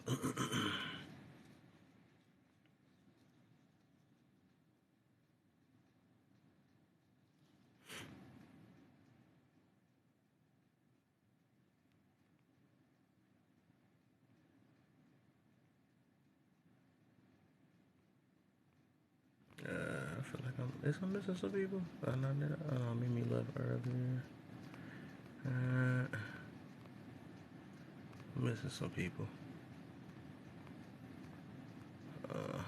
I feel like I'm missing some people. Not that. Mimi left earlier. I'm missing some people. Uh,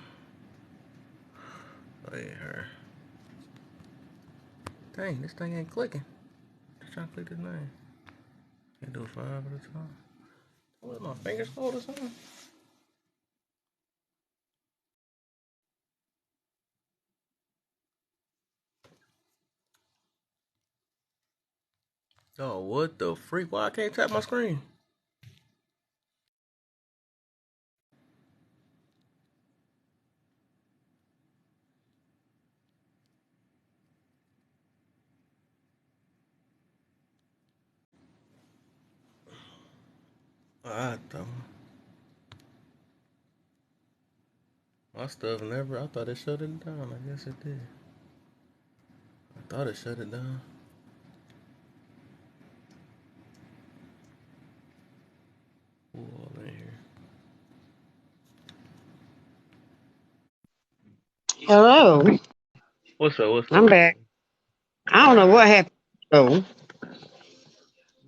oh yeah, her. Dang, this thing ain't clicking. Just trying to click this name. Can't do it 5 at a time. What, my fingers cold or something? Oh, what the freak? Why I can't tap my screen? I thought my stuff never. I thought it shut it down. I guess it did. I thought it shut it down. Who all in here? Hello, What's up? What's I'm up? back. I don't know what happened. Oh,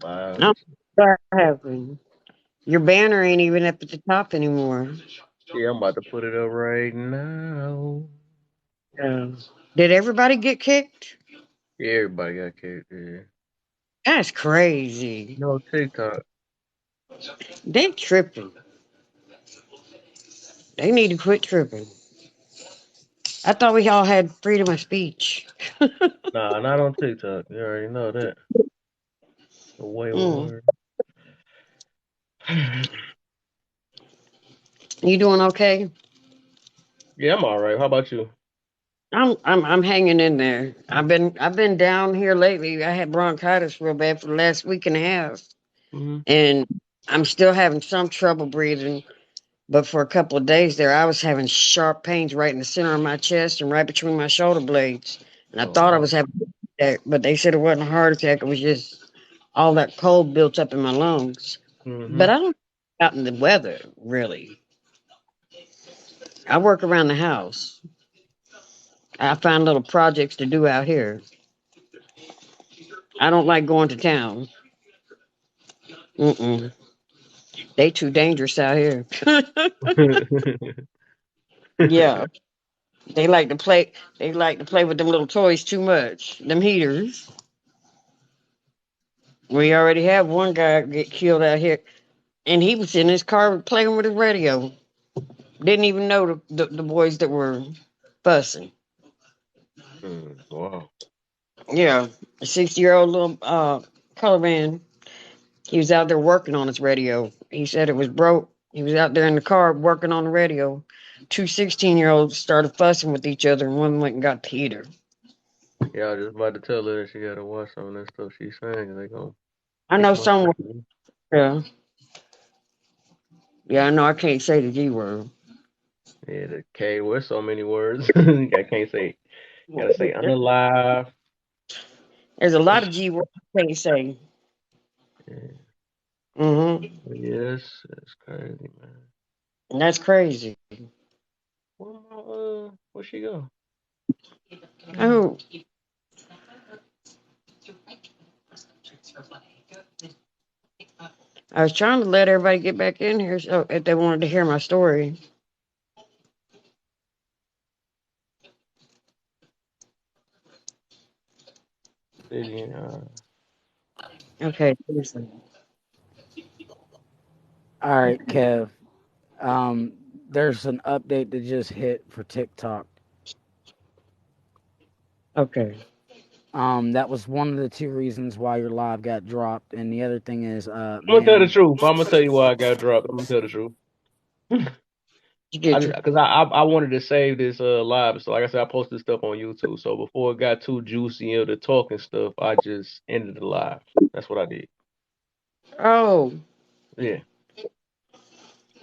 Wow. I don't know what happened. Your banner ain't even up at the top anymore. Yeah, I'm about to put it up right now. Uh, did everybody get kicked? Yeah, everybody got kicked. Yeah. That's crazy. No TikTok. They tripping. They need to quit tripping. I thought we all had freedom of speech. Nah, not on TikTok. You already know that. Way Mm. more. You doing okay? Yeah, I'm all right. How about you? I'm hanging in there. I've been down here lately. I had bronchitis real bad for the last week and a half, Hmm. and I'm still having some trouble breathing. But for a couple of days there, I was having sharp pains right in the center of my chest and right between my shoulder blades. And I Oh thought I no. was having a heart attack, but they said it wasn't a heart attack. It was just all that cold built up in my lungs. But Hmm. I don't out in the weather, really. I work around the house. I find little projects to do out here. I don't like going to town. Mm-mm. They too dangerous out here. Yeah. They like to play. They like to play with them little toys too much. Them heaters. We already have one guy get killed out here, and he was in his car playing with his radio. Didn't even know the boys that were fussing. Wow. Yeah, a 60-year-old little color man. He was out there working on his radio. He said it was broke. He was out there in the car working on the radio. Two 16-year-olds started fussing with each other, and one went and got the heater. Yeah, I was just about to tell her that she gotta watch some of that stuff she's saying. They gonna I kick know my someone. freaking. Yeah, yeah. I know I can't say the G word. Yeah, the K. Where's so many words? I can't say. Gotta say unalive. There's a lot of G words I can't say. Yeah. Mm-hmm. Yes, it's crazy, man. And that's crazy. Where she go? Oh, I was trying to let everybody get back in here so if they wanted to hear my story. City, Okay. All right, Kev. Um, there's an update that just hit for TikTok. Okay. That was one of the two reasons why your live got dropped, and the other thing is, I'm gonna tell the ma'am. truth. I'm gonna tell you why I got dropped. I'm gonna tell the truth. You get Because I wanted to save this live. So like I said, I posted stuff on YouTube. So before it got too juicy into the talking stuff, I just ended the live. That's what I did. oh, Yeah.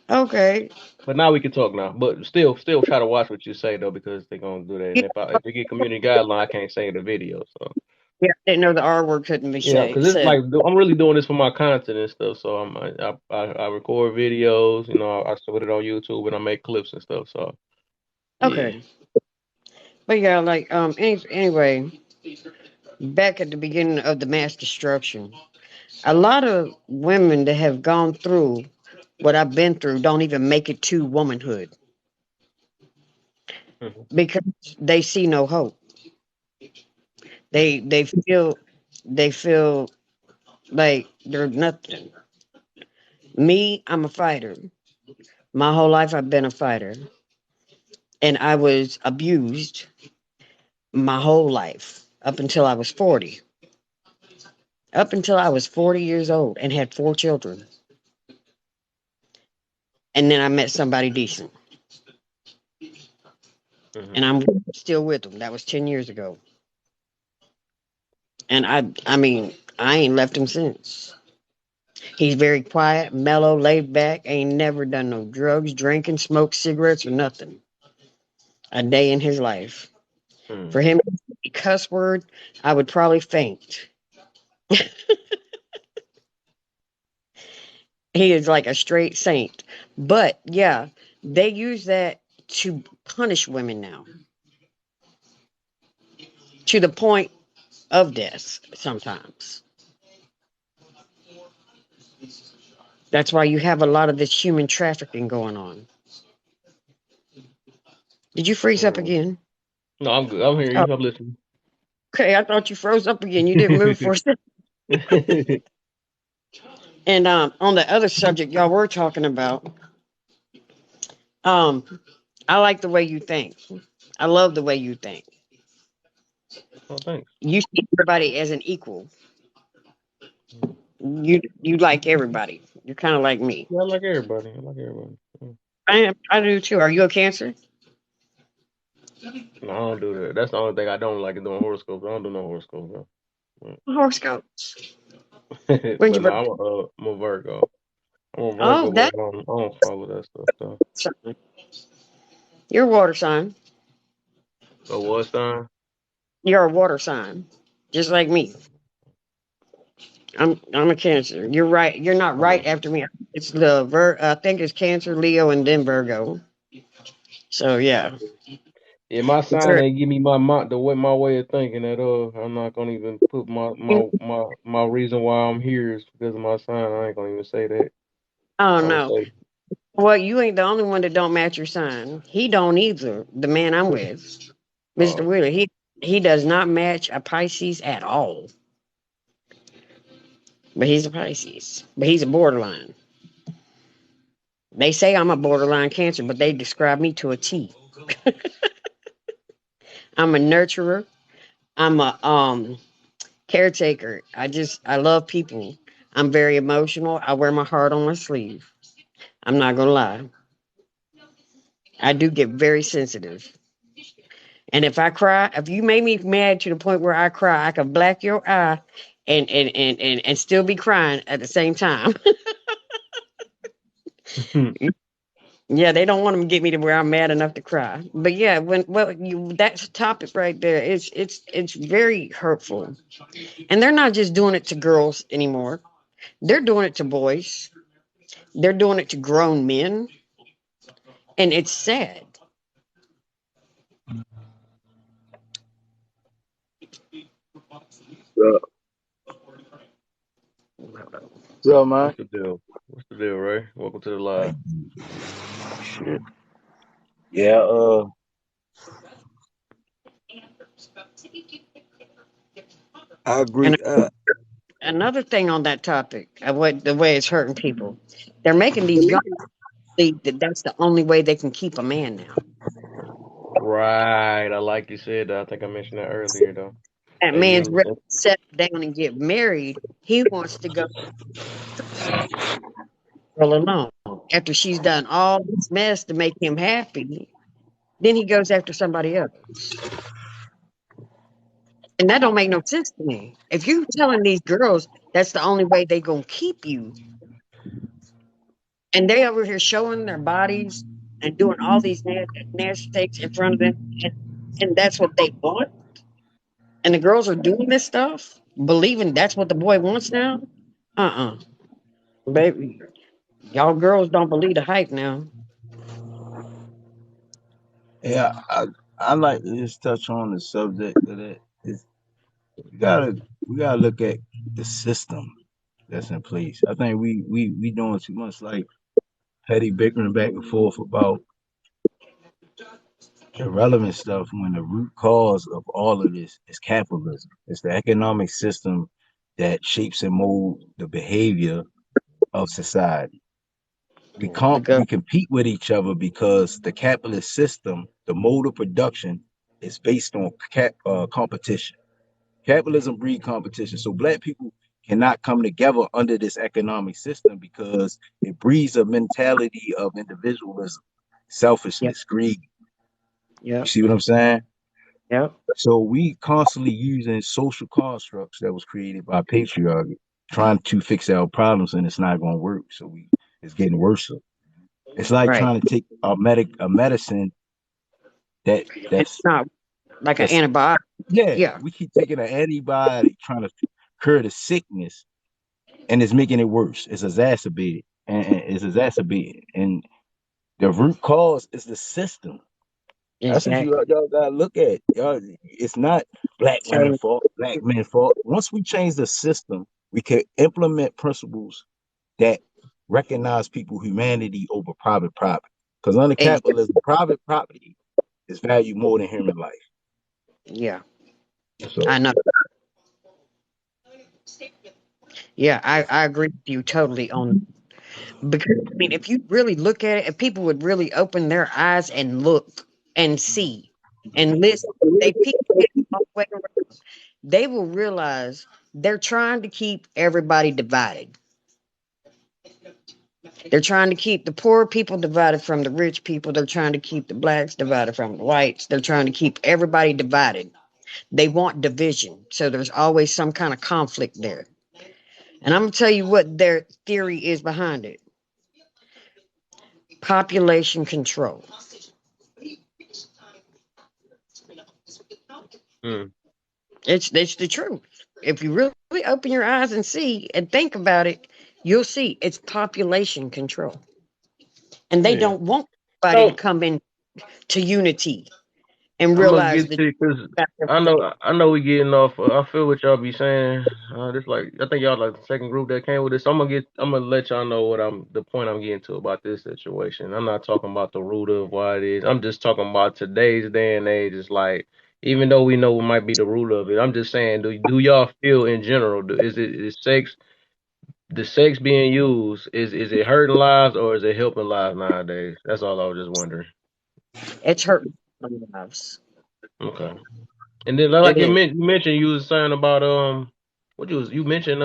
Okay. But now we can talk now. But still try to watch what you say though, because they're gonna do that. And Yeah, if we get community guideline, I can't say in the video. So yeah, I didn't know the R word couldn't be yeah, because it's said. like I'm really doing this for my content and stuff. So I record videos. I put it on YouTube and I make clips and stuff. So yeah. Okay. But yeah, like anyway, back at the beginning of the mass destruction, a lot of women that have gone through what I've been through don't even make it to womanhood Mhm. because they see no hope. They feel like they're nothing. Me, I'm a fighter. My whole life I've been a fighter. And I was abused my whole life up until I was 40. Up until I was 40 years old and had 4 children. And then I met somebody decent. Mhm. And I'm still with him. That was 10 years ago. And I mean, I ain't left him since. He's very quiet, mellow, laid back, ain't never done no drugs, drinking, smoke cigarettes, or nothing. A day in his life. For Mhm. him to say a cuss word, I would probably faint. He is like a straight saint. But yeah, they use that to punish women now to the point of death sometimes. That's why you have a lot of this human trafficking going on. Did you freeze up Mhm. again? No, I'm good. I'm hearing Oh, you. I'm listening. okay. I thought you froze up again. You didn't move for a second. And on the other subject y'all were talking about, um, I like the way you think. I love the way you think. Oh, thanks. You see everybody as an equal. You like everybody. You're kind of like me. Yeah, I like everybody. I like everybody. Mm. I am. I do too. Are you a Cancer? No, I don't do that. That's the only thing I don't like is doing horoscopes. I don't do no horoscopes, though. Horoscopes. Mm. When's But your no, birthday? I'm a Virgo. I'm a Oh, Virgo, but that I don't follow that stuff though. sign. You're a water sign. So what sign? You're a water sign, just like me. I'm a Cancer. You're right. You're not right Oh. after me. It's the I think it's Cancer, Leo, and then Virgo. So yeah. Yeah, my It's sign very- ain't give me my way of thinking at all. I'm not gonna even put my reason why I'm here is because of my sign. I ain't gonna even say that. Oh I would no. say, Well, you ain't the only one that don't match your sign. He don't either. The man I'm with, Mr. oh, Wheeler, he does not match a Pisces at all. But he's a Pisces. But he's a borderline. They say I'm a borderline Cancer, but they describe me to a T. I'm a nurturer. I'm a caretaker. I love people. I'm very emotional. I wear my heart on my sleeve. I'm not gonna lie. I do get very sensitive. And if I cry, if you made me mad to the point where I cry, I could black your eye and still be crying at the same time. Yeah, they don't want to get me to where I'm mad enough to cry. But yeah, that's a topic right there. It's very hurtful. And they're not just doing it to girls anymore. They're doing it to boys. They're doing it to grown men. And it's sad. So, so man, what's the deal? What's the deal, Ray? Welcome to the live. shit. Yeah, I And agree. another thing on that topic of what the way it's hurting people, they're making these young believe that that's the only way they can keep a man now. Right, I like you said that. I think I mentioned that earlier though. That They man's use ready to settle down and get married. He wants to go girl alone. After she's done all this mess to make him happy, then he goes after somebody else. And that don't make no sense to me. If you telling these girls that's the only way they gonna keep you, And they over here showing their bodies and doing all these nasty things in front of them, and that's what they want. And the girls are doing this stuff, believing that's what the boy wants now. Baby, y'all girls don't believe the hype now. Yeah, I like to just touch on the subject of that. We gotta we gotta look at the system that's in place. I think we doing too much like petty bickering back and forth about irrelevant stuff when the root cause of all of this is capitalism. It's the economic system that shapes and molds the behavior of society. The girl, We compete with each other because the capitalist system, the mode of production, is based on competition. Capitalism breeds competition. So black people cannot come together under this economic system because it breeds a mentality of individualism, yep, selfishness, greed. You yep, see what I'm saying? yep, So we constantly using social constructs that was created by patriarchy, trying to fix our problems, and it's not going to work. So it's getting worse. It's like right. trying to take a medicine And it's not like an that's antibiotic. yeah. Yeah, We keep taking an antibiotic trying to cure the sickness, and it's making it worse. It's exacerbated, and it's exacerbated, and the root cause is the system. That's what exactly. y'all gotta look at. Y'all, it's not black women So fault, black men fault. Once we change the system, we can implement principles that recognize people humanity over private property. Because under exactly. capitalism, private property is valued more than human life. Yeah, I So know. Yeah, I agree with you totally on. Because I mean, if you really look at it, if people would really open their eyes and look and see and listen, they peek it all the way around, they will realize they're trying to keep everybody divided. They're trying to keep the poor people divided from the rich people. They're trying to keep the blacks divided from the whites. They're trying to keep everybody divided. They want division. So there's always some kind of conflict there. And I'm going to tell you what their theory is behind it: population control. Mm. It's the truth. If you really open your eyes and see and think about it, you'll see it's population control. And they Yeah. don't want anybody to So come in to unity and I'm gonna realize get that to because you I know we getting off. I feel what y'all be saying. This like I think y'all like the second group that came with this. I'm gonna let y'all know what the point I'm getting to about this situation. I'm not talking about the root of why it is. I'm just talking about today's day and age. It's like even though we know what might be the root of it, I'm just saying, do y'all feel in general? Is sex the sex being used is it hurting lives or is it helping lives nowadays? That's all I was just wondering. it's hurting some lives. Okay. And then like It is. you mentioned you was saying about what you mentioned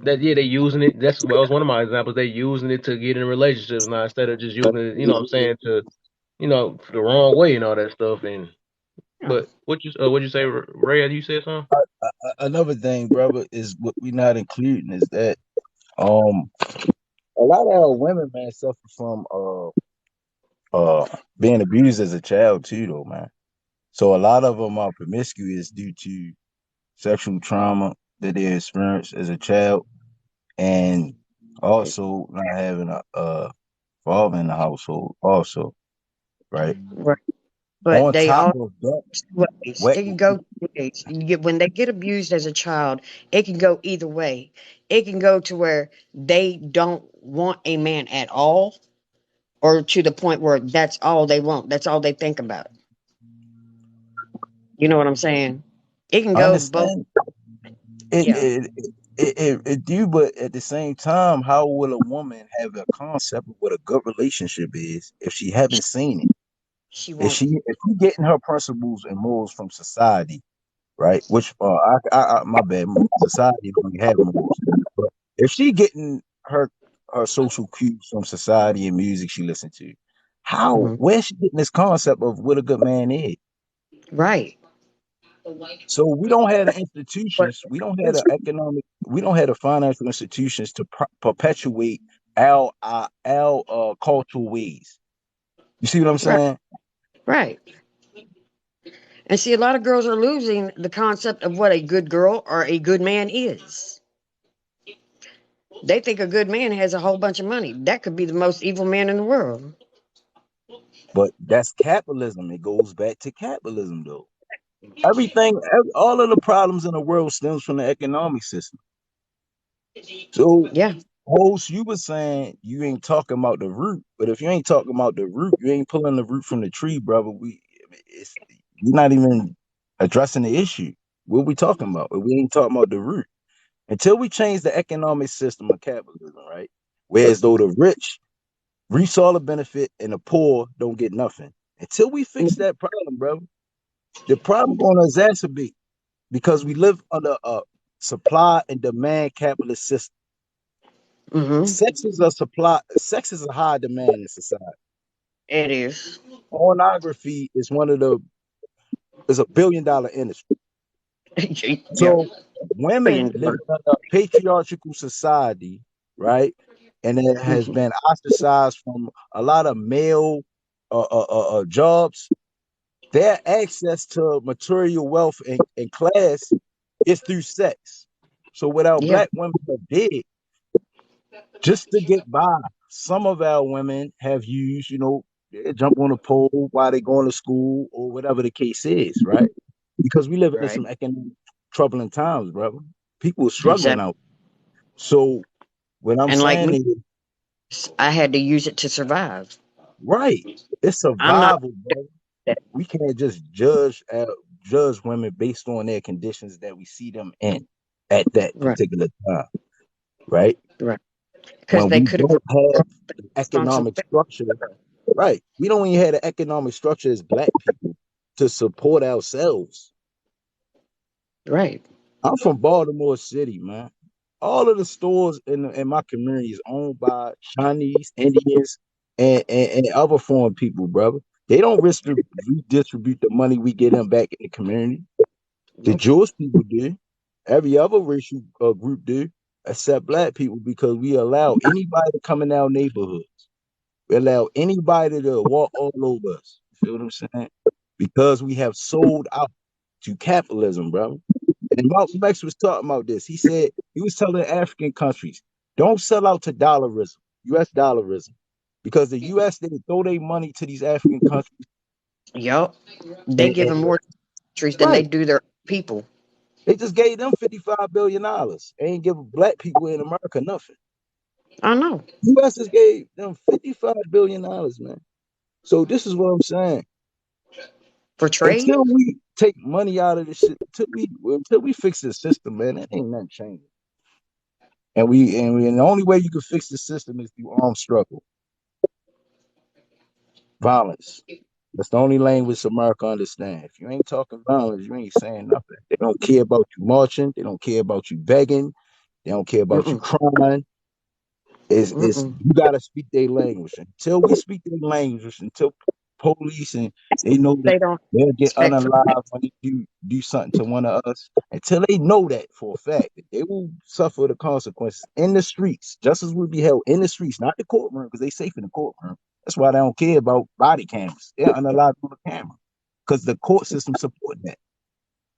that yeah they using it. That's well, was one of my examples. They using it to get in relationships now instead of just using it, you know what I'm saying, to for the wrong way and all that stuff. And Yeah. but what you say, Ray? You said something? another thing, brother, is what we not including is that um a lot of our women, man, suffer from being abused as a child too, though, man. So a lot of them are promiscuous due to sexual trauma that they experienced as a child, and also not having a father in the household, also, right? Right. But On they top all of that, ways. what It can go two ways. When they get abused as a child, it can go either way. It can go to where they don't want a man at all, or to the point where that's all they want. That's all they think about. You know what I'm saying? It can I go both. understand it, Yeah, it do, but at the same time, how will a woman have a concept of what a good relationship is if she haven't seen it? she won't. If she getting her principles and morals from society, right? Which my bad, society don't have morals. But if she getting her social cues from society and music she listen to, how Mhm. where's she getting this concept of what a good man is? Right. So we don't have the But institutions, we don't have the financial institutions to perpetuate our cultural ways. You see what I'm Right. saying? Right. And see, a lot of girls are losing the concept of what a good girl or a good man is. They think a good man has a whole bunch of money. That could be the most evil man in the world. But that's capitalism. It goes back to capitalism, though. All of the problems in the world stems from the economic system. So, Yeah. host, you were saying you ain't talking about the root, but if you ain't talking about the root, you ain't pulling the root from the tree, brother. You're not even addressing the issue. What we talking about? We ain't talking about the root until we change the economic system of capitalism, right? Whereas though the rich reach all the benefit and the poor don't get nothing. Until we fix that problem, brother, the problem going to exacerbate because we live under a supply and demand capitalist system. Mm-hmm. Sex is a high demand in society. It is. Pornography is $1 billion industry. Yeah. So women $1 billion. live in a patriarchal society, right? And it has Mm-hmm. been ostracized from a lot of male jobs. Their access to material wealth and class is through sex. So what our Yeah. black women have did just to get by, some of our women have used, they jump on a pole while they going to school or whatever the case is, right? Because we live in Right. some economic troubling times, brother. People are struggling Exactly. out. So what I'm And like saying me, is, I had to use it to survive. right, it's I'm not survival, brother. that. We can't just judge women based on their conditions that we see them in at that Right. particular time, right? Right. Because When they we could have don't have the on some. economic structure, right? We don't even have the economic structure as black people to support ourselves. Right. I'm from Baltimore City, man. All of the stores in my community is owned by Chinese, Indians, and other foreign people, brother. They don't redistribute the money we get them back in the community. The Nope. Jewish people do. Every other racial group do, except black people, because we allow anybody to come in our neighborhood. We allow anybody to walk all over us. You feel what I'm saying? Because we have sold out to capitalism, bro. And Malcolm X was talking about this. He said he was telling African countries, don't sell out to dollarism, US dollarism. Because the US they throw their money to these African countries Yup. They and, give them more countries than they right. do their people. They just gave them $55 billion. They ain't give black people in America nothing. I know. US just gave them $55 billion, man. So this is what I'm saying. For trade? Until we take money out of this shit, until we fix this system, man, it ain't nothing changing. And the only way you can fix the system is through armed struggle, violence. That's the only language America understand. If you ain't talking violence, you ain't saying nothing. They don't care about you marching. They don't care about you begging. They don't care about you Mm-mm. crying. Is Mm-mm. you gotta speak their language. Until we speak their language, until police and they know that They don't they'll get respect for unalive when they do something to one of us, until they know that for a fact, that they will suffer the consequences in the streets. Justice will be held in the streets, not the courtroom, because they safe in the courtroom. That's why they don't care about body cameras. They're unalive on the camera. Because the court system support that.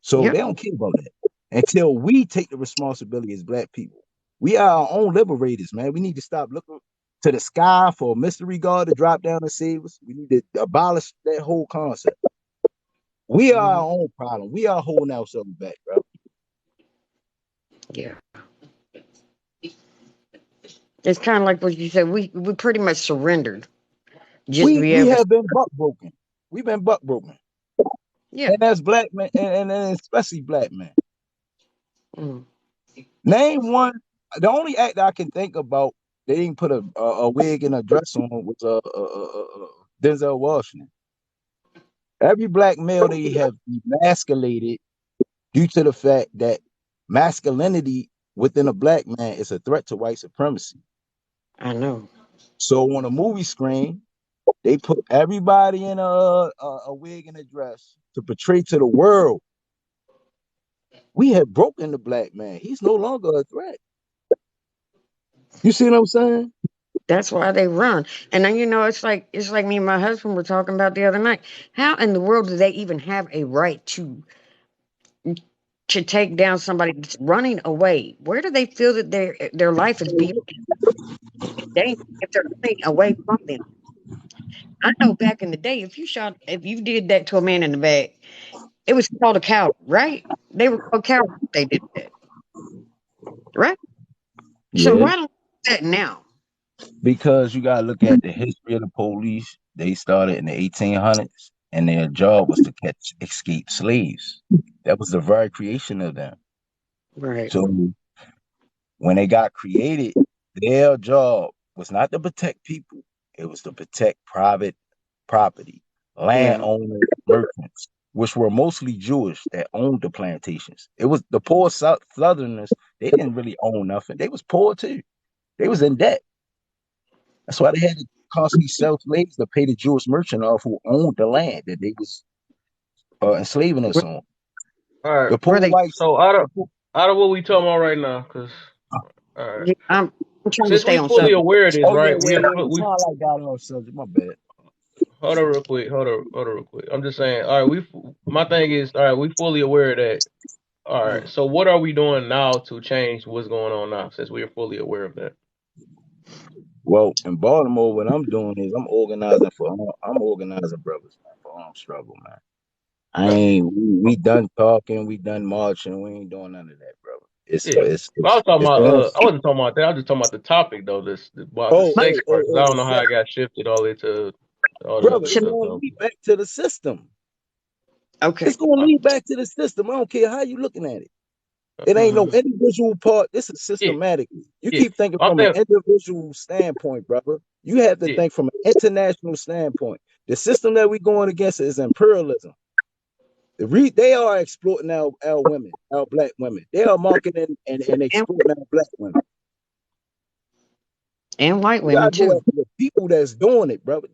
So they Yep. don't care about that until we take the responsibility as black people. We are our own liberators, man. We need to stop looking to the sky for a mystery God to drop down and save us. We need to abolish that whole concept. We are Hmm. our own problem. We are holding ourselves back, bro. Yeah. It's kind of like what you said. We pretty much surrendered just to We be we able to. have been buck broken. We've been buck broken, Yeah. and that's black men, and especially black men. Mm. Name one. The only act I can think about they didn't put a wig and a dress on was Denzel Washington. Every black male they have emasculated due to the fact that masculinity within a black man is a threat to white supremacy. I know. So on a movie screen, they put everybody in a wig and a dress to portray to the world we have broken the black man. He's no longer a threat. You see what I'm saying? That's why they run. And then it's like me and my husband were talking about the other night. How in the world do they even have a right to take down somebody that's running away? Where do they feel that their life is being dangerous if they're running away from them? I know back in the day, if you did that to a man in the back, it was called a coward, right? They were called cowards if they did that, right? So Yeah, why don't they do that now? because you gotta look at the history of the police. They started in the 1800s, and their job was to catch escaped slaves. That was the very creation of them. Right. So when they got created, their job was not to protect people; it was to protect private property, Yeah. landowners, merchants, which were mostly Jewish that owned the plantations. It was the poor Southerners. They didn't really own nothing. They was poor too. They was in debt. That's why they had to constantly sell slaves to pay the Jewish merchant off who owned the land that they was enslaving us on. All right. The Where poor they? whites. So out of what we talking about right now, because all right, Yeah, I'm trying to since stay we on fully subject. aware of this, Oh yeah, right? yeah, yeah. We We sound like got on subject. My bad. hold on real quick. Hold on real quick. I'm just saying. All right, my thing is, all right, we fully aware of that. All right. So what are we doing now to change what's going on now, since we are fully aware of that? Well, in Baltimore, what I'm doing is I'm organizing brothers, man, for armed struggle, man. I Okay. ain't we done talking, we done marching, we ain't doing none of that, brother. It's Yeah. it's But I was it's talking it's about. going. I wasn't talking about that. I was just talking about the topic though. This about the Oh, My, sex part, because I the don't know how sex, it got shifted all the way to all the brother. other It's should- stuff going to though. lead back to the system. It's okay. going to Uh, lead back to the system. I don't care how you looking at it. It ain't no mm-hmm. individual part. This is Yeah. systematic. You Yeah. keep thinking I'm from an saying. individual standpoint, brother. You have to Yeah. think from an international standpoint. The system that we're going against is imperialism. They are exploiting our women, our black women. They are marketing and And, exploiting our black women. and white You gotta women go too. after the people that's doing it, brother.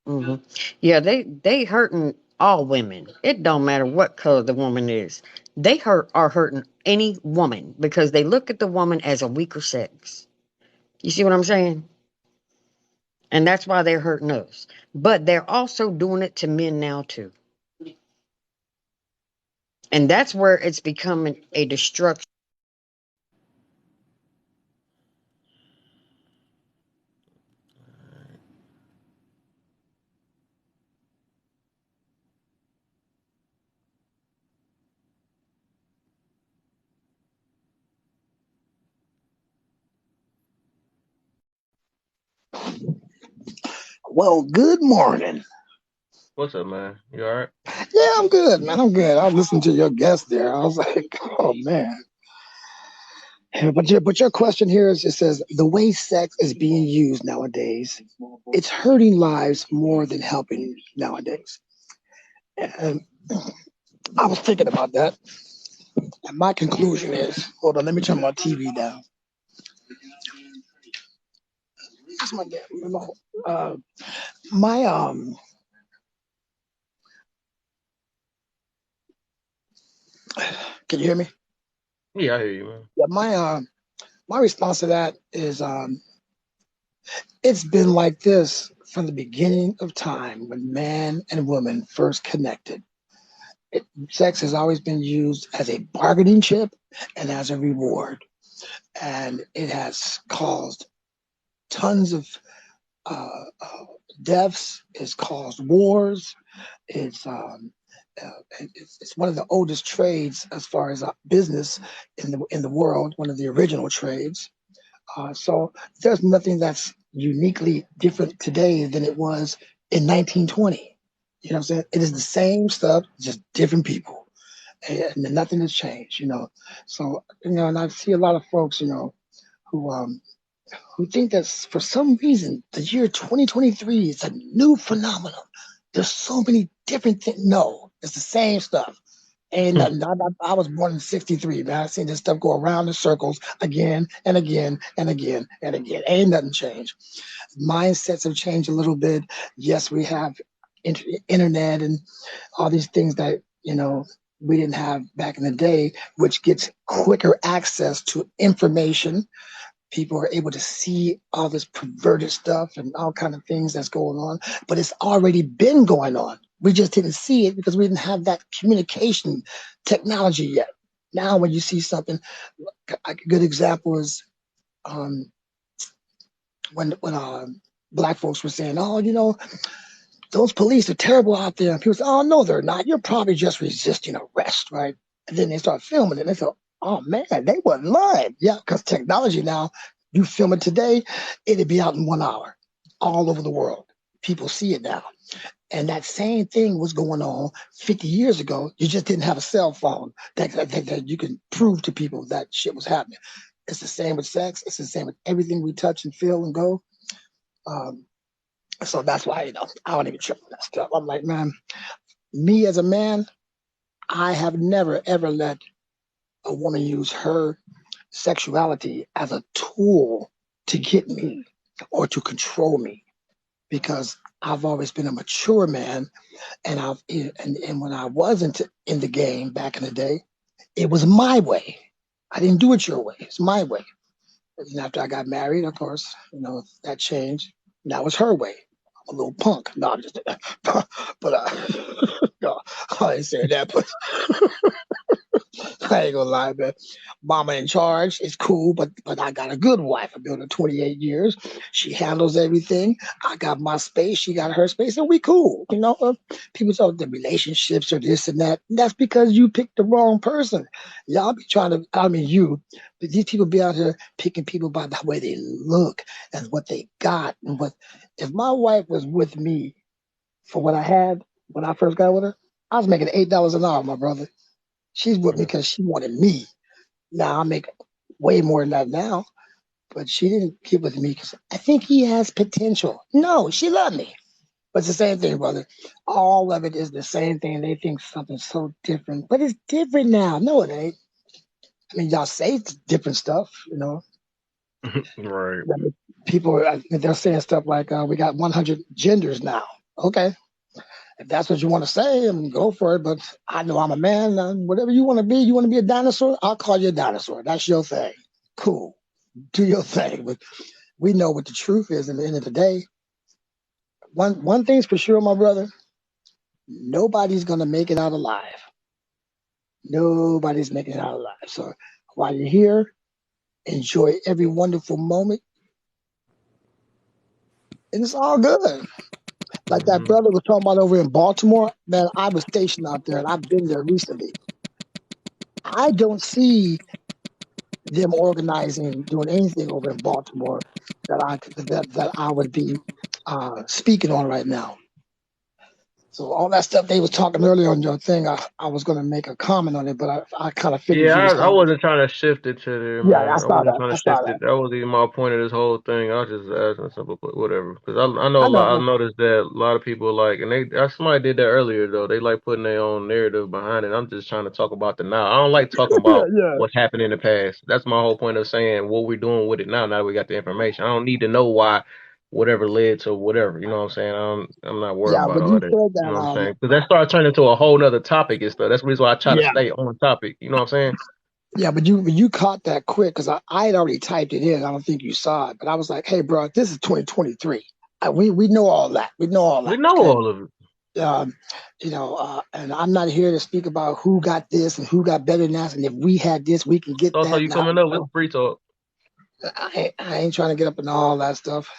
Hmm. Yeah, they hurting all women. It don't matter what color the woman is. They are hurting any woman because they look at the woman as a weaker sex. You see what I'm saying? And that's why they're hurting us. But they're also doing it to men now too. And that's where it's becoming a destruction. Well, good morning. What's up, man? You all right? Yeah, I'm good, man. I'm good. I was listening to your guest there. I was like, oh man. But your question here is, it says the way sex is being used nowadays, it's hurting lives more than helping nowadays. And I was thinking about that. And my conclusion is, hold on, let me turn my TV down. That's my damn remote. My can you hear me? Yeah, I hear you, man. Yeah, my response to that is it's been like this from the beginning of time when man and woman first connected. Sex has always been used as a bargaining chip and as a reward. And it has caused tons of uh, deaths, it's caused wars. It's, it's one of the oldest trades as far as business in the world, one of the original trades. So there's nothing that's uniquely different today than it was in 1920. You know what I'm saying? It is the same stuff, just different people, and nothing has changed. So and I see a lot of folks, who who think that for some reason the year 2023 is a new phenomenon. There's so many different things. No, it's the same stuff. Ain't nothing. I was born in '63, man. I seen this stuff go around in circles again and again and again and again. Ain't nothing changed. Mindsets have changed a little bit. Yes, we have internet and all these things that we didn't have back in the day, which gets quicker access to information People are able to see all this perverted stuff and all kind of things that's going on, but it's already been going on. We just didn't see it because we didn't have that communication technology yet. Now, when you see something, a good example is um, when black folks were saying, "Oh, those police are terrible out there," and people say, "Oh, no, they're not. You're probably just resisting arrest, right?" And then they start filming it, and they thought, "Oh man, they wasn't lying." Yeah, because technology now, you film it today, it'll be out in 1 hour, all over the world. People see it now. And that same thing was going on 50 years ago. You just didn't have a cell phone that you can prove to people that shit was happening. It's the same with sex. It's the same with everything we touch and feel and go. Um, so that's why, I don't even trip on that stuff. I'm like, man, me as a man, I have never, ever let a woman use her sexuality as a tool to get me or to control me because I've always been a mature man. And when I wasn't in the game back in the day, it was my way. I didn't do it your way. It's my way. And after I got married, of course, that changed. That was her way. I'm a little punk. No, I'm just, but no, I ain't saying that. But I ain't gonna lie, man. Mama in charge is cool, but I got a good wife. I've been with her 28 years. She handles everything. I got my space. She got her space, and we cool. People talk the relationships or this and that. And that's because you picked the wrong person. Y'all be trying to. I mean, but these people be out here picking people by the way they look and what they got and what. If my wife was with me for what I had when I first got with her, I was making $8 an hour, my brother. She's with me because she wanted me. Now I make way more than that now, but she didn't get with me because I think he has potential. No, she loved me. But it's the same thing, brother. All of it is the same thing. They think something's so different, but it's different now. No, it ain't. I mean, y'all say it's different stuff. Right. People, they're saying stuff like, we got 100 genders now. Okay. If that's what you want to say, go for it. But I know I'm a man. Whatever you want to be a dinosaur? I'll call you a dinosaur. That's your thing. Cool. Do your thing. But we know what the truth is at the end of the day. One thing's for sure, my brother. Nobody's gonna make it out alive. Nobody's making it out alive. So while you're here, enjoy every wonderful moment, and it's all good. Like that Hmm. brother was talking about over in Baltimore, man. I was stationed out there, and I've been there recently. I don't see them organizing, doing anything over in Baltimore that I would be speaking on right now. So all that stuff they was talking earlier on your thing, I was going to make a comment on it, but I kind of figured Yeah, you was I going. wasn't trying to shift it to there, Yeah, I man. I saw wasn't that. trying I to saw shift that. it. That was even my point of this whole thing. I was just asking something, but whatever. Because I know I a know. lot. I noticed that a lot of people like, and somebody did that earlier though. They like putting their own narrative behind it. I'm just trying to talk about the now. I don't like talking Yeah, about yeah, what's happened in the past. That's my whole point of saying what we're doing with it now. Now that we got the information. I don't need to know why whatever led to whatever. You know what I'm saying? I'm not worried yeah. about When all you that. said You that, know what I'm saying? Because that started turning into a whole nother topic and stuff. That's the reason why I try to yeah, stay on topic. You know what I'm saying? yeah. But you caught that quick because I had already typed it in. I don't think you saw it, but I was like, hey, bro, this is 2023. We know all that. We know all We that. know Okay. all of it. um, and I'm not here to speak about who got this and who got better than us, and if we had this, we can get Also, that. you Now, coming up with free talk. I ain't trying to get up in all that stuff.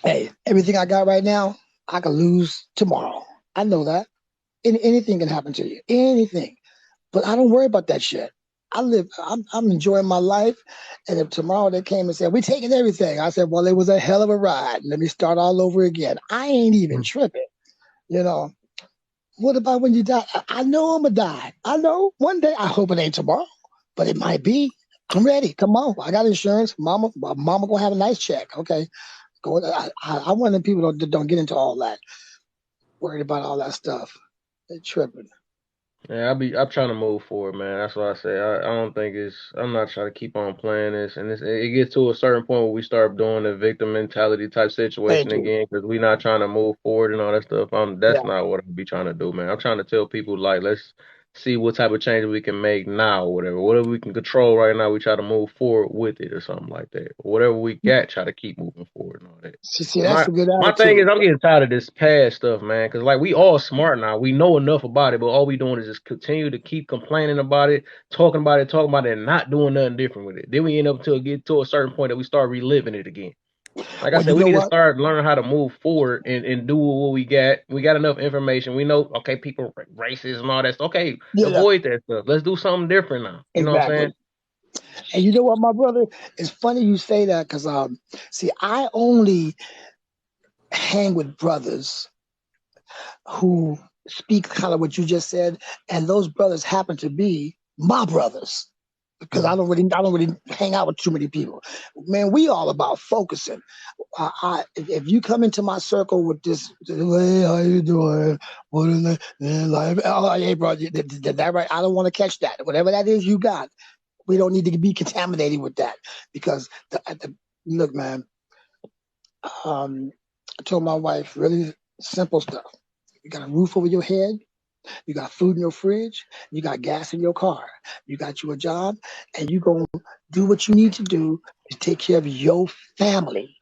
Hey, everything I got right now, I could lose tomorrow. I know that. Anything can happen to you. Anything. But I don't worry about that shit. I'm enjoying my life. And if tomorrow they came and said, we're taking everything, I said, well, it was a hell of a ride. Let me start all over again. I ain't even tripping. You know, what about when you die? I know I'm gonna die. I know one day. I hope it ain't tomorrow, but it might be. I'm ready. Come on, I got insurance. Mama gonna have a nice check. Okay, go. I want the people don't get into all that. Worried about all that stuff. They tripping. Yeah, I'm trying to move forward, man. That's what I say. I don't think I'm not trying to keep on playing this, and it gets to a certain point where we start doing the victim mentality type situation Thank you. again because we're not trying to move forward and all that stuff. That's Yeah, not what I be trying to do, man. I'm trying to tell people like let's see what type of changes we can make now, or whatever. Whatever we can control right now, we try to move forward with it or something like that. Or whatever we got, try to keep moving forward and all that. See, that's My a good my thing is, attitude. I'm getting tired of this past stuff, man. Cause like we all smart now, we know enough about it, but all we doing is just continue to keep complaining about it, talking about it, and not doing nothing different with it. Then we end up to get to a certain point that we start reliving it again. Like I Well, said, you we know need to what? start learning how to move forward and do what we got. We got enough information. We know, okay, people racist and all that stuff. Okay, Yeah, yeah, avoid that stuff. Let's do something different now. You know what I'm saying? exactly. And you know what, my brother? It's funny you say that because, see, I only hang with brothers who speak kind of what you just said, and those brothers happen to be my brothers. Because I don't really hang out with too many people. Man, we all about focusing. If you come into my circle with this, hey, how you doing? What is that? Life? Oh, hey, bro, that right? I don't want to catch that. Whatever that is you got, we don't need to be contaminated with that. Because look, man, I told my wife really simple stuff. You got a roof over your head. You got food in your fridge. You got gas in your car. You got you a job, and you going to do what you need to do to take care of your family.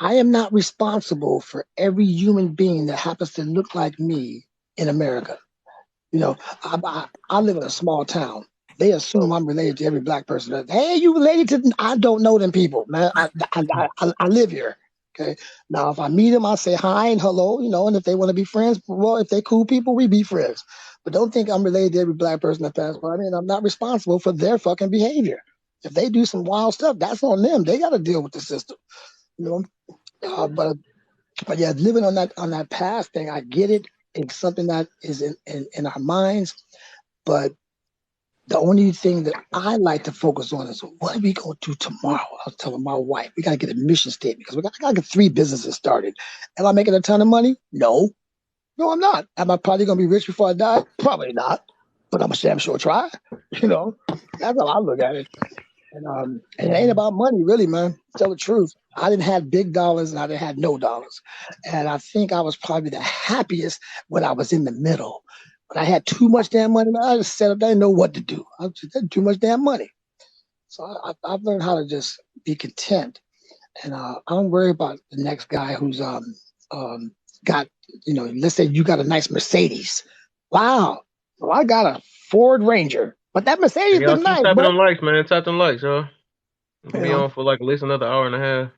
I am not responsible for every human being that happens to look like me in America. You know, I live in a small town. They assume I'm related to every black person. Hey, you related to? I don't know them people, man. I live here. Okay. Now, if I meet them, I say hi and hello, you know, and if they want to be friends, well, if they cool people, we be friends. But don't think I'm related to every black person that passed by me, and I'm not responsible for their fucking behavior. If they do some wild stuff, that's on them. They got to deal with the system, you know. But yeah, living on that past thing, I get it. It's something that is in our minds, but the only thing that I like to focus on is what are we going to do tomorrow? I was telling my wife, we got to get a mission statement because I got to get 3 businesses started. Am I making a ton of money? No. No, I'm not. Am I probably going to be rich before I die? Probably not. But I'm a damn sure try. You know, that's how I look at it. And it ain't about money, really, man. Tell the truth. I didn't have big dollars and I didn't have no dollars. And I think I was probably the happiest when I was in the middle. When I had too much damn money, man, I just set up, I didn't know what to do. I just had too much damn money. So I've learned how to just be content. And I don't worry about the next guy who's got, you know, let's say you got a nice Mercedes. Wow. Well, I got a Ford Ranger. But that Hey, Mercedes y'all look keep nice, tapping but them likes, man. Tap them likes, y'all. We'll you be know. on for like at least another hour and a half.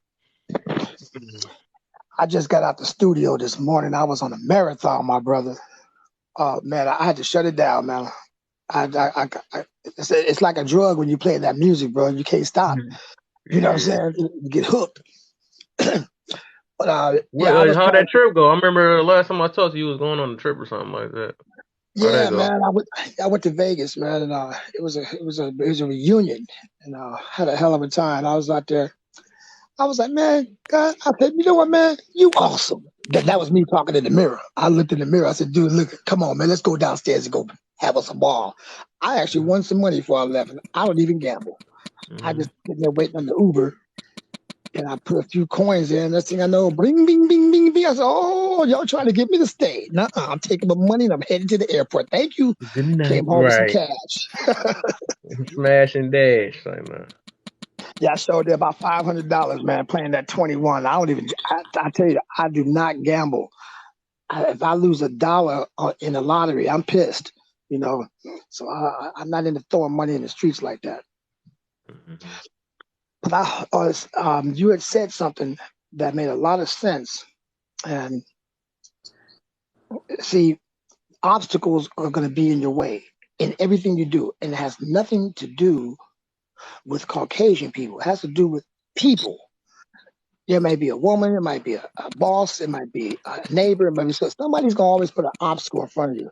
I just got out the studio this morning. I was on a marathon, my brother. Man, I had to shut it down, man. It's like a drug when you play that music, bro. You can't stop. You know what I'm Yeah. saying? You get hooked. But What, yeah, I was how trying. that trip go? I remember the last time I talked to you was going on a trip or something like that. How'd that Yeah, go? man. I went to Vegas, man, and it was a reunion, and had a hell of a time. I was out there. I was like, man, God, I said, you know what, man, you awesome. That was me talking in the mirror. I looked in the mirror. I said, dude, look, come on, man, let's go downstairs and go have us a ball. I actually won some money before I left. And I don't even gamble. I Mm-hmm. just sitting there waiting on the Uber, and I put a few coins in. Next thing I know, bing, bing, bing, bing, bing. I said, oh, y'all trying to get me to stay? Nuh-uh, I'm taking my money and I'm heading to the airport. Thank you. Good night. Came home with some Right. cash. Smash and dash. Like, man. Yeah, I showed there about $500, man, playing that 21. I don't even. I tell you, I do not gamble. If I lose $1 in the lottery, I'm pissed. You know, so I'm not into throwing money in the streets like that. Mm-hmm. But you had said something that made a lot of sense. And see, obstacles are going to be in your way in everything you do, and it has nothing to do with Caucasian people. It has to do with people. There may be a woman, it might be a boss, it might be a neighbor, it might be somebody's gonna always put an obstacle in front of you.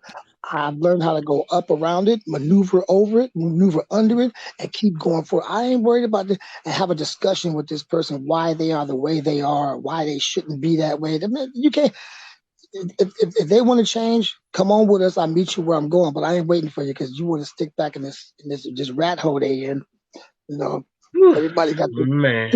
I've learned how to go up around it, maneuver over it, maneuver under it, and keep going forward. I ain't worried about this and have a discussion with this person why they are the way they are, why they shouldn't be that way. You can't. If they want to change, come on with us. I'll meet you where I'm going, but I ain't waiting for you because you want to stick back in this rat hole they in. You know, Whew, everybody got the. man.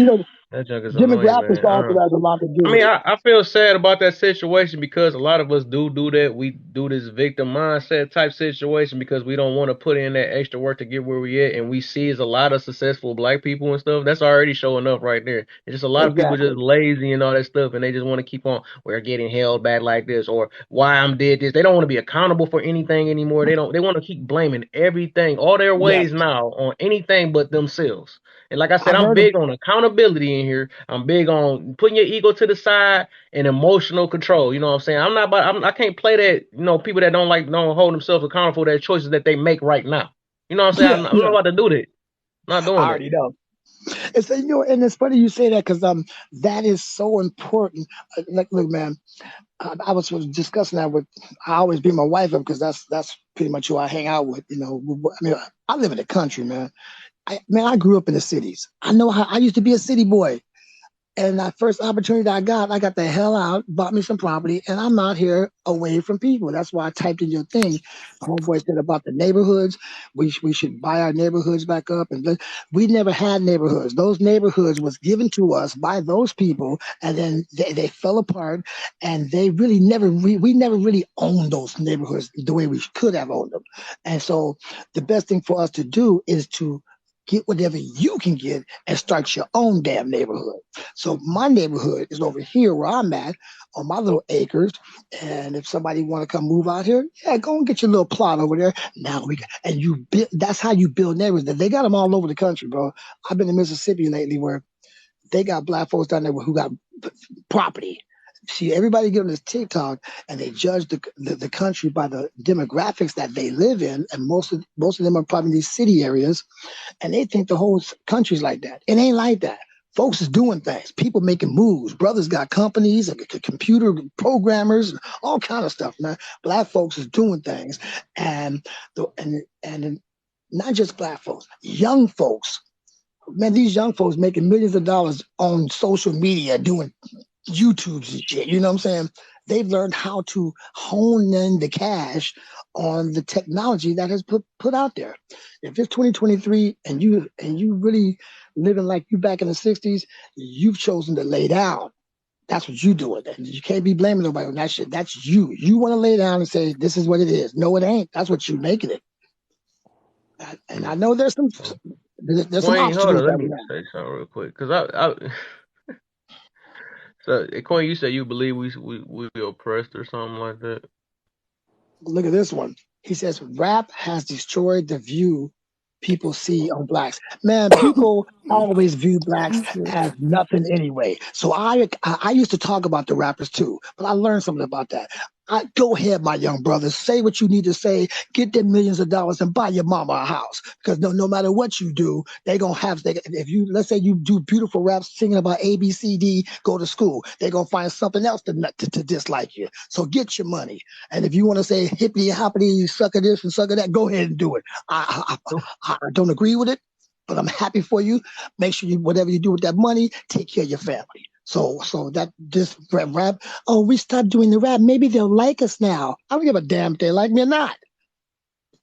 That junk is annoying, Demographics man. also has a lot to do I with mean, it. I feel sad about that situation because a lot of us do that. We do this victim mindset type situation because we don't want to put in that extra work to get where we at. And we see is a lot of successful black people and stuff. That's already showing up right there. It's just a lot of people just Exactly. lazy and all that stuff, and they just want to keep on. We're getting held back like this, or why I'm did this. They don't want to be accountable for anything anymore. They don't. They want to keep blaming everything, all their Yes. ways now on anything but themselves. And like I said, I've I'm heard of big on accountability in here. I'm big on putting your ego to the side and emotional control. You know what I'm saying? I'm not about. I can't play that. You know, people that don't hold themselves accountable for their choices that they make right now. You know what I'm saying? yeah, I'm not yeah. about to do that. Not doing I it. already know. It's and it's funny you say that because that is so important. Like, look, man, I was discussing that with. I always bring my wife up because that's pretty much who I hang out with. I mean, I live in the country, man. I grew up in the cities. I know how I used to be a city boy. And that first opportunity I got the hell out, bought me some property, and I'm out here away from people. That's why I typed in your thing. Homeboy said about the neighborhoods. We should buy our neighborhoods back up. We never had neighborhoods. Those neighborhoods was given to us by those people, and then they fell apart. And they really we never really owned those neighborhoods the way we could have owned them. And so the best thing for us to do is to get whatever you can get and start your own damn neighborhood. So my neighborhood is over here where I'm at on my little acres. And if somebody want to come move out here, yeah, go and get your little plot over there. Now and you build, that's how you build neighborhoods. They got them all over the country, bro. I've been in Mississippi lately where they got black folks down there who got property. See, everybody get on this TikTok and they judge the country by the demographics that they live in, and most of them are probably in these city areas, and they think the whole country's like that. It ain't like that. Folks is doing things. People making moves. Brothers got companies and computer programmers and all kind of stuff, man. Black folks is doing things, and and not just black folks, young folks. Man, these young folks making millions of dollars on social media doing YouTubes and shit. You know what I'm saying? They've learned how to hone in the cash on the technology that has put out there. If it's 2023 and you really living like you back in the 60s, you've chosen to lay down. That's what you doing. And you can't be blaming nobody on that shit. That's you. You want to lay down and say, this is what it is. No, it ain't. That's what you making it. And I know there's some Queen, hold obstacles on. Let that we me have. say something real quick, cause so Queen, you said you believe we oppressed or something like that. Look at this one. He says rap has destroyed the view people see on blacks. Man, people always view blacks as nothing anyway. So I used to talk about the rappers too, but I learned something about that. Go ahead, my young brothers. Say what you need to say. Get them millions of dollars and buy your mama a house. Because no matter what you do, they gonna have. If you let's say you do beautiful raps singing about A B C D, go to school. They are gonna find something else to dislike you. So get your money. And if you want to say hippity hoppity, suck of this and suck of that, go ahead and do it. I don't agree with it, but I'm happy for you. Make sure whatever you do with that money, take care of your family. So that this rap, oh, we stopped doing the rap. Maybe they'll like us now. I don't give a damn if they like me or not.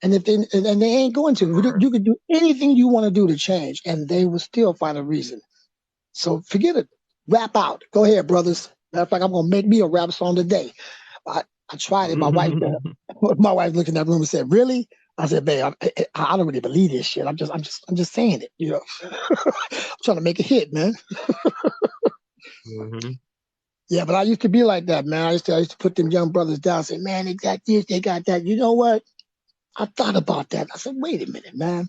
And if they and they ain't going to, you can do anything you want to do to change, and they will still find a reason. So forget it. Rap out. Go ahead, brothers. Matter of fact, I'm gonna make me a rap song today. I, I tried it. My wife said, my wife looked in that room and said, "Really?" I said, "Babe, I don't really believe this shit. I'm just saying it. You know, I'm trying to make a hit, man." Hmm. Yeah, but I used to be like that, man. I used to put them young brothers down, say, "Man, they got this, they got that." You know what? I thought about that. I said, "Wait a minute, man.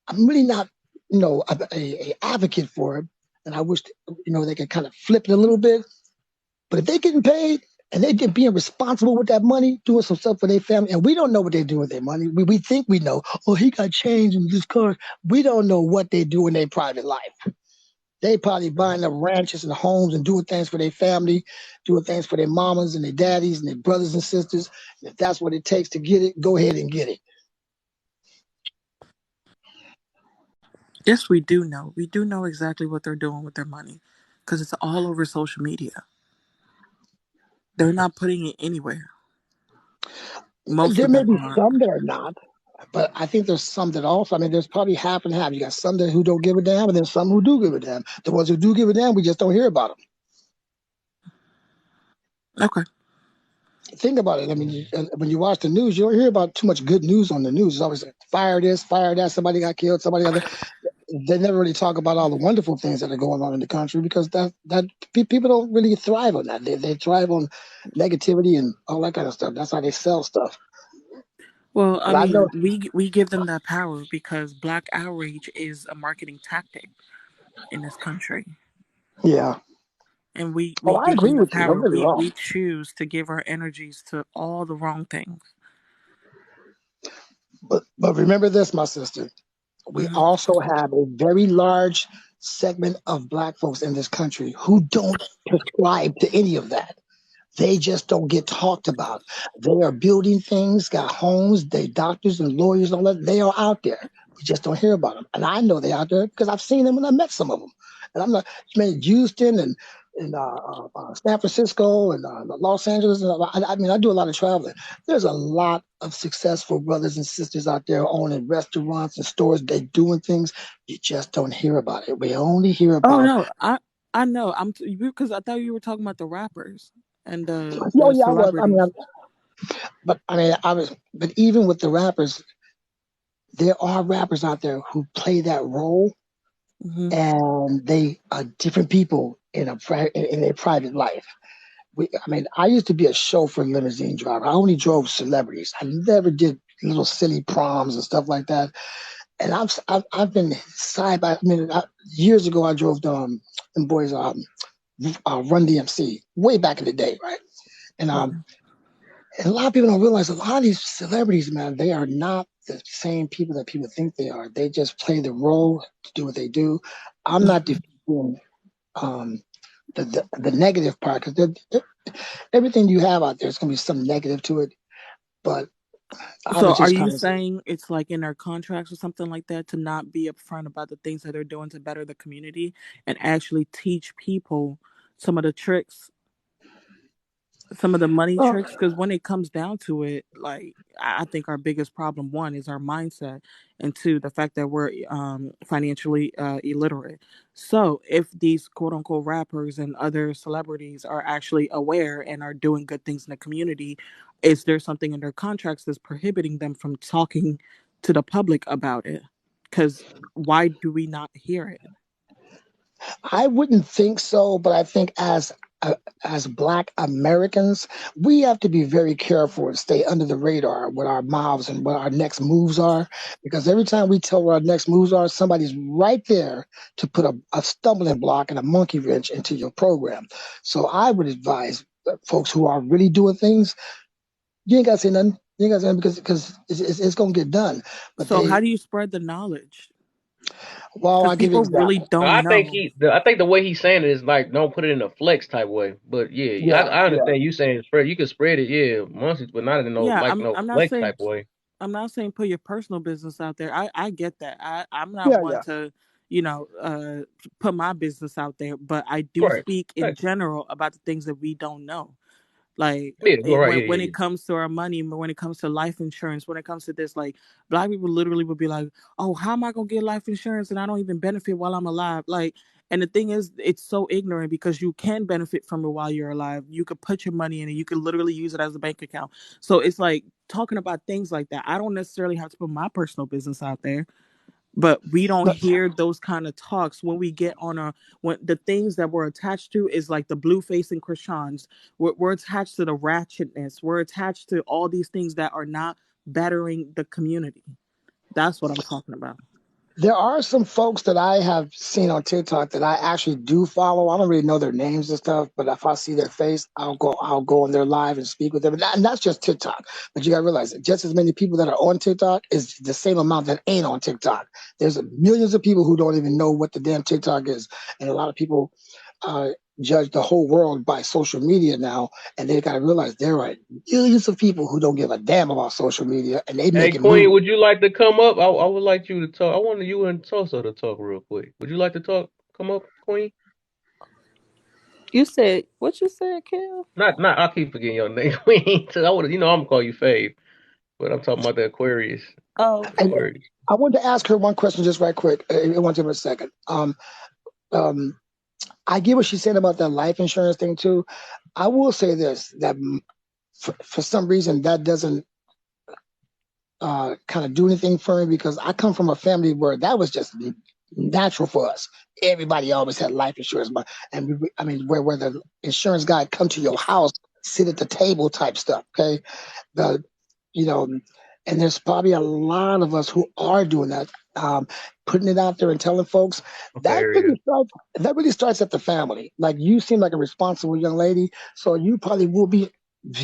I'm really not, a advocate for it, and I wish, they could kind of flip it a little bit. But if they getting paid and they get being responsible with that money, doing some stuff for their family, and we don't know what they do with their money. We think we know. Oh, he got change in this car. We don't know what they do in their private life. They probably buying up ranches and homes and doing things for their family, doing things for their mamas and their daddies and their brothers and sisters. And if that's what it takes to get it, go ahead and get it. Yes, we do know. We do know exactly what they're doing with their money because it's all over social media. They're not putting it anywhere. Most There of may them be aren't. some that are not. But I think there's some that also. I mean, there's probably half and half. You got some that who don't give a damn, and then some who do give a damn. The ones who do give a damn, we just don't hear about them. Okay. Think about it. I mean, when you watch the news, you don't hear about too much good news on the news. It's always like, fire this, fire that. Somebody got killed. Somebody got. They never really talk about all the wonderful things that are going on in the country because people don't really thrive on that. They thrive on negativity and all that kind of stuff. That's how they sell stuff. Well, I But I know, mean, we give them that power because black outrage is a marketing tactic in this country. yeah. And we Oh, I give them agree the with you. Don't power. get me We wrong. choose to give our energies to all the wrong things. But remember this, my sister. We Hmm. also have a very large segment of black folks in this country who don't prescribe to any of that. They just don't get talked about. They are building things, got homes, they doctors and lawyers and all that. They are out there. We just don't hear about them. And I know they're out there because I've seen them and I met some of them. And I'm not, man, Houston and San Francisco and Los Angeles. And I mean, I do a lot of traveling. There's a lot of successful brothers and sisters out there owning restaurants and stores. They doing things. You just don't hear about it. We only hear Oh about, no, I know. Because I thought you were talking about the rappers and oh the yeah, I was. I mean, celebrities. but even with the rappers, there are rappers out there who play that role, Hmm. and they are different people in their private life. I mean, I used to be a chauffeur limousine driver. I only drove celebrities. I never did little silly proms and stuff like that. And I've been side by. I mean, years ago I drove them boys Run DMC way back in the day, right? And Hmm. And a lot of people don't realize a lot of these celebrities, man, they are not the same people that people think they are. They just play the role to do what they do. I'm not Hmm. defending um, the negative part because everything you have out there is going to be some negative to it. But I So, was are just you kind of saying it's like in their contracts or something like that to not be upfront about the things that they're doing to better the community and actually teach people some of the tricks, some of the money well, tricks? Because when it comes down to it, like I think our biggest problem, one, is our mindset, and two, the fact that we're financially illiterate. So if these quote unquote rappers and other celebrities are actually aware and are doing good things in the community, is there something in their contracts that's prohibiting them from talking to the public about it? Because why do we not hear it? I wouldn't think so, but I think uh, as Black Americans, we have to be very careful and stay under the radar with our mouths and what our next moves are, because every time we tell what our next moves are, somebody's right there to put a stumbling block and a monkey wrench into your program. So I would advise folks who are really doing things, you ain't got to say nothing. You ain't got to say nothing because it's going to get done. But So how do you spread the knowledge? well, Because I'll give you people an really example. don't know. I think the way he's saying it is like don't put it in a flex type way. But yeah, Yeah, I yeah, understand you saying spread. You can spread it, yeah, monthly, but not in Yeah, no I'm not flex saying type way. I'm not saying put your personal business out there. I get that. I'm not yeah, one yeah. to, you know, put my business out there, but I do Right. speak in Right. general about the things that we don't know. Like Yeah, you're right. when Yeah. it comes to our money, when it comes to life insurance, when it comes to this, like black people literally would be like, "Oh, how am I gonna get life insurance and I don't even benefit while I'm alive?" Like, and the thing is, it's so ignorant because you can benefit from it while you're alive. You could put your money in it. You could literally use it as a bank account. So it's like talking about things like that. I don't necessarily have to put my personal business out there, but we don't No, hear those kind of talks when we get on a when the things that we're attached to is like the blue facing Krishans. We're attached to the ratchetness. We're attached to all these things that are not bettering the community. That's what I'm talking about. there are some folks that I have seen on TikTok that I actually do follow. I don't really know their names and stuff, but if I see their face, I'll go on their live and speak with them. And that's just TikTok. But you gotta realize that just as many people that are on TikTok is the same amount that ain't on TikTok. There's millions of people who don't even know what the damn TikTok is. And a lot of people uh, judge the whole world by social media now, and they gotta realize there are millions of people who don't give a damn about social media and they Hey, making Queen, moves. would you like to come up? I would like you to talk. I wanted you and Tulsa to talk real quick. Would you like to talk? Come up, Queen. You said what you said, Kim? I keep forgetting your name, Queen. I would, I'm gonna call you Fave, but I'm talking about the Aquarius. Oh, No And okay. worries. I wanted to ask her one question just right quick. I want to give her a second. Um, I get what she's saying about that life insurance thing too. I will say this, that for some reason that doesn't kind of do anything for me, because I come from a family where that was just natural for us. Everybody always had life insurance, but I mean, where the insurance guy come to your house, sit at the table type stuff. Okay, the you know, and there's probably a lot of us who are doing that, putting it out there and telling folks Okay, that area. really starts. That really starts at the family. Like, you seem like a responsible young lady, so you probably will be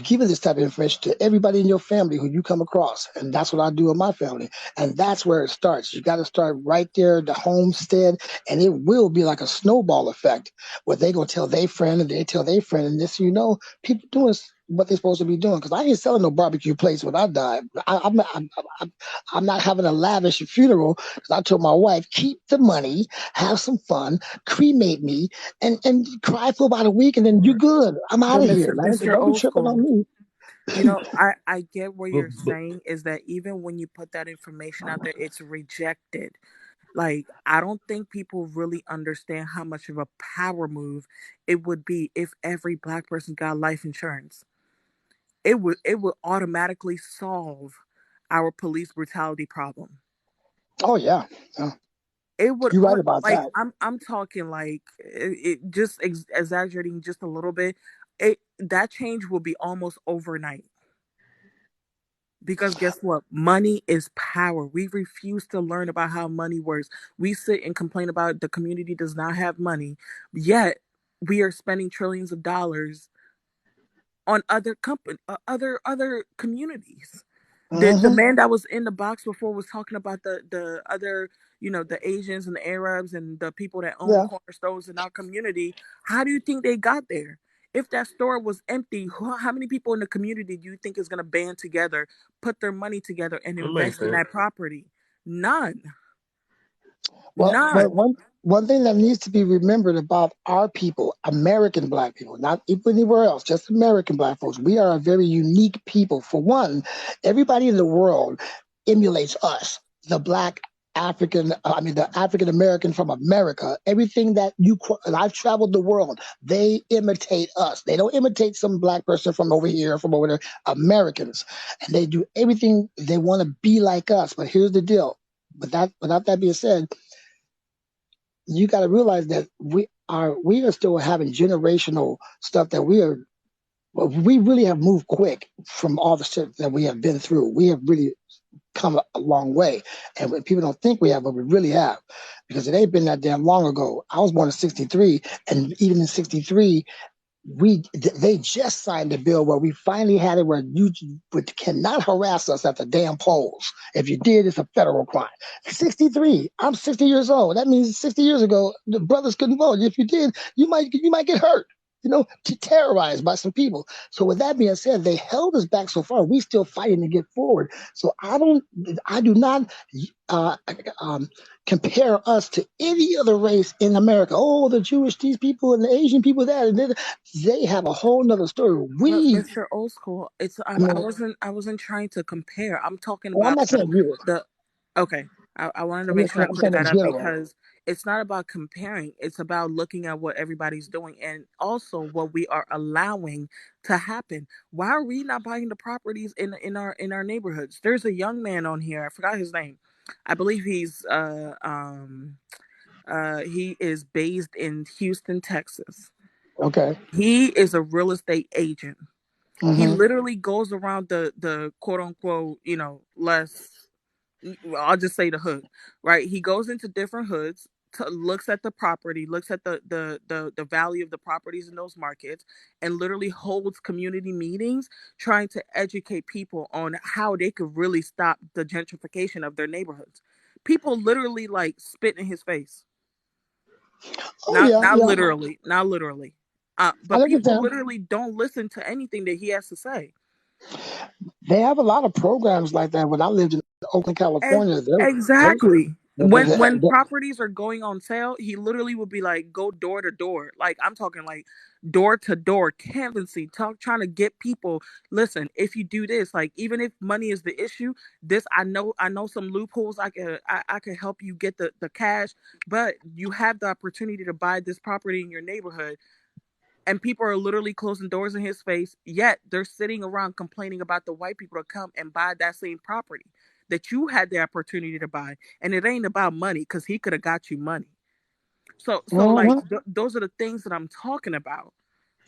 giving this type of information to everybody in your family who you come across, and that's what I do in my family, and that's where it starts. You got to start right there, the homestead, and it will be like a snowball effect, where they gonna tell their friend, and they tell their friend, and this, people doing what they're supposed to be doing. Because I ain't selling no barbecue place when I die. I'm not having a lavish funeral, because I told my wife, keep the money, have some fun, cremate me, and cry for about a week, and then you good. I'm out But of here, Mr. man. Mr. Don't be Old tripping School, on me. I get what But, you're but saying is that even when you put that information out there, it's rejected. Like, I don't think people really understand how much of a power move it would be if every black person got life insurance. It would automatically solve our police brutality problem. Oh yeah, yeah. It would You're right about like that. I'm talking like it just exaggerating just a little bit. It That change will be almost overnight. Because guess what? Money is power. We refuse to learn about how money works. We sit and complain about the community does not have money, yet we are spending trillions of dollars on other communities. The Hmm. man that was in the box before was talking about the other, the Asians and the Arabs and the people that own Yeah. corner stores in our community. How do you think they got there? If that store was empty, how many people in the community do you think is going to band together, put their money together, and it makes invest in sense. that property? None. Well, but None. one thing that needs to be remembered about our people, American Black people, not anywhere else, just American Black folks, we are a very unique people. For one, everybody in the world emulates us, the Black African, I mean, the African American from America. Everything that and I've traveled the world, they imitate us. They don't imitate some Black person from over here, from over there. Americans, and they do everything they want to be like us. But here's the deal. Without that being said, you got to realize that we are still having generational stuff that we really have moved quick from all the shit that we have been through. We have really come a long way, and when people don't think we have, but we really have, because it ain't been that damn long ago. I was born in '63, and even in '63, they just signed a bill where we finally had it where you cannot harass us at the damn polls. If you did, it's a federal crime. 63. I'm 60 years old. That means 60 years ago, the brothers couldn't vote. If you did, you might get hurt. Terrorized by some people. So with that being said, they held us back so far. We still fighting to get forward. So I do not uh, um, compare us to any other race in America. Oh, the Jewish, these people, and the Asian people, that, and they have a whole nother story. But Mr. Old School, I mean, I wasn't trying to compare. I'm talking well, I'm about not saying you. the okay. I wanted to I'm make just sure I I'm cleared saying in that up general. because it's not about comparing. It's about looking at what everybody's doing and also what we are allowing to happen. Why are we not buying the properties in our neighborhoods? There's a young man on here. I forgot his name. I believe he is based in Houston, Texas. Okay. He is a real estate agent. He Mm-hmm. literally goes around the quote unquote, less, I'll just say the hood, right? He goes into different hoods, looks at the property, looks at the value of the properties in those markets, and literally holds community meetings trying to educate people on how they could really stop the gentrification of their neighborhoods. People literally like spit in his face. Oh Not yeah, not yeah. literally, not literally. I But people understand. literally don't listen to anything that he has to say. They have a lot of programs like that. When I lived in Oakland, Ex- California, there Exactly. When properties are going on sale, he literally would be like, go door to door. Like I'm talking like door to door, canvassing, trying to get people. Listen, if you do this, like even if money is the issue, this I know some loopholes. I could help you get the cash, but you have the opportunity to buy this property in your neighborhood. And people are literally closing doors in his face, yet they're sitting around complaining about the white people to come and buy that same property that you had the opportunity to buy. And it ain't about money because he could have got you money. So like Mhm. those are the things that I'm talking about.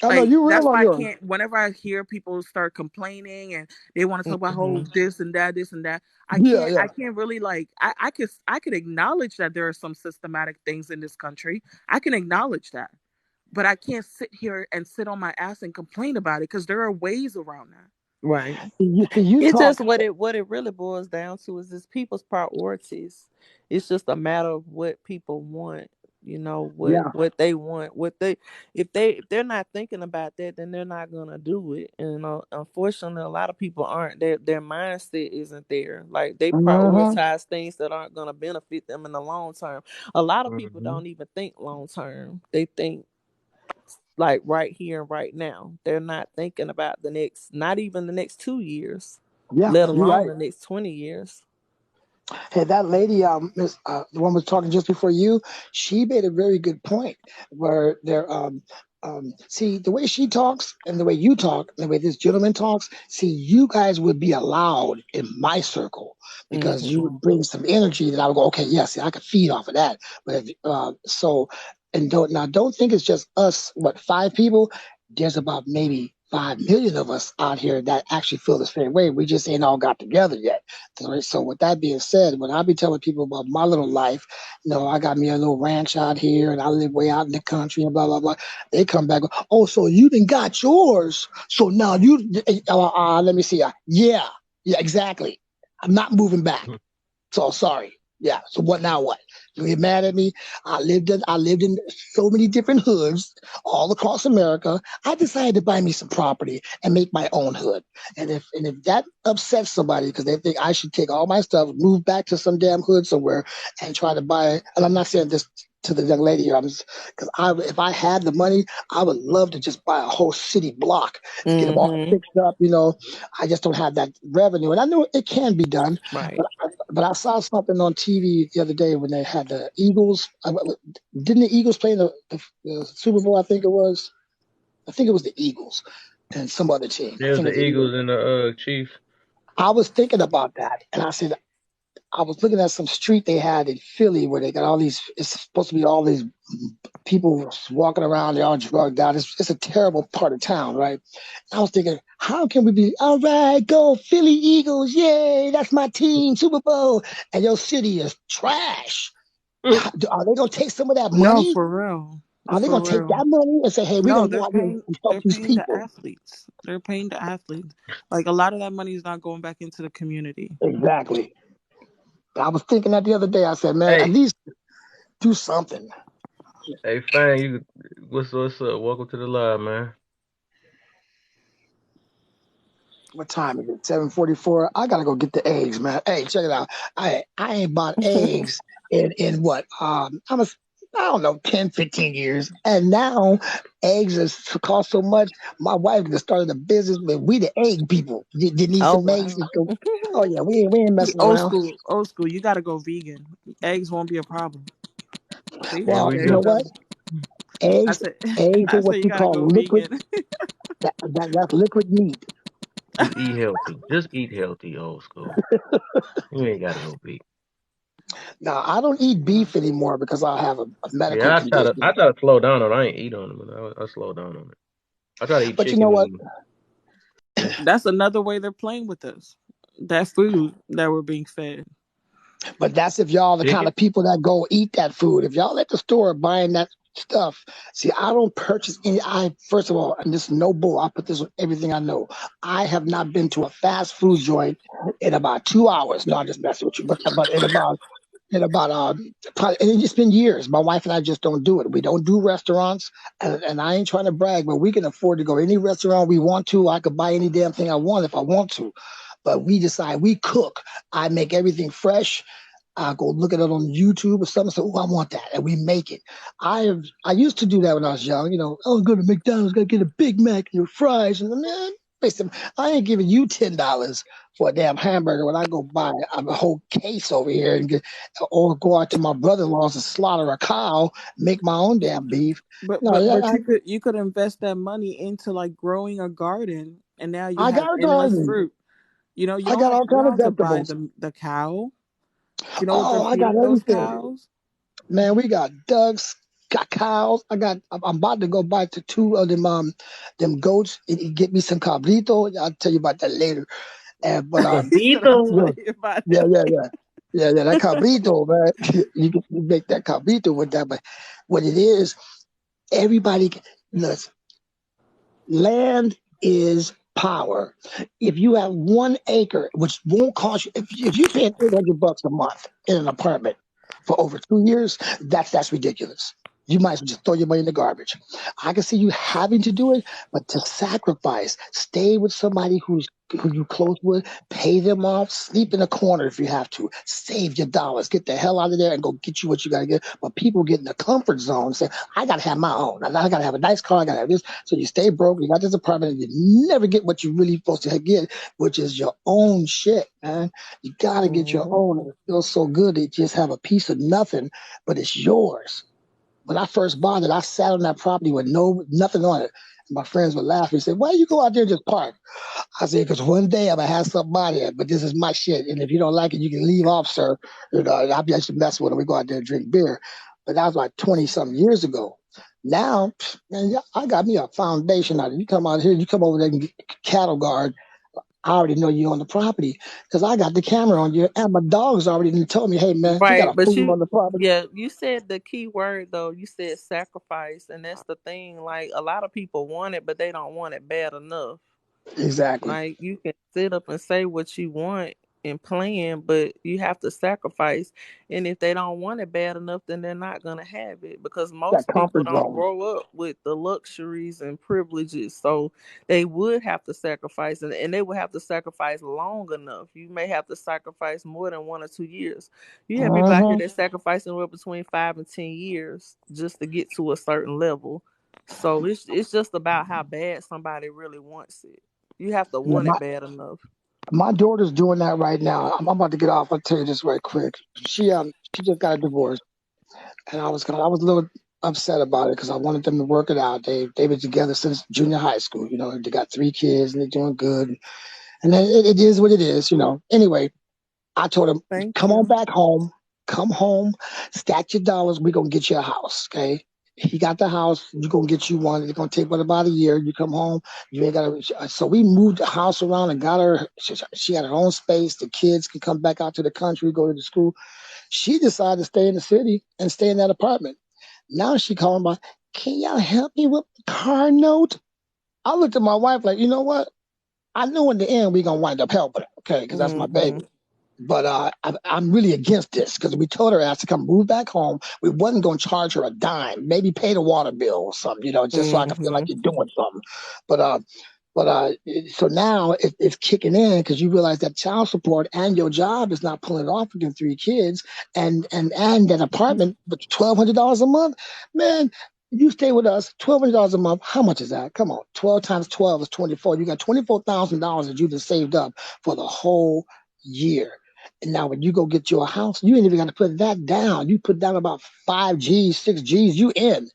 I know Like you that's real on why I yours. can't. Whenever I hear people start complaining and they want to talk about Mm-hmm. this and that, this and that, I Yeah, can't. yeah. I can't really like. I could acknowledge that there are some systematic things in this country. I can acknowledge that, but I can't sit here and sit on my ass and complain about it because there are ways around that. Right. You see, you It's just talk. what it really boils down to is just people's priorities. It's just a matter of what people want. You know what Yeah. what they want. What they if they're not thinking about that, then they're not gonna do it. And unfortunately, a lot of people aren't. Their mindset isn't there. Like they Hmm. prioritize things that aren't gonna benefit them in the long term. A lot of people Mm-hmm. don't even think long term. They think like right here and right now. They're not thinking about the next, not even the next 2 years, Yeah, let you're alone right. the next 20 years. Hey, that lady, the one was talking just before you. She made a very good point where see the way she talks and the way you talk and the way this gentleman talks. See, you guys would be allowed in my circle because you Hmm. would bring some energy that I would go, okay, yes, I could feed off of that. But and don't think it's just us. What, 5 people? There's about maybe 5 million of us out here that actually feel the same way. We just ain't all got together yet. So with that being said, when I be telling people about my little life, I got me a little ranch out here and I live way out in the country and blah blah blah. They come back, oh, so you done got yours. So now let me see. Yeah, yeah, exactly. I'm not moving back. So sorry. Yeah. So what now? What? You get mad at me? I lived in so many different hoods all across America. I decided to buy me some property and make my own hood. And if that upsets somebody because they think I should take all my stuff, move back to some damn hood somewhere, and try to buy it. And I'm not saying this to the young lady here. I'm just because if I had the money, I would love to just buy a whole city block and get them all Hmm. fixed up. I just don't have that revenue, and I know it can be done. Right. But I saw something on TV the other day when they had the Eagles. Didn't the Eagles play in the Super Bowl? I think it was. I think it was the Eagles and some other team. I There's think it the was the Eagles. Eagles and the Chiefs. I was thinking about that, and I said I was looking at some street they had in Philly where they got all these. It's supposed to be all these people walking around. They're all drugged out. It's a terrible part of town, right? I was thinking, how can we be all right? Go Philly Eagles! Yay! That's my team, Super Bowl. And your city is trash. Are they gonna take some of that No, money? for real, Are they for gonna take real. that money and say, "Hey, we're No, gonna they're go out here paying. and help They're these paying the people"? athletes. They're paying the athletes. Like a lot of that money is not going back into the community. Exactly. I was thinking that the other day. I said, "Man, at Hey, least do something." hey, Fang, what's up? Welcome to the live, man. What time is it? 7:44. I gotta go get the eggs, man. Hey, check it out. I ain't bought eggs in what? I don't know, 10, 15 years. And now eggs has cost so much. My wife just started a business, but we the egg people. You need Oh some eggs? wow. Just go. Oh yeah, we ain't messing Old around. school, old school. You got to go vegan. Eggs won't be a problem. See, Yeah, Well, we you know there you do. what? go. I Eggs said, eggs are I said what you you got to call go liquid. vegan. That's liquid meat. Just eat healthy. Just eat healthy, old school. You ain't gotta go big. Now I don't eat beef anymore because I have a medical Yeah, I condition. try to slow down on it. I ain't eat on it, but I slow down on it. I try to eat But you know chicken what? and That's another way they're playing with us. That food that we're being fed. But that's if y'all the kind chicken. of people that go eat that food. If y'all at the store buying that stuff, see, I don't purchase any. I first of all, and this is no bull. I put this on everything I know. I have not been to a fast food joint in about 2 hours. No, I'm just messing with you. But in about probably, and it's been years. My wife and I just don't do it. We don't do restaurants, and I ain't trying to brag, but we can afford to go any restaurant we want to. I could buy any damn thing I want if I want to, but we decide we cook. I make everything fresh. I go look at it on YouTube or something. So, oh, I want that, and we make it. I used to do that when I was young. I was going to McDonald's, got to get a Big Mac and your fries, and man, I ain't giving you $10 for a damn hamburger when I go buy a whole case over here and get, or go out to my brother-in-law's and slaughter a cow, make my own damn beef. But No, but yeah, but you could invest that money into like growing a garden, and now you I have got a endless garden. fruit. You I don't got have all you kind don't of have to buy vegetables. the cow. You know what they're Oh, I got feeding those everything. cows? Man, we got ducks, got cows. I'm about to go buy to two of them goats and get me some cabrito. I'll tell you about that later. But He said, "I'll tell yeah, Cabrito. you about yeah, it." yeah, yeah, yeah. That cabrito, man. You make that cabrito with that. But what it is, everybody, listen, land is power. If you have 1 acre, which won't cost you, if you pay $800 a month in an apartment for over 2 years, that's ridiculous. You might as well just throw your money in the garbage. I can see you having to do it, but to sacrifice, stay with somebody who you close with, pay them off, sleep in a corner if you have to, save your dollars, get the hell out of there and go get you what you gotta get. But people get in the comfort zone and say, I gotta have my own. I gotta have a nice car, I gotta have this. So you stay broke, you got this apartment, and you never get what you really supposed to get, which is your own shit, man. You gotta get your Mhm. own. And it feels so good to just have a piece of nothing, but it's yours. When I first bought it, I sat on that property with nothing on it. And my friends would laugh and say, why you go out there and just park? I said, because one day I'm gonna have something out here, but this is my shit. And if you don't like it, you can leave off, sir. I'll be actually messing with it. We go out there and drink beer. But that was like 20 something years ago. Now, man, yeah, I got me a foundation out of it. You come out here, you come over there and get cattle guard. I already know you on the property because I got the camera on you, and my dog's already done told me, "Hey man, you got Right, a but fool on the property." yeah, you said the key word though. You said sacrifice, and that's the thing. Like a lot of people want it, but they don't want it bad enough. Exactly. Like you can sit up and say what you want and plan, but you have to sacrifice. And if they don't want it bad enough, then they're not gonna have it because That most people comfort don't zone. grow up with the luxuries and privileges. So they would have to sacrifice, and they would have to sacrifice long enough. You may have to sacrifice more than 1 or 2 years. You have people out here Hmm. that sacrificing between 5 and 10 years just to get to a certain level. So it's just about how bad somebody really wants it. You have to Yeah, want it bad enough. my daughter's doing that right now. I'm about to get off. I'll tell you this right quick. She just got a divorce, and I was a little upset about it because I wanted them to work it out. They've been together since junior high school. They got 3 kids and they're doing good. And then it is what it is. Anyway, I told him, Thank come on you. back home, come home, stack your dollars. We're gonna get you a house, okay? He got the house. You're gonna get you one. It's gonna take about a year. You come home. You ain't gotta. So we moved the house around and got her. She had her own space. The kids could come back out to the country, go to the school. She decided to stay in the city and stay in that apartment. Now she calling by. Can y'all help me with the car note? I looked at my wife like, you know what? I know in the end we're gonna wind up helping her, okay? Because that's my Hmm. baby. But I'm really against this because we told her ass to come move back home. We wasn't going to charge her a dime, maybe pay the water bill or something, just so I can feel like Hmm. you're doing something. But so now it's kicking in because you realize that child support and your job is not pulling it off with your 3 kids and that apartment with $1,200 a month, man. You stay with us, $1,200 a month. How much is that? Come on, 12 times 12 is 24. You got $24,000 that you just saved up for the whole year. And now when you go get your house, you ain't even got to put that down. You put down about 5 G's, 6 G's, you in,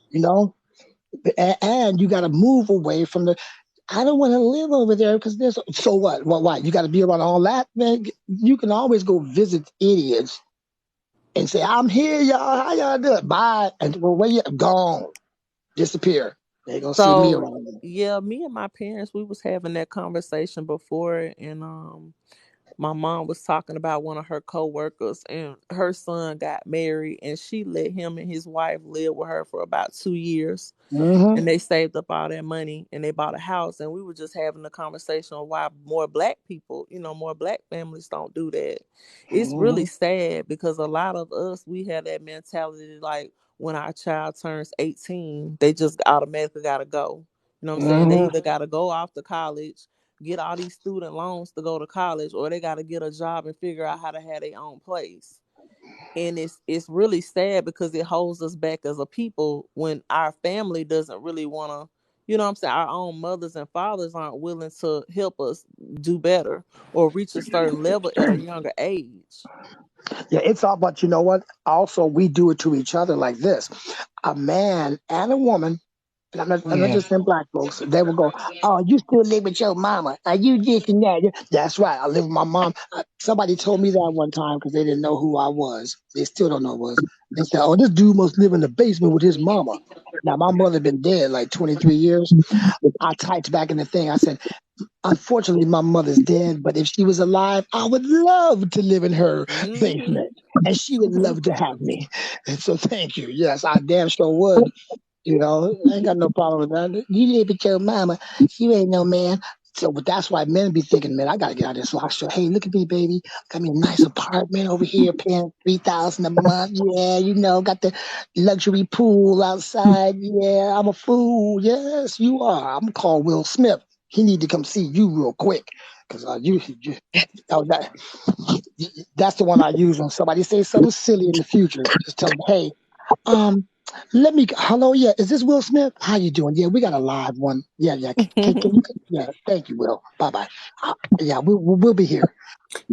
you know? And you got to move away from the, I don't want to live over there because there's, so what? Well, why? You got to be around all that, man. You can always go visit idiots and say, I'm here, y'all. How y'all doing? Bye. And well, where you gone? Disappear. They ain't gonna see me So around there. yeah, me and my parents we was having that conversation before, and my mom was talking about one of her coworkers, and her son got married, and she let him and his wife live with her for about 2 years. Mm-hmm. And they saved up all that money and they bought a house, and we were just having a conversation on why more black people, more black families don't do that. It's Mm-hmm. really sad because a lot of us we have that mentality like when our child turns 18 they just automatically got to go. You know what I'm saying? They Mm-hmm. either got to go off to college, get all these student loans to go to college, or they got to get a job and figure out how to have their own place. And it's really sad because it holds us back as a people when our family doesn't really want to, you know what I'm saying, our own mothers and fathers aren't willing to help us do better or reach a certain level at a younger age. Yeah, it's all, but you know what? Also, we do it to each other like this. A man and a woman, and I'm not Yeah. just saying black folks, they will go, "Oh, you still live with your mama. Are you this and that?" That's right. I live with my mom. Somebody told me that one time because they didn't know who I was. They still don't know who I was. They said, "Oh, this dude must live in the basement with his mama." Now, my mother been dead like 23 years. I typed back in the thing. I said, unfortunately, my mother's dead, but if she was alive, I would love to live in her Hmm. basement, and she would love to have me. And so, thank you. Yes, I damn sure would. I ain't got no problem with that. You live with your mama. You ain't no man. So, but that's why men be thinking, man, I gotta get out of this lock. Hey, look at me, baby. Got me a nice apartment over here, paying $3,000 a month. Yeah, got the luxury pool outside. Yeah, I'm a fool. Yes, you are. I'm gonna call Will Smith. He need to come see you real quick, cause oh, that's the one I use when somebody say something silly in the future. Just tell them, hey, um, hello, yeah, is this Will Smith? How you doing? Yeah, we got a live one. Yeah, yeah. Can you? Yeah, thank you, Will. Bye bye. Yeah, we'll be here.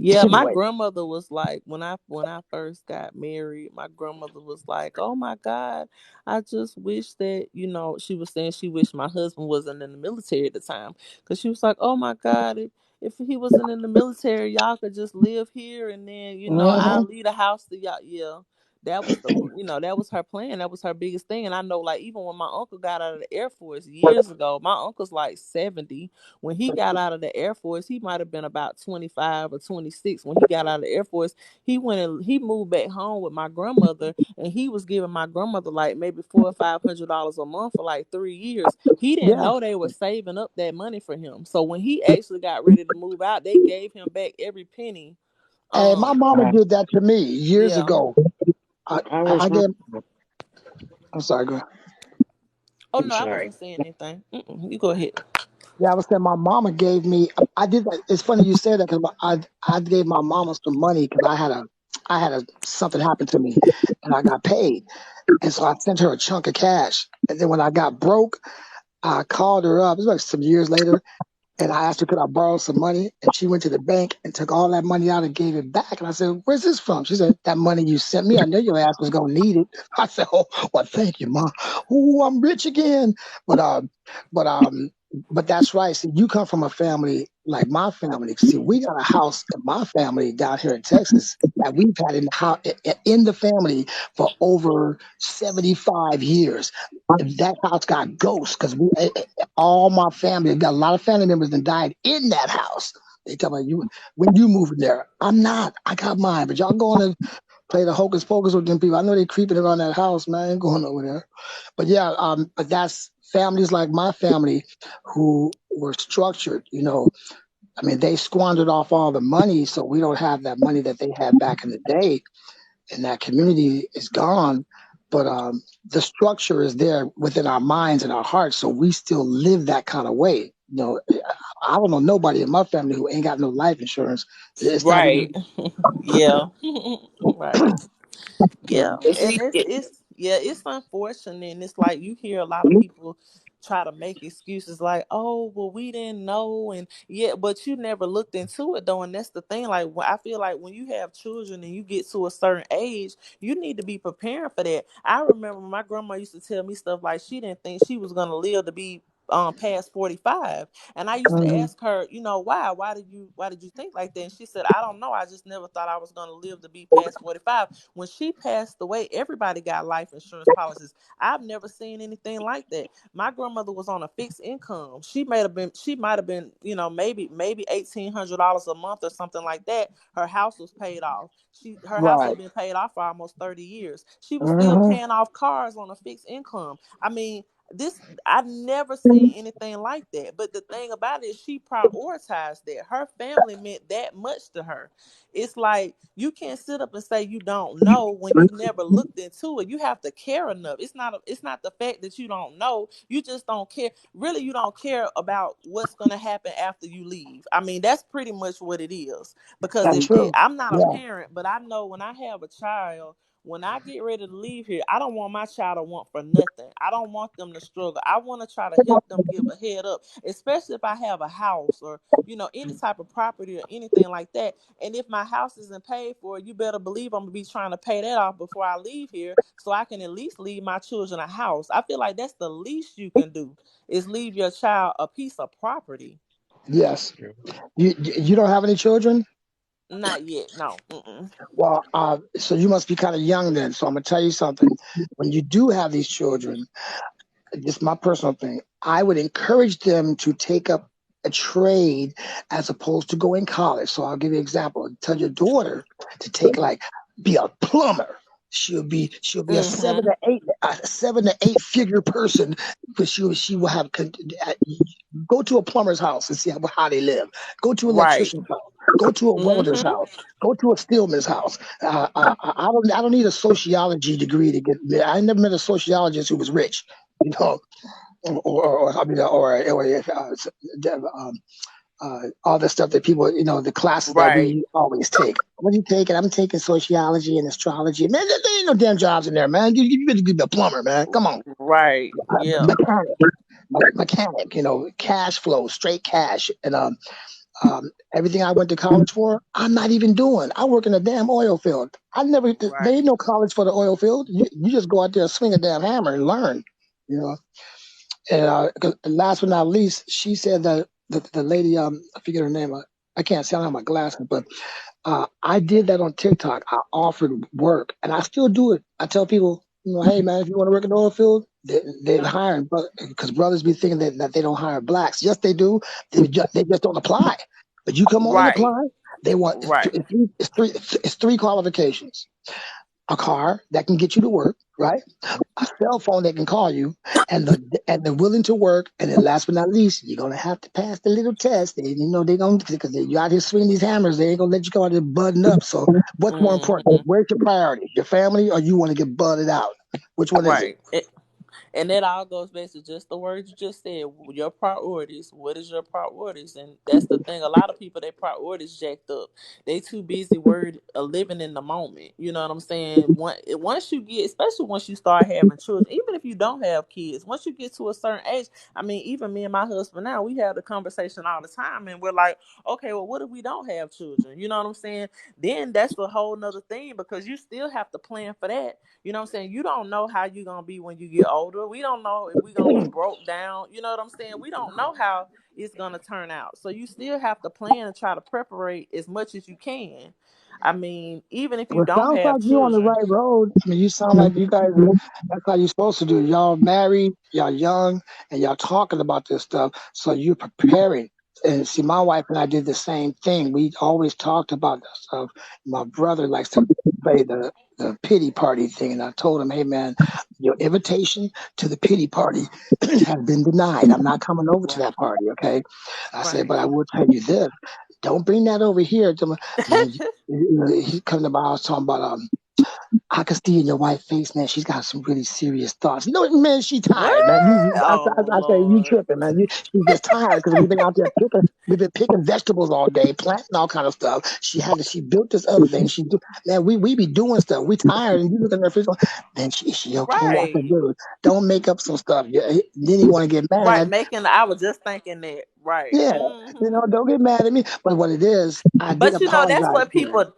Yeah, my Anyway, grandmother was like, when I first got married, my grandmother was like, "Oh my God, I just wish that, she was saying she wished my husband wasn't in the military at the time, because she was like, oh my God, if he wasn't in the military, y'all could just live here, and then I'll mhm, leave the house to y'all." Yeah, that was that was her plan. That was her biggest thing. And I know, like, even when my uncle got out of the Air Force years ago, my uncle's like 70. When he got out of the Air Force, he might have been about 25 or 26. When he got out of the Air Force, he went and he moved back home with my grandmother, and he was giving my grandmother like maybe $400 or $500 a month for like 3 years. He didn't yeah. know they were saving up that money for him. So when he actually got ready to move out, they gave him back every penny. Hey, my Um, mama did that to me years yeah. ago. I, I I remember. gave. I'm sorry, go ahead. Oh I'm no, I sorry. wasn't saying anything. You go ahead. Yeah, I was saying my mama gave me. I did that. It's funny you said that because I gave my mama some money because I had a something happen to me, and I got paid. And so I sent her a chunk of cash. And then when I got broke, I called her up. It was like some years later. And I asked her, could I borrow some money? And she went to the bank and took all that money out and gave it back. And I said, where's this from? She said, that money you sent me, I knew your ass was going to need it. I said, oh, well, thank you, Mom. Ooh, I'm rich again. But, um, but, um, but that's right. See, you come from a family like my family. See, we got a house in my family down here in Texas that we've had in the family for over 75 years. That house got ghosts because all my family, got a lot of family members that died in that house. They tell me you when you move in there. I'm not. I got mine, but y'all going to play the hocus pocus with them people. I know they creeping around that house, man. I ain't going over there. But yeah, but that's families like my family who were structured. I mean, they squandered off all the money, so we don't have that money that they had back in the day, and that community is gone. But the structure is there within our minds and our hearts, so we still live that kind of way. I don't know nobody in my family who ain't got no life insurance. It's not even. Right. Yeah. Right. Yeah, But and see, it's unfortunate, and it's like you hear a lot of people try to make excuses like, "Oh, well, we didn't know," and yeah, but you never looked into it though, and that's the thing. Like, I feel like when you have children and you get to a certain age, you need to be preparing for that. I remember my grandma used to tell me stuff like she didn't think she was gonna live to be past 45, and I used to Mhm. ask her, why did you think like that? And she said, I don't know, I just never thought I was going to live to be past 45. When she passed away, everybody got life insurance policies. I've never seen anything like that. My grandmother was on a fixed income. She might have been, maybe $1,800 a month or something like that. Her house was paid off. Her house Right. had been paid off for almost 30 years. She was still Mhm. paying off cars on a fixed income. I mean, This I never seen anything like that. But the thing about it is she prioritized that. Her family meant that much to her. It's like you can't sit up and say you don't know when you never looked into it. You have to care enough. It's not the fact that you don't know. You just don't care. Really, you don't care about what's gonna happen after you leave. I mean, that's pretty much what it is. Because That's if true. I'm not a Yeah, parent, but I know when I have a child, when I get ready to leave here, I don't want my child to want for nothing. I don't want them to struggle. I want to try to help them give a head up, especially if I have a house or, any type of property or anything like that. And if my house isn't paid for, you better believe I'm going to be trying to pay that off before I leave here so I can at least leave my children a house. I feel like that's the least you can do is leave your child a piece of property. yes. Yeah. You don't have any children? Not yet. No. Mm-mm. Well, so you must be kind of young then. So I'm gonna tell you something. When you do have these children, just my personal thing, I would encourage them to take up a trade as opposed to go in college. So I'll give you an example. Tell your daughter to take like be a plumber. She'll be a Mm-hmm. 7 to 8 figure person, but she will have go to a plumber's house and see how they live. Go to an Right. electrician's house. Go to a welder's Mm-hmm. house. Go to a steelman's house. I don't need a sociology degree to get. I never met a sociologist who was rich. You know, or I mean, all the stuff that people, the classes that Right. we always take. What are you taking? I'm taking sociology and astrology. Man, there ain't no damn jobs in there, man. You better be a plumber, man. Come on, Right. Yeah. mechanic, mechanic. Cash flow, straight cash, and everything I went to college for, I'm not even doing. I work in a damn oil field. There Right. ain't no college for the oil field. You just go out there, swing a damn hammer, and learn. You know. And last but not least, she said that the lady, I forget her name. I can't see. I don't have my glasses, but I did that on TikTok. I offered work, and I still do it. I tell people, hey man, if you want to work in the oil field, they're hiring, but because brothers be thinking that they don't hire blacks. Yes, they do. They just don't apply. But you come on and Right. apply. They want Right. it's three qualifications: a car that can get you to work, right? A cell phone that can call you, and they're willing to work. And then last but not least, you're gonna have to pass the little test. And they don't because you out here swinging these hammers. They ain't gonna let you go out there button up. So what's more important? Mm-hmm. Where's your priority? Your family, or you want to get butted out? Which one is it? Right. And that all goes back to just the words you just said. Your priorities. What is your priorities? And that's the thing. A lot of people, their priorities jacked up. They too busy worried living in the moment. You know what I'm saying? Once you get, especially once you start having children, even if you don't have kids, once you get to a certain age, I mean, even me and my husband now, we have the conversation all the time, and we're like, okay, well, what if we don't have children? You know what I'm saying? Then that's a whole nother thing because you still have to plan for that. You know what I'm saying? You don't know how you're going to be when you get older. We don't know if we're going to be broke down. You know what I'm saying? We don't know how it's going to turn out. So you still have to plan and try to prepare as much as you can. I mean, even if you Well, it don't sounds have like you on the children. right road. I mean, you sound like you guys are, that's how you're supposed to do. Y'all married, y'all young, and y'all talking about this stuff. So you're preparing. And see, my wife and I did the same thing. We always talked about this stuff. My brother likes to play the pity party thing. And I told him, hey, man, your invitation to the pity party has been denied. I'm not coming over to Right. that party, okay? I said, but Right. I will tell you this. Don't bring that over here. Man, he's coming to my house talking about I can see in your white face, man. She's got some really serious thoughts. No, man, she What? tired, man. Oh, I say you Lord. tripping, man. She's just tired because we've been out there picking. We've been picking vegetables all day, planting all kind of stuff. She built this other thing. Man, we be doing stuff. We tired, and you look at her face. Then she okay? I said, Right. dude, don't make up some stuff. Yeah, then you want to get Right. mad. I was just thinking that. Right. Yeah, Hmm. don't get mad at me. But what it is, I did But that's apologize what for it. people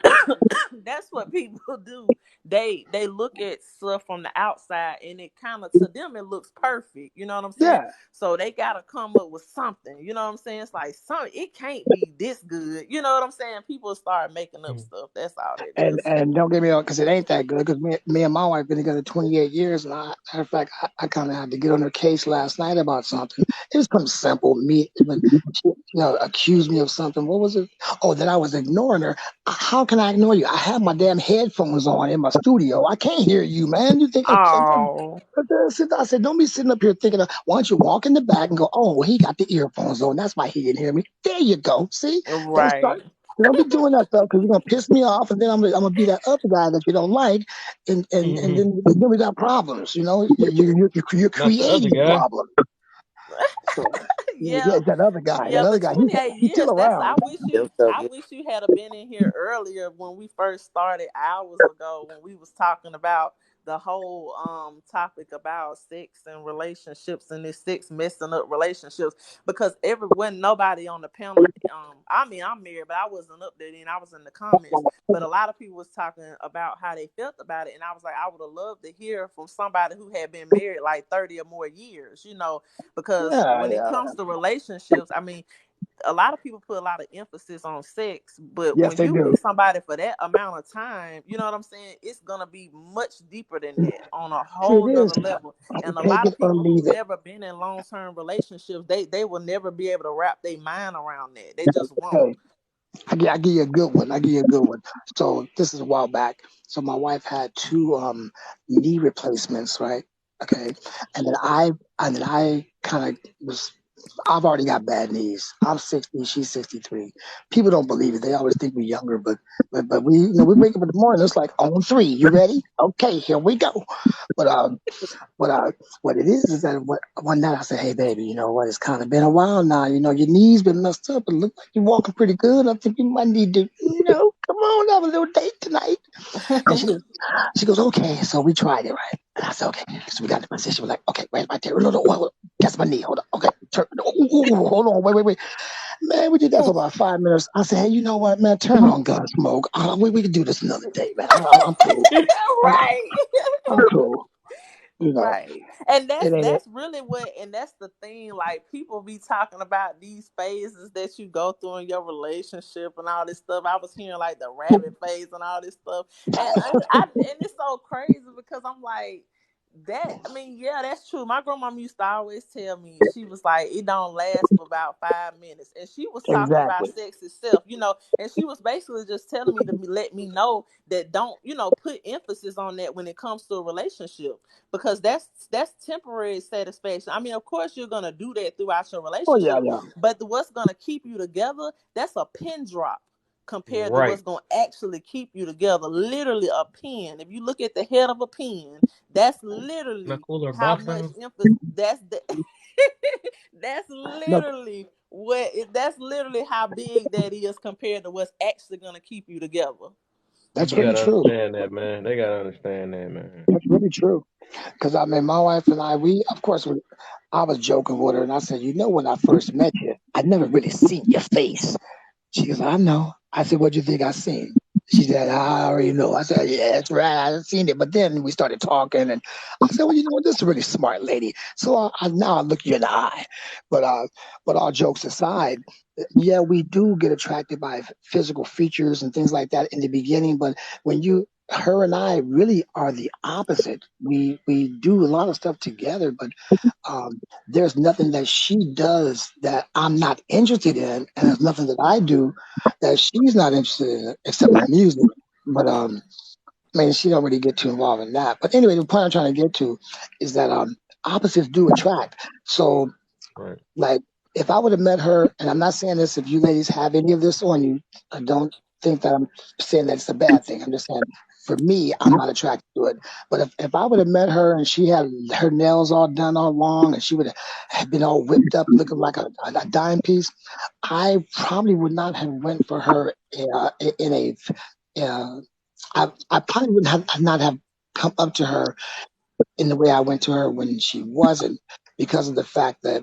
that's what people do. They look at stuff from the outside and it kind of to them it looks perfect. You know what I'm saying? Yeah. So they gotta come up with something. You know what I'm saying? It's like it can't be this good. You know what I'm saying? People start making up stuff. That's all that is. And don't get me wrong, because it ain't that good. Because me and my wife been together 28 years, and matter of fact, I kind of had to get on her case last night about something. It was something simple. Me, accused me of something. What was it? Oh, that I was ignoring her. How can I ignore you? I have my damn headphones on in my studio. I can't hear you, man. You think Oh, I said, don't be sitting up here thinking, why don't you walk in the back and go, oh, well, he got the earphones on. That's why he didn't hear me. There you go. See? Don't start. right. Don't be doing that stuff because you're gonna piss me off, and then I'm gonna be that other guy that you don't like, and then we got problems. You're Not the other creating guy. problems. So Yeah, that other guy, yeah, but he's 28 still years, that's around. I wish you had a been in here earlier when we first started hours ago when we was talking about the whole topic about sex and relationships and this sex messing up relationships because everyone nobody on the panel I mean I'm married but I wasn't up there then I was in the comments but a lot of people was talking about how they felt about it and I was like I would have loved to hear from somebody who had been married like 30 or more years, because Yeah, when it yeah. comes to relationships, I mean, a lot of people put a lot of emphasis on sex, but Yes, when they you do. with somebody for that amount of time, you know what I'm saying? It's gonna be much deeper than that on a See, it whole is. nother level. And a Take lot it of or people who leave it. never been in long term relationships, they will never be able to wrap their mind around that. They just won't. Hey, I give you a good one. I give you a good one. So this is a while back. So my wife had two knee replacements, right? Okay, and then I kind of was. I've already got bad knees. I'm 60. She's 63. People don't believe it. They always think we're younger, but we wake up in the morning. It's like on three. You ready? Okay, here we go. But what it is that one night I said, hey baby, you know what? It's kind of been a while now. Your knees been messed up, but look like you're walking pretty good. I think you might need to, come on, have a little date tonight. And she goes, okay. So we tried it, right? And I said, okay. So we got in the position. We're like, okay, right there. No, wait. That's my knee. Hold on. Okay, turn. Hold on. Wait. Man, we did that for about 5 minutes. I said, hey, you know what, man? Turn on Gunsmoke. We can do this another day, man. I'm cool. I'm, Right. I'm cool. Right. And It ain't it. that's really what and that's the thing like people be talking about these phases that you go through in your relationship and all this stuff. I was hearing like the rabbit phase and all this stuff. And it's so crazy because I'm like that I mean, yeah, that's true. My grandma used to always tell me, she was like, it don't last for about 5 minutes. And she was talking about Exactly. sex itself, and she was basically just telling me to let me know that don't, put emphasis on that when it comes to a relationship because that's temporary satisfaction. I mean, of course you're gonna do that throughout your Oh yeah, relationship, yeah. but what's gonna keep you together, that's a pin drop compared to Right. what's gonna actually keep you together. Literally a pin. If you look at the head of a pin, that's Not literally cooler how box much down. emphasis that's the that's No, literally that's literally how big that is compared to what's actually gonna keep you together. that's People really gotta true. understand that, man. They gotta understand that, man. That's really true. Because I mean, my wife and I, of course, I was joking with her, and I said, when I first met you, I never really seen your face. She goes, I know. I said, what do you think I seen? She said, I already know. I said, yeah, that's right. I seen it. But then we started talking, and I said, well, this is a really smart lady. So now I look you in the eye. But all jokes aside, yeah, we do get attracted by physical features and things like that in the beginning. But her and I really are the opposite. We do a lot of stuff together, but there's nothing that she does that I'm not interested in, and there's nothing that I do that she's not interested in, except my music. But I mean, she don't really get too involved in that. But anyway, the point I'm trying to get to is that opposites do attract. So Right. like, if I would have met her, and I'm not saying this if you ladies have any of this on you, I don't think that I'm saying that it's a bad thing. I'm just saying, for me, I'm not attracted to it. But if I would have met her and she had her nails all done all long and she would have been all whipped up looking like a dime piece, I probably would not have went for her in a. Uh, I probably would not have come up to her in the way I went to her when she wasn't, because of the fact that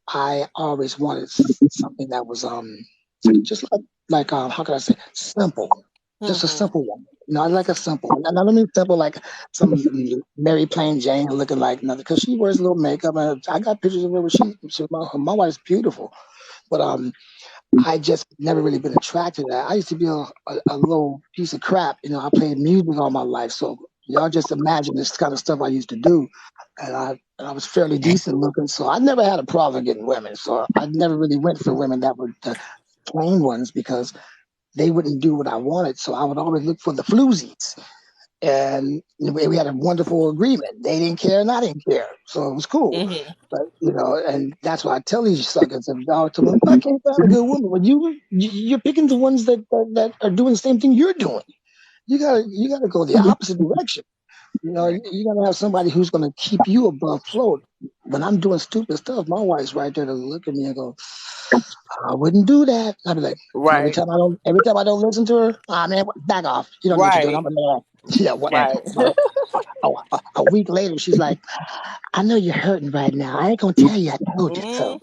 I always wanted something that was just like how can I say, simple, just a Mm-hmm. simple one. I like a simple one. And I don't mean simple like some Mary Plain Jane looking like nothing, because she wears a little makeup, and I got pictures of her where my wife's beautiful, but I just never really been attracted to that. I used to be a little piece of crap. I played music all my life, so Y'all just imagine this kind of stuff I used to do, and I was fairly decent looking, so I never had a problem getting women. So I never really went for women that were the plain ones because they wouldn't do what I wanted. So I would always look for the floozies, and we had a wonderful agreement. They didn't care, and I didn't care, so it was cool. Mm-hmm. But and that's why I tell these suckers and dog to them, I can't find a good woman. But you're picking the ones that are doing the same thing you're doing. You gotta go the opposite direction. You gotta have somebody who's gonna keep you above float. When I'm doing stupid stuff, my wife's right there to look at me and go, I wouldn't do that. I'd be like, and every Right. time I don't listen to her, man, back off. You don't know what you're doing. I'm Right. a man. Yeah, whatever. Right. A week later, she's like, I know you're hurting right now. I ain't gonna tell you. I told you so.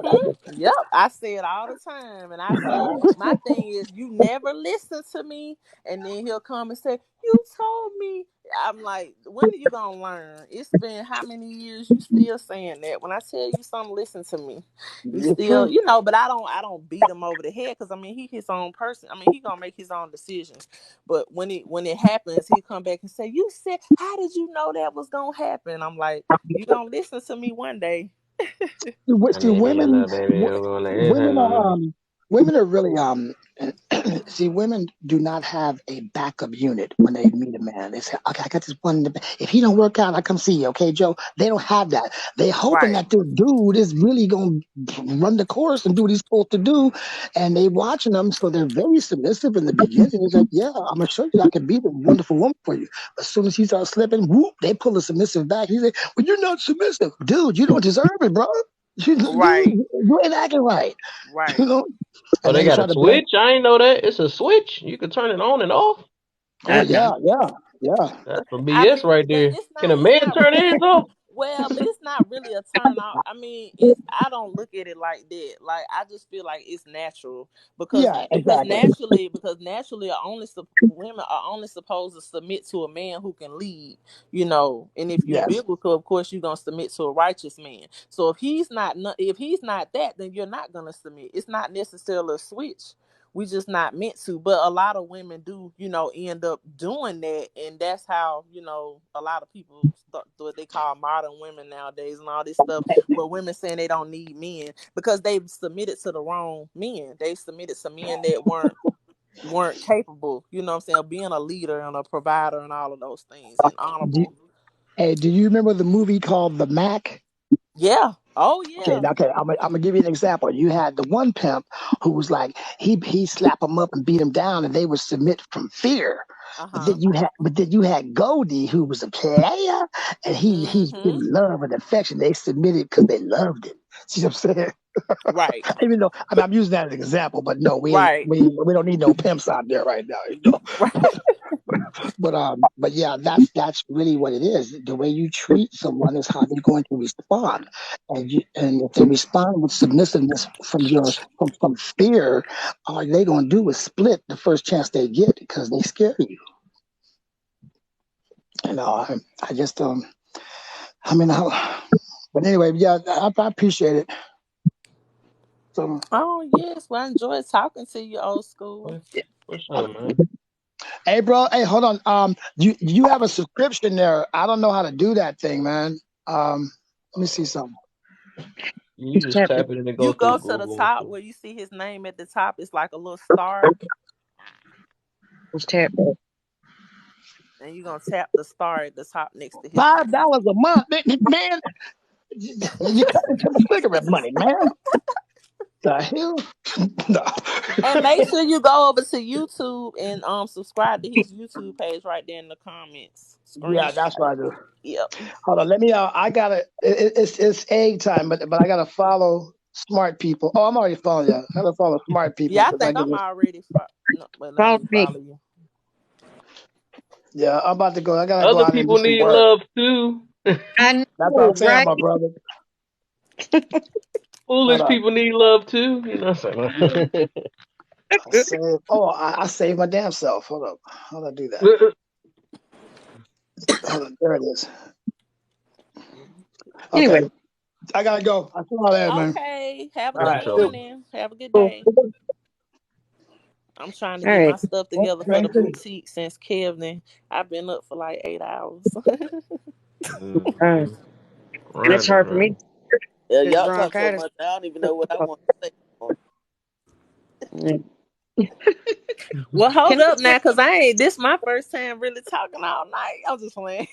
Yep. I say it all the time. And I say, my thing is, you never listen to me. And then he'll come and say, you told me. I'm like, when are you going to learn? It's been how many years you still saying that? When I tell you something, listen to me. You It's still, true. but I don't beat him over the head because, I mean, he his own person. I mean, he going to make his own decisions. But when it happens, he come back and say, you said, how did you know that was going to happen? I'm like, you going to listen to me one day. I See, need me a women, little baby. I'm going to women are handle women are really see, women do not have a backup unit when they meet a man. They say, okay, I got this one. If he don't work out, I come see you. Okay, Joe. They don't have that. They hoping Right. that this dude is really gonna run the course and do what he's supposed to do, and they watching them, so they're very submissive in the beginning. It's like, yeah, I'm gonna show you I can be the wonderful woman for you. As soon as he starts slipping, whoop, they pull the submissive back. He's like, well, you're not submissive, dude. You don't deserve it, bro. Right. You ain't acting right, you Right. know. Oh, And they then they got try a to blame. switch? I ain't know that. It's a switch. You can turn it on and off. Oh I know. yeah, yeah, yeah. That's some I BS mean, right but there. it's Can not. a It's man not. turn his off? Well, but it's not really a turn off. I mean, it's. I don't look at it like that. Like I just feel like it's natural because Yeah, because exactly. naturally because naturally women are only supposed to submit to a man who can lead. And if you Yes. biblical, of course, you're gonna submit to a righteous man. So if he's not that, then you're not gonna submit. It's not necessarily a switch. We just not meant to. But a lot of women do, end up doing that, and that's how a lot of people start what they call modern women nowadays and all this stuff. Where women saying they don't need men because they've submitted to the wrong men. They submitted to men that weren't capable. You know what I'm saying? Of being a leader and a provider and all of those things and Do, honorable. hey, do you remember the movie called The Mac? Yeah. Oh Okay, yeah. okay. I'm gonna give you an example. You had the one pimp who was like he slapped him up and beat him down, and they would submit from fear. Uh But huh. then you had Goldie who was a player, and he Mm-hmm. in love and affection. They submitted because they loved him. See what I'm saying? Right. Even though I'm using that as an example, but no, we ain't Right. we don't need no pimps out there right now. Right. But yeah, that's really what it is. The way you treat someone is how they're going to respond, and if they respond with submissiveness from fear, all they're going to do is split the first chance they get because they scare you. I just I mean, but anyway, yeah, I appreciate it. So, Oh yes. Well, I enjoyed talking to you, old school. What's uh, up, man? hey, bro, hey, hold on. You have a subscription there. I don't know how to do that thing, man. Let me see something. You just Tap it. tap it and it go You go through to the Google. top where you see his name at the top. It's like a little star, Just tap it. and you're gonna tap the star at the top next to his name. $5 a month, man. You cut into the cigarette money, man. The hell? No. And make sure you go over to YouTube and subscribe to his YouTube page right there in the comments. Yeah, that's Screenshot what it. I do. Yep. Hold on, let me. I gotta. It's egg time, but I gotta follow smart people. Oh, I'm already following you. I gotta follow smart people Yeah, I because I think get I'm this. already. No, but let Follow me me. follow you. Yeah, I'm about to go. I gotta go Other out and do people some need work. love too. I That's what know, I'm saying, right? my brother. Hold Foolish on. people need love too. You know what I'm saying? I save. Oh, I saved my damn self. Hold up. How do I do that? Hold on. There it is. Anyway, Okay, I gotta go. I saw that, man. Okay. Have a All good For right. sure. morning. Have a good cool. day. I'm trying to All get right. my stuff together for the boutique since Kevin. I've been up for like 8 hours. Uh, Mm-hmm. and it's Right, hard for me man. Yeah, because y'all talk so bronchitis. much. I don't even know what I want to say. Can Well, hold I up tell now, cause I ain't. This my first time really talking all night. I'm just playing.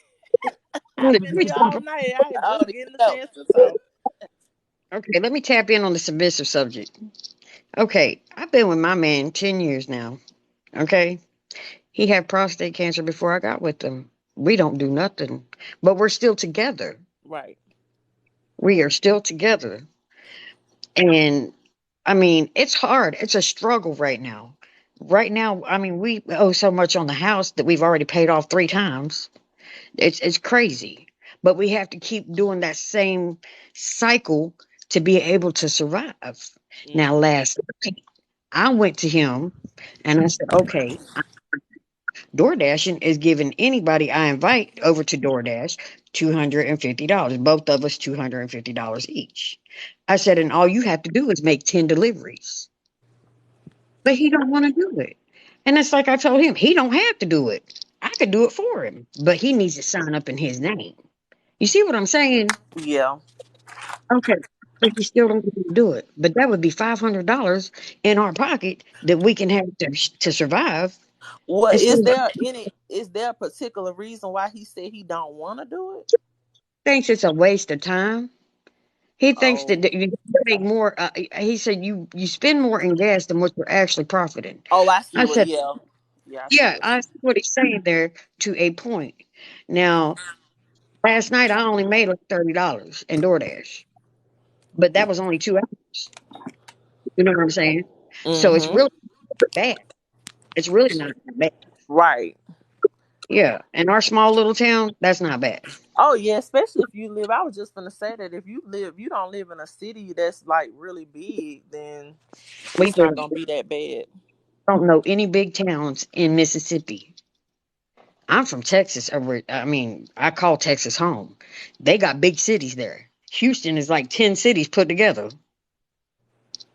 I've been here all you? night. I ain't I just already getting the know. chance to talk. Okay, let me tap in on the submissive subject. Okay, I've been with my man 10 years now. Okay, he had prostate cancer before I got with him. We don't do nothing, but we're still together. Right. We are still together. And I mean, it's hard. It's a struggle right now. Right now, I mean, we owe so much on the house that we've already paid off 3 times. It's crazy. But we have to keep doing that same cycle to be able to survive. Now, Mm-hmm. last night, I went to him and I said, okay, DoorDashing is giving anybody I invite over to DoorDash $250. Both of us $250 each. I said, and all you have to do is make 10 deliveries. But he don't want to do it. And it's like I told him, he don't have to do it. I could do it for him, but he needs to sign up in his name. You see what I'm saying? Yeah. Okay. But you still don't want to do it. But that would be $500 in our pocket that we can have to survive. Well, Instead is of there any? Is there a particular reason why he said he don't want to do it? thinks it's a waste of time. He thinks Oh. that you make more. He said you spend more in gas than what you're actually profiting. Oh, I see I what. said, Yeah. Yeah, I see yeah, what. I see what he's saying there to a point. Now, last night I only made like $30 in DoorDash, but that was only 2 hours. You know what I'm saying? So it's Mm-hmm. really not bad. It's really not bad. Right. Yeah, in our small little town, that's not bad. Oh yeah, especially if you live. I was just gonna say that if you don't live in a city that's like really big, then We it's not don't, gonna be that bad. don't know any big towns in Mississippi. I'm from Texas. I mean, I call Texas home. They got big cities there. Houston is like 10 cities put together.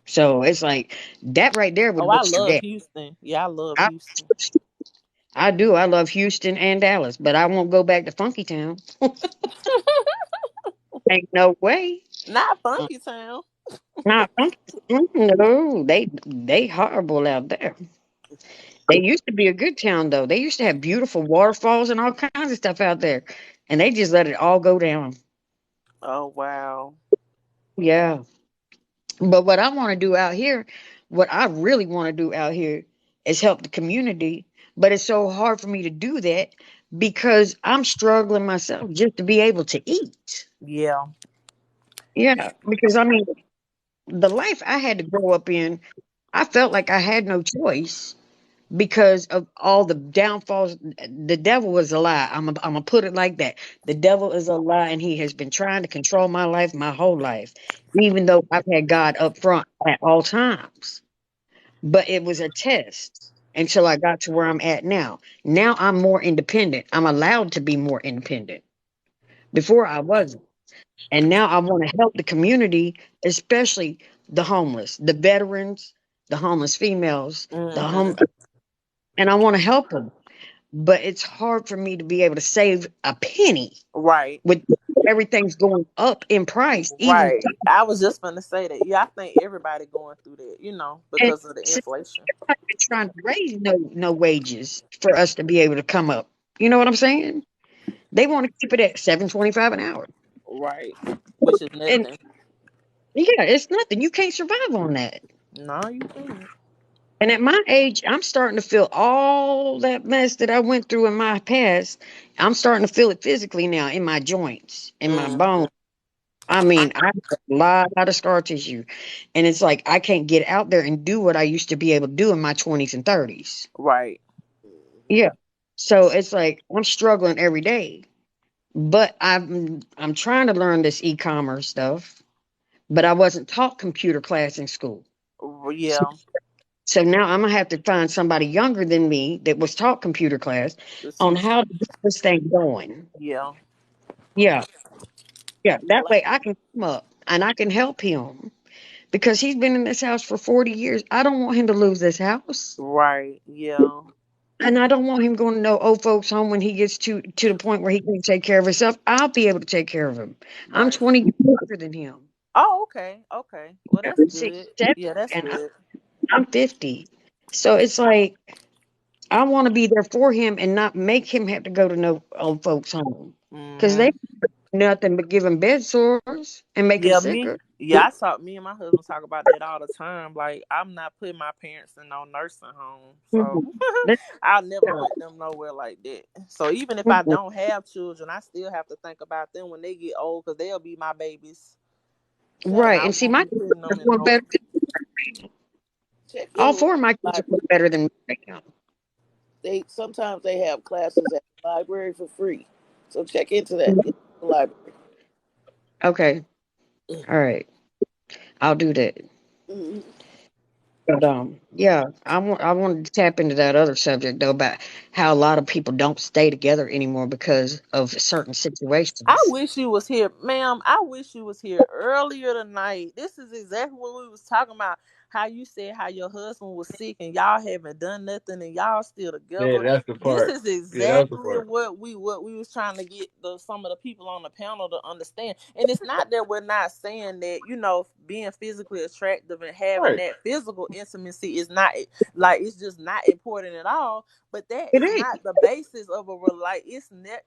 So it's like that right there Oh, would I boost your love gas. Houston. Yeah, I love I, Houston. I do. I love Houston and Dallas, but I won't go back to Funky Town. Ain't no way. Not Uh, Funky Town. Not Funky. No, they horrible out there. They used to be a good town though. They used to have beautiful waterfalls and all kinds of stuff out there, and they just let it all go down. Oh wow. Yeah. But what I want to do out here, what I really want to do out here is help the community. But it's so hard for me to do that because I'm struggling myself just to be able to eat. Yeah. Yeah. Because I mean, the life I had to grow up in, I felt like I had no choice because of all the downfalls. The devil was a lie. I'm gonna put it like that. The devil is a lie, and he has been trying to control my life my whole life, even though I've had God up front at all times. But it was a test until I got to where I'm at now. Now I'm more independent. I'm allowed to be more independent. Before I wasn't. And now I want to help the community, especially the homeless, the veterans, the homeless females, the home, Mm-hmm. and I want to help them. But it's hard for me to be able to save a penny Right. with everything's going up in price. Even Right. I was just gonna say that. Yeah, I think everybody going through that, and because of the inflation. I've been trying to raise no wages for us to be able to come up. You know what I'm saying? They want to keep it at 7.25 an hour, Right. Which is and nothing. yeah, it's nothing. You can't survive on that. No, you can't. And at my age, I'm starting to feel all that mess that I went through in my past. I'm starting to feel it physically now in my joints, in my Mm-hmm. bones. I mean, I have a lot of scar tissue, and it's like I can't get out there and do what I used to be able to do in my 20s and 30s. Right. Yeah. So it's like I'm struggling every day. But I'm trying to learn this e-commerce stuff, but I wasn't taught computer class in school. So, Yeah. so now I'm gonna have to find somebody younger than me that was taught computer class To on teach. how to get this thing going. Yeah. Yeah, yeah. That Well, way I can come up and I can help him because he's been in this house for 40 years. I don't want him to lose this house. Right. Yeah. And I don't want him going to no old folks home when he gets to the point where he can take care of himself. I'll be able to take care of him. I'm Right. 20 years younger than him. Oh, okay. Okay. Well, that's I'm good. 67 Yeah, that's and good. I'm 50. So it's like I want to be there for him and not make him have to go to no old folks home because they Mhm. nothing but give him bed sores and make him Yeah, me. sicker. Yeah, me and my husband talk about that all the time. Like, I'm not putting my parents in no nursing home, so Mhm. That's I'll never put them nowhere like that. So even if I mhm. don't have children, I still have to think about them when they get old, because they'll be my babies, Check and Right. I And see, won't my be kids putting them in perform no. better. check your All local four of my kids are library. better than me right now. They sometimes they have classes at the library for free. So check into that. Your local library. Okay. All right. I'll do that. Mhm. But yeah, I wanted to tap into that other subject though about how a lot of people don't stay together anymore because of certain I situations. wish you was here, ma'am. I wish you was here earlier tonight. This is exactly what we was talking about. How you said how your husband was sick and y'all haven't done nothing and y'all still Yeah, together. that's the This part. is Yeah, that's the exactly part. what we was trying to get some of the people on the panel to understand. And it's not that we're not saying that, being physically attractive and having Right. that physical intimacy is not, like, it's just not important at all, but that It is ain't. not the basis of a real, like,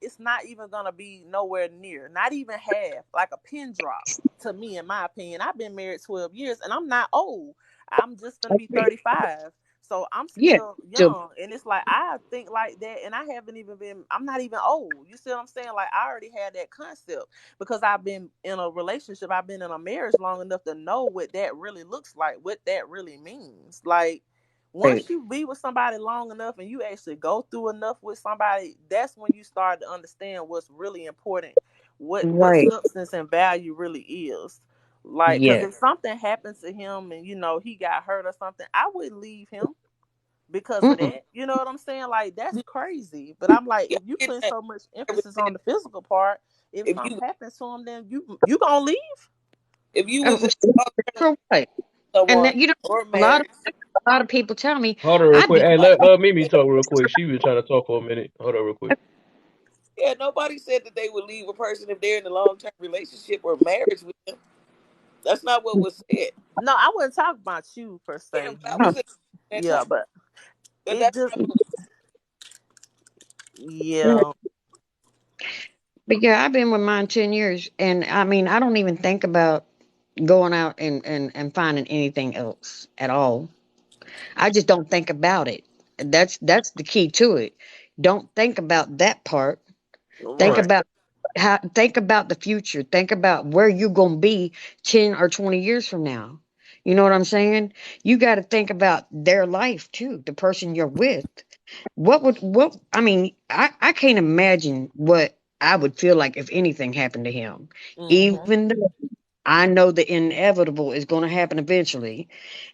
it's not even gonna be nowhere near, not even half, like a pin drop to me, in my opinion. I've been married 12 years and I'm not old. I'm just gonna be Okay. 35. So I'm Yeah. still So young. And it's like I think like that, and I haven't even been, I'm not even old. You see what I'm saying? Like, I already had that concept because I've been in a relationship, I've been in a marriage long enough to know what that really looks like, what that really means. Like, right. once you be with somebody long enough and you actually go through enough with somebody, that's when you start to understand what's really important, what Right. substance and value really is. Like, because Yeah. if something happens to him and he got hurt or something, I wouldn't leave him because of Mm-mm. that. You know what I'm saying? Like, that's crazy. But I'm like, Yeah, if you I get put that. so much Never emphasis said on the physical part, if if something you happens to him, then you gonna leave. if you Uh, was in a long-term For what? And someone that, you know, or a lot of marriage, a lot of people tell me Hold on real I'd quick. be Hey, like, let Mimi talk real quick. She was trying to talk for a minute. Hold on real quick. yeah, nobody said that they would leave a person if they're in a long term relationship or marriage with them. That's not what was said. No, I wouldn't talk about you per Yeah, se. but I oh, was You, in that yeah, time, but but it that's just, not what was mm. yeah. But yeah, I've been with mine 10 years, and I mean, I don't even think about going out and finding anything else at all. I just don't think about it. That's the key to it. Don't think about that part. Think Right. about think about the future. Think about where you're going to be 10 or 20 years from now. You know what I'm saying? You got to think about their life too, the person you're with. What I mean, I can't imagine what I would feel like if anything happened to him. Mm-hmm. Even though I know the inevitable is going to happen eventually.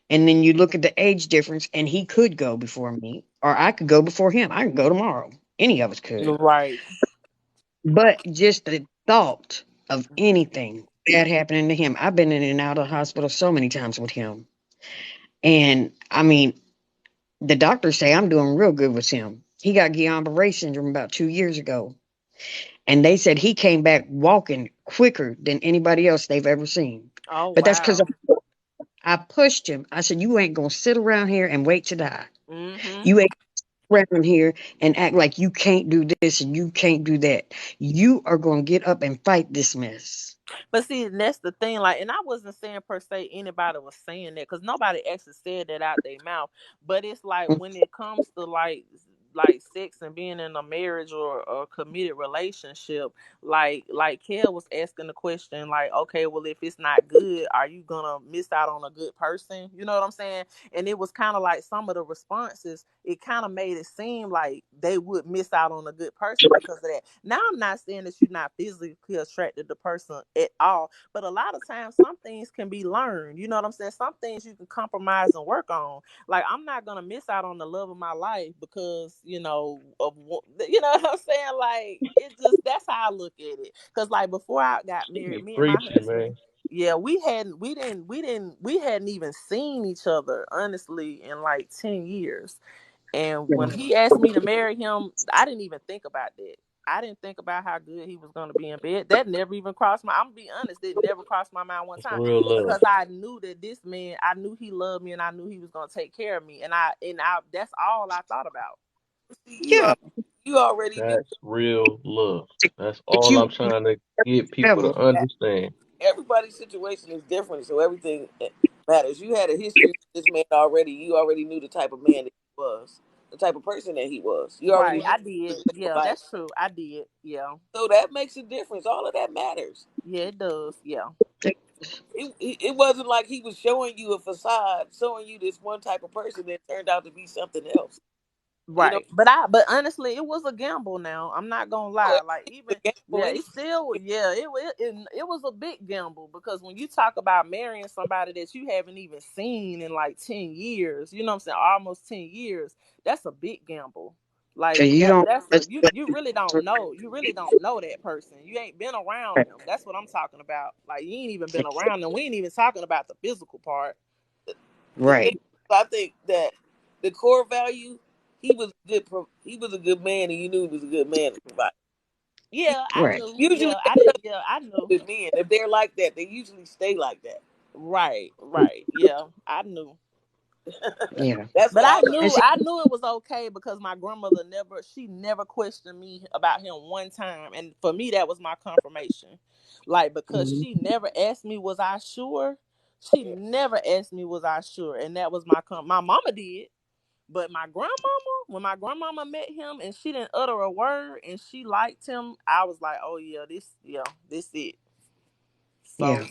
And then you look at the age difference, and he could go before me, or I could go before him. I could go tomorrow. Any of us could. Right. But just the thought of anything bad happening to him, I've been in and out of the hospital so many times with him. And I mean, the doctors say I'm doing real good with him. He got Guillain-Barré syndrome about 2 years ago. And they said he came back walking quicker than anybody else they've ever seen. Oh, But that's because wow. I pushed him. I said, "You ain't going to sit around here and wait to die. Mm-hmm. You ain't around here and act like you can't do this and you can't do that. You are going to get up and fight this mess." But see, and that's the thing. Like, and I wasn't saying per se anybody was saying that because nobody actually said that out their mouth. But it's like when it comes to like sex and being in a marriage or a committed relationship, like Kel was asking the question, like, okay, well, if it's not good, are you gonna miss out on a good person? You know what I'm saying? And it was kind of like some of the responses, it kind of made it seem like they would miss out on a good person because of that. Now, I'm not saying that you're not physically attracted to the person at all, but a lot of times some things can be learned. You know what I'm saying? Some things you can compromise and work on. Like, I'm not gonna miss out on the love of my life because you know what I'm saying. Like, it just, that's how I look at it. Because like before I got She married, be me and my preaching, husband, man. Yeah, we hadn't even seen each other honestly in like 10 years. And when he asked me to marry him, I didn't even think about that. I didn't think about how good he was going to be in bed. That never even crossed my. I'm gonna be honest. It never crossed my mind one It's time real love. because I knew that this man. I knew he loved me, and I knew he was going to take care of me. And I. That's all I thought about. See, Yeah. you already knew. That's real love. That's But all I'm trying to get people to level. understand. Everybody's situation is different, so everything matters. You had a history with this man already. You already knew the type of man that he was, the type of person that he was. You already Right. knew I the did. type of Yeah, life. that's true. I did. Yeah. So that makes a difference. All of that matters. Yeah, it does. Yeah. It wasn't like he was showing you a facade, showing you this one type of person that turned out to be something else. You know, Right. But honestly, it was a gamble now. I'm not gonna oh, lie. Like it's a even gamble yeah, anyway. it still yeah, it was a big gamble because when you talk about marrying somebody that you haven't even seen in like 10 years, you know what I'm saying, almost 10 years, that's a big gamble. So Like you don't. that's a you really don't know. You really don't know that person. You ain't been around them. That's what I'm talking about. Like you ain't even been around them. We ain't even talking about the physical part. The thing, Right. I think that the core value, he was good. He was a good man, and you knew he was a good man to provide. Yeah, I Right. knew. Usually, Yeah, I that did. doesn't Yeah, I knew. with men. If they're like that, they usually stay like that. Right, right. Yeah, I knew. Yeah. That's But what I And learned. see, I knew it was okay because my grandmother never questioned me about him one time. And for me that was my confirmation. Like because mhm, she never asked me was I sure? She never asked me was I sure? And that was my mama did. But my grandmama, when my grandmama met him and she didn't utter a word and she liked him, I was like, "Oh yeah, this it." yeah. So,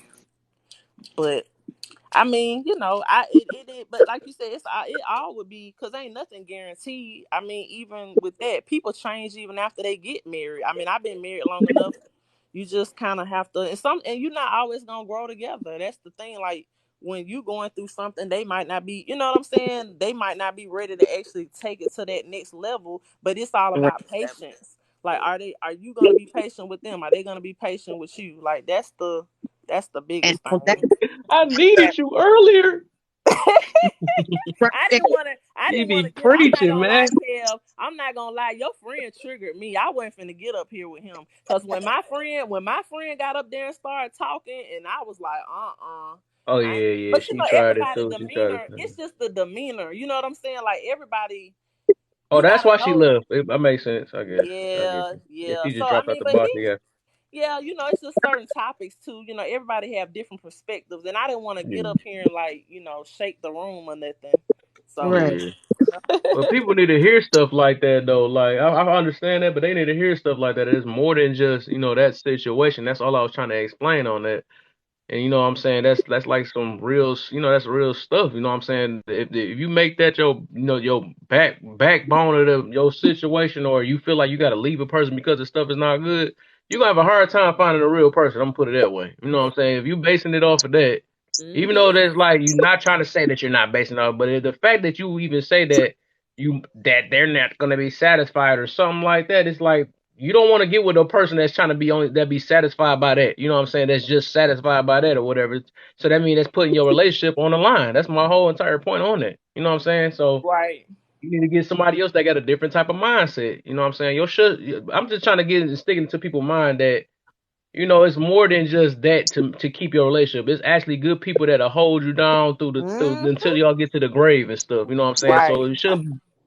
but I mean, but like you said, it all would be because ain't nothing guaranteed. I mean, even with that, people change even after they get married. I mean, I've been married long enough. You just kind of have to, and you're not always gonna grow together. That's the thing. Like when you going through something, they might not be. You know what I'm saying? They might not be ready to actually take it to that next level. But it's all Right. about patience. Like, are you gonna be patient with them? Are they gonna be patient with you? Like that's the And biggest on that, thing. I needed you earlier. right I there, didn't want to. I You didn't want be to get. I'm not preaching, gonna man. lie, Kev. I'm not gonna lie. Your friend triggered me. I wasn't finna get up here with him because when my friend got up there and started talking, and I was like, Oh I ain't. yeah, yeah. But you She know, tried it everybody too. She tried demeanor. it. It's just the demeanor. You know what I'm saying? Like everybody, Oh, you that's gotta why she know. left. That makes sense, I guess. I get Yeah, you. Yeah, yeah. she So just I dropped out mean, the but box. Yeah, yeah, it's just certain topics too. Everybody have different perspectives, and I didn't want to yeah, get up here and like shake the room or nothing. So. right. yeah. But people need to hear stuff like that though. Like I understand that, but they need to hear stuff like that. It's more than just that situation. That's all I was trying to explain on that. And you know what I'm saying? That's like some real, that's real stuff. You know what I'm saying? If you make that your backbone of your situation, or you feel like you got to leave a person because the stuff is not good, you're gonna have a hard time finding a real person. I'm gonna put it that way. You know what I'm saying? If you basing it off of that, even Hmm. though that's like you're not trying to say that you're not basing it off, but the fact that you even say that they're not gonna be satisfied or something like that, it's like you don't want to get with a person that's trying to be satisfied by that. You know what I'm saying? That's just satisfied by that or whatever. So that means that's putting your relationship on the line. That's my whole entire point on it. You know what I'm saying? So Right. you need to get somebody else that got a different type of mindset. You know what I'm saying? I'm just trying to get sticking to people's mind that it's more than just that to keep your relationship. It's actually good people that'll hold you down through Hmm. until y'all get to the grave and stuff. You know what I'm saying? So Right.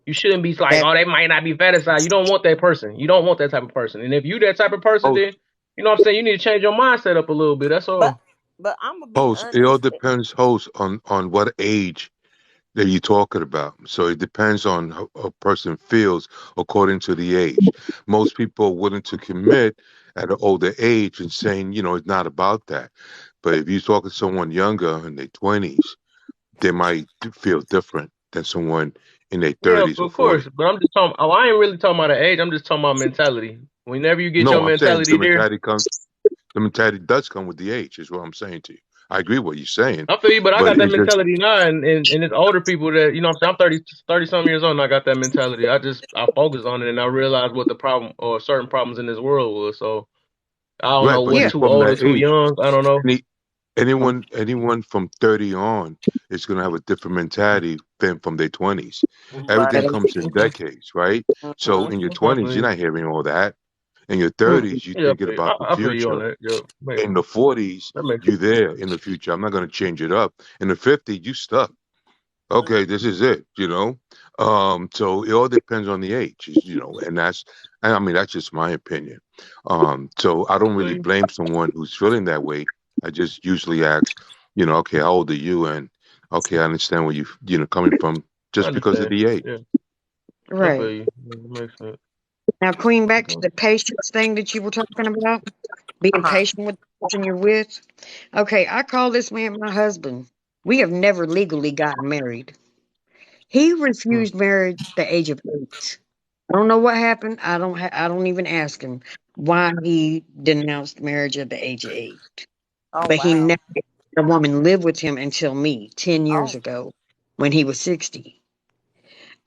you shouldn't be like, That oh, they might not be satisfied. You don't want that person. You don't want that type of person. And if you that type of person, Host, then you know what I'm saying, you need to change your mindset up a little bit. That's But all. but I'm gonna be host. It all honest. depends, host, on what age that you're talking about. So it depends on how a person feels according to the age. Most people are willing to commit at an older age and saying, it's not about that. But if you're talking to someone younger in their 20s, they might feel different than someone in their Yeah, 30s or of course. 40s. But I'm just talking. Oh, I ain't really talking about the age. I'm just talking about mentality. Whenever you get your No, I'm saying mentality there, the mentality does come with the age, is what I'm saying to you. I agree with what you're saying, I feel you, but I but got that it's just mentality now, and it's older people that what I'm saying. I'm 30 something years old, and I got that mentality. I focus on it, and I realized what the problem or certain problems in this world was. So I don't right. know But what's yeah. you're too from old or that too age. young. I don't know. anyone from 30 on is going to have a different mentality than from their 20s. Right. Everything That comes in Okay. decades, right? So Mm-hmm. in your Okay, I 20s, feel you're you. not hearing all that. In your mm, 30s, you're Yeah, I thinking feel you. about the I feel you on future. that. Yeah, In the 40s, that makes you're there in the future. I'm not going to change it up. In the 50s, you stuck. Okay, this is it. So it all depends on the age, and I mean, that's just my opinion. So I I don't feel really you. blame someone who's feeling that way. I just usually ask, okay, how old are you? And okay, I understand where coming from I just because of understand. the age. Yeah, I feel right. you. It makes sense. Now, Queen, back to Okay. the patience thing that you were talking about, being Uh-huh. patient with the person you're with. Okay, I call this man my husband. We have never legally gotten married. He Hmm. refused marriage at the age of 8. I don't know what happened. I don't even ask him why he denounced marriage at the age of 8. Oh But he wow. never had a woman live with him until me 10 years Oh. ago when he was 60.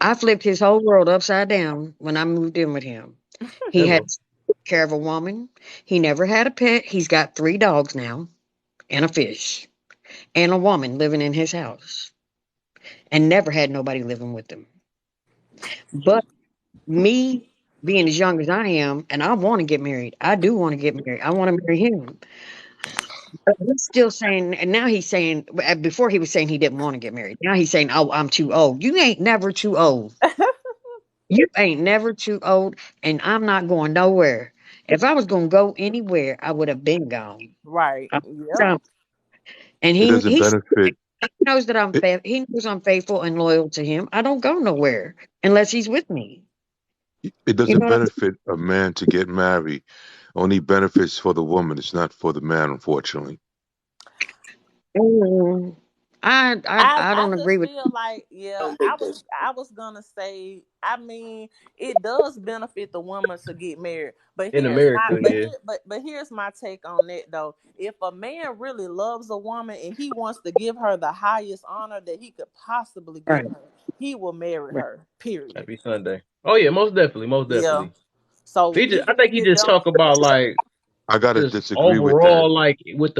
I flipped his whole world upside down when I moved in with him. He had Hello. to take care of a woman. He never had a pet. He's got 3 dogs now and a fish and a woman living in his house and never had nobody living with him. But me being as young as I am, and I want to get married. I do want to get married. I want to marry him. But he's still saying, and now he's saying, before he was saying he didn't want to get married. Now he's saying, oh, I'm too old. You ain't never too old. You ain't never too old, and I'm not going nowhere. If I was going to go anywhere, I would have been gone. Right. I'm Yep. done. And It doesn't he benefit. knows that It, he knows I'm faithful and loyal to him. I don't go nowhere unless he's with me. it You doesn't know what benefit a man to get married. Only benefits for the woman. It's not for the man, unfortunately. I'm saying? I I don't agree just with. feel like, yeah, Don't think this. I was gonna say, I mean, it does benefit the woman to get married, but In here's my America, yeah. but here's my take on that though. If a man really loves a woman and he wants to give her the highest honor that he could possibly give Right, her, he will marry right. her. Period. Happy Sunday. Oh yeah, most definitely, most Yeah. definitely. So I even think if he it just don't, talk about like I gotta just disagree with that. overall like with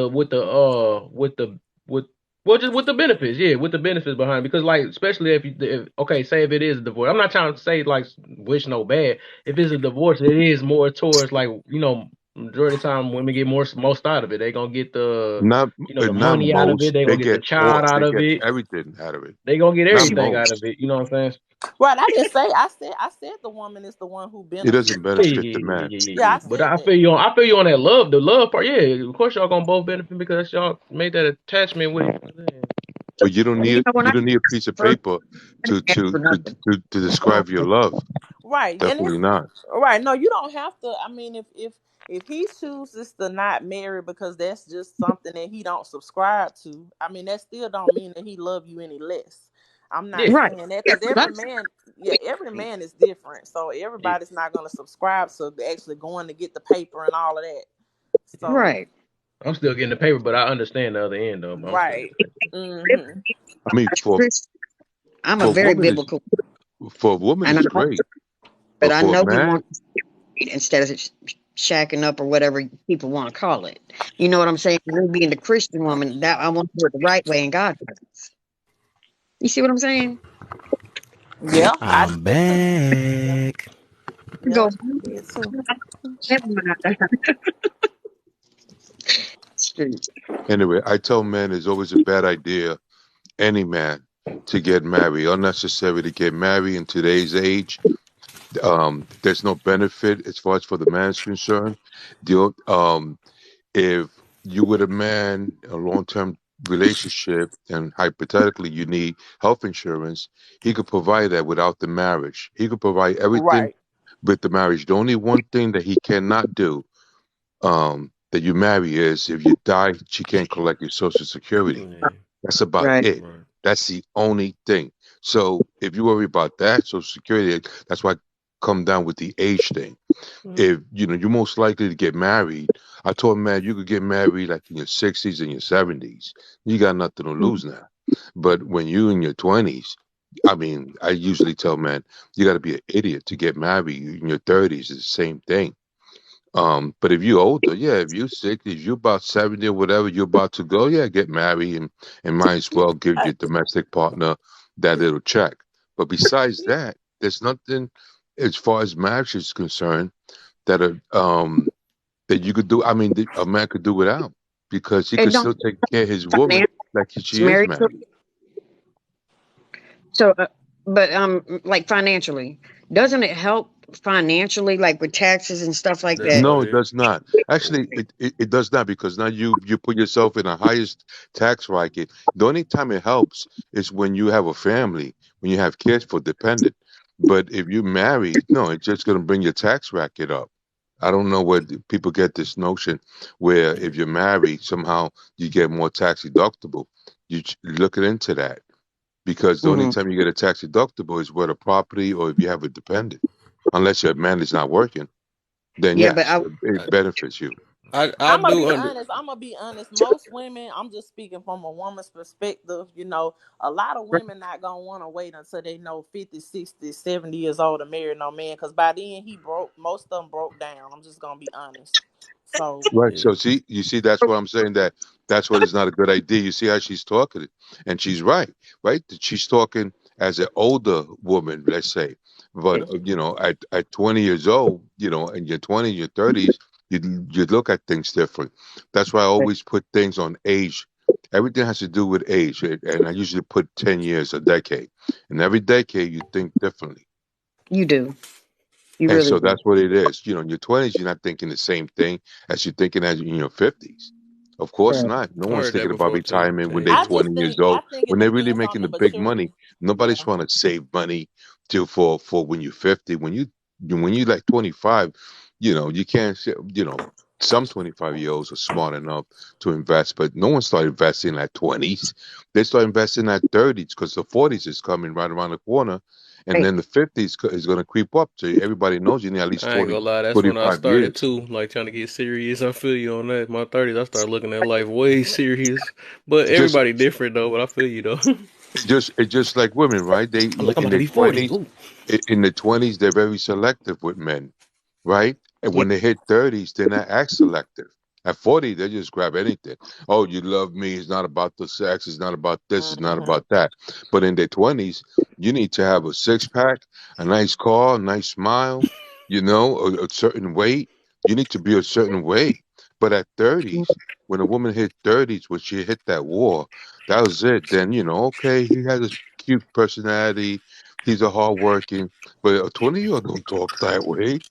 well just with the benefits, yeah, with the benefits behind it. Because like especially if okay, say if it is a divorce. I'm not trying to say like wish no bad. If it's a divorce, it is more towards like, majority of the time women get most out of it. They gonna get Not the not money out of it, most. they They gonna get the get child out they of get it, everything out of it. they gonna get Not everything out of most. it, you know what I'm saying? right? I didn't say I said the woman is the one who It benefits. doesn't Yeah, benefit yeah, the yeah, yeah, man. yeah, yeah, Yeah, yeah. I But said that. I feel you on the love part. Yeah, of course y'all gonna both benefit because y'all made that attachment with each other. But you don't You need know, when I a piece of first paper I didn't ask for nothing. to describe your love. Right, and Definitely it's not. right. No, you don't have to. I mean, if he chooses to not marry because that's just something that he don't subscribe to, I mean, that still don't mean that he love you any less. I'm not Yeah, Right. saying that because every That's man, yeah, every man is different. So yeah, everybody's not going to subscribe to actually going to get the paper and all of that. So right. I'm still getting the paper, but I understand the other end though. But I'm still right. getting the paper. Mm-hmm. I mean, I'm a for a very woman is biblical, for a woman and is great, but but I for a know we man, want instead of shacking up or whatever people want to call it. You know what I'm saying? Me being the Christian woman, that I want to do it the right way and God. You see what I'm saying? Yeah, I I'm did too. Yeah, back. yeah, Go. I did too. Never mind. Shoot. anyway, I tell men it's always a bad idea, any man, to get married. Unnecessary to get married in today's age. There's no benefit as far as for the man's concerned. If you with a man, a long term relationship, and hypothetically you need health insurance, he could provide that without the marriage. He could provide everything Right, with the marriage. The only one thing that he cannot do, that you marry, is if you die, she can't collect your social security. Yeah, That's about Right. it. right. That's the only thing. So if you worry about that, social security, that's why I come down with the age thing. Mhm. If you're most likely to get married, I told him, man, you could get married like in your 60s and your 70s. You got nothing to lose now. But when you in your 20s, I mean, I usually tell men, you got to be an idiot to get married in your 30s. It's the same thing. But if you're older, yeah, if you're 60, if you're about 70 or whatever, you're about to go, yeah, get married and might as well give I, your domestic partner that little check. But besides that, there's nothing as far as marriage is concerned that that you could do. I mean, a man could do without because he It could don't still take care of his woman finance like she is married. married. So, but like financially, doesn't it help financially, like with taxes and stuff like that? No, it Definitely. does not. Actually, it does not because now you put yourself in the highest tax bracket. The only time it helps is when you have a family, when you have kids for dependent. But if you marry, no, it's just going to bring your tax bracket up. I don't know where people get this notion where if you're married, somehow you get more tax deductible. Look into that because the only Hmm. time you get a tax deductible is where the property or if you have a dependent, unless your man is not working then Yeah, but yes, I it benefits you. I I'm gonna do be under. honest. I'm gonna be honest. Most women, I'm just speaking from a woman's perspective. A lot of women not gonna want to wait until they know 50, 60, 70 years old to marry no man, because by then he broke. Most of them broke down. I'm just gonna be honest. So Right. Yeah. So see, you see, that's what I'm saying. That's what is not a good idea. You see how she's talking, and she's right. Right. That she's talking as an older woman, let's say. But at 20 years old, in your 20s, your 30s, you look at things different. That's why I always put things on age. Everything has to do with age, and I usually put 10 years, a decade, and every decade you think differently. you do, you And really so do. that's what it is. In your 20s, you're not thinking the same thing as you're thinking as in your 50s. Of course Right. not. No I one's heard that thinking about before too. retirement when they're I Yeah. just 20 years think old. it When they're really depends on making the the big maturity. money, nobody's Yeah. trying to save money for when you're 50. When you like 25, you can't say, some 25-year-olds are smart enough to invest, but no one started investing at 20s. They start investing at 30s because the 40s is coming right around the corner. And Right. then the 50s is going to creep up. So everybody knows you need at least I ain't 20, gonna lie, that's when I 25 started years. too, like trying to get serious. I feel you on that. My 30s, I started looking at life way serious. But Just everybody different though, but I feel you though. it's just like women, right? They I'm like, I'm in about to their be 40. 20s, Ooh. in the 20s, they're very selective with men, right? And Yeah. when they hit 30s, they're not as selective. At 40, they just grab anything. Oh, you love me. It's not about the sex. It's not about this. It's not Hmm. about that. But in their 20s, you need to have a six pack, a nice car, a nice smile, a certain weight. You need to be a certain way. But at 30s, when a woman hit 30s, when she hit that war, that was it. Then, okay, he has a cute personality. He's a hardworking, but a 20-year-old don't talk that way.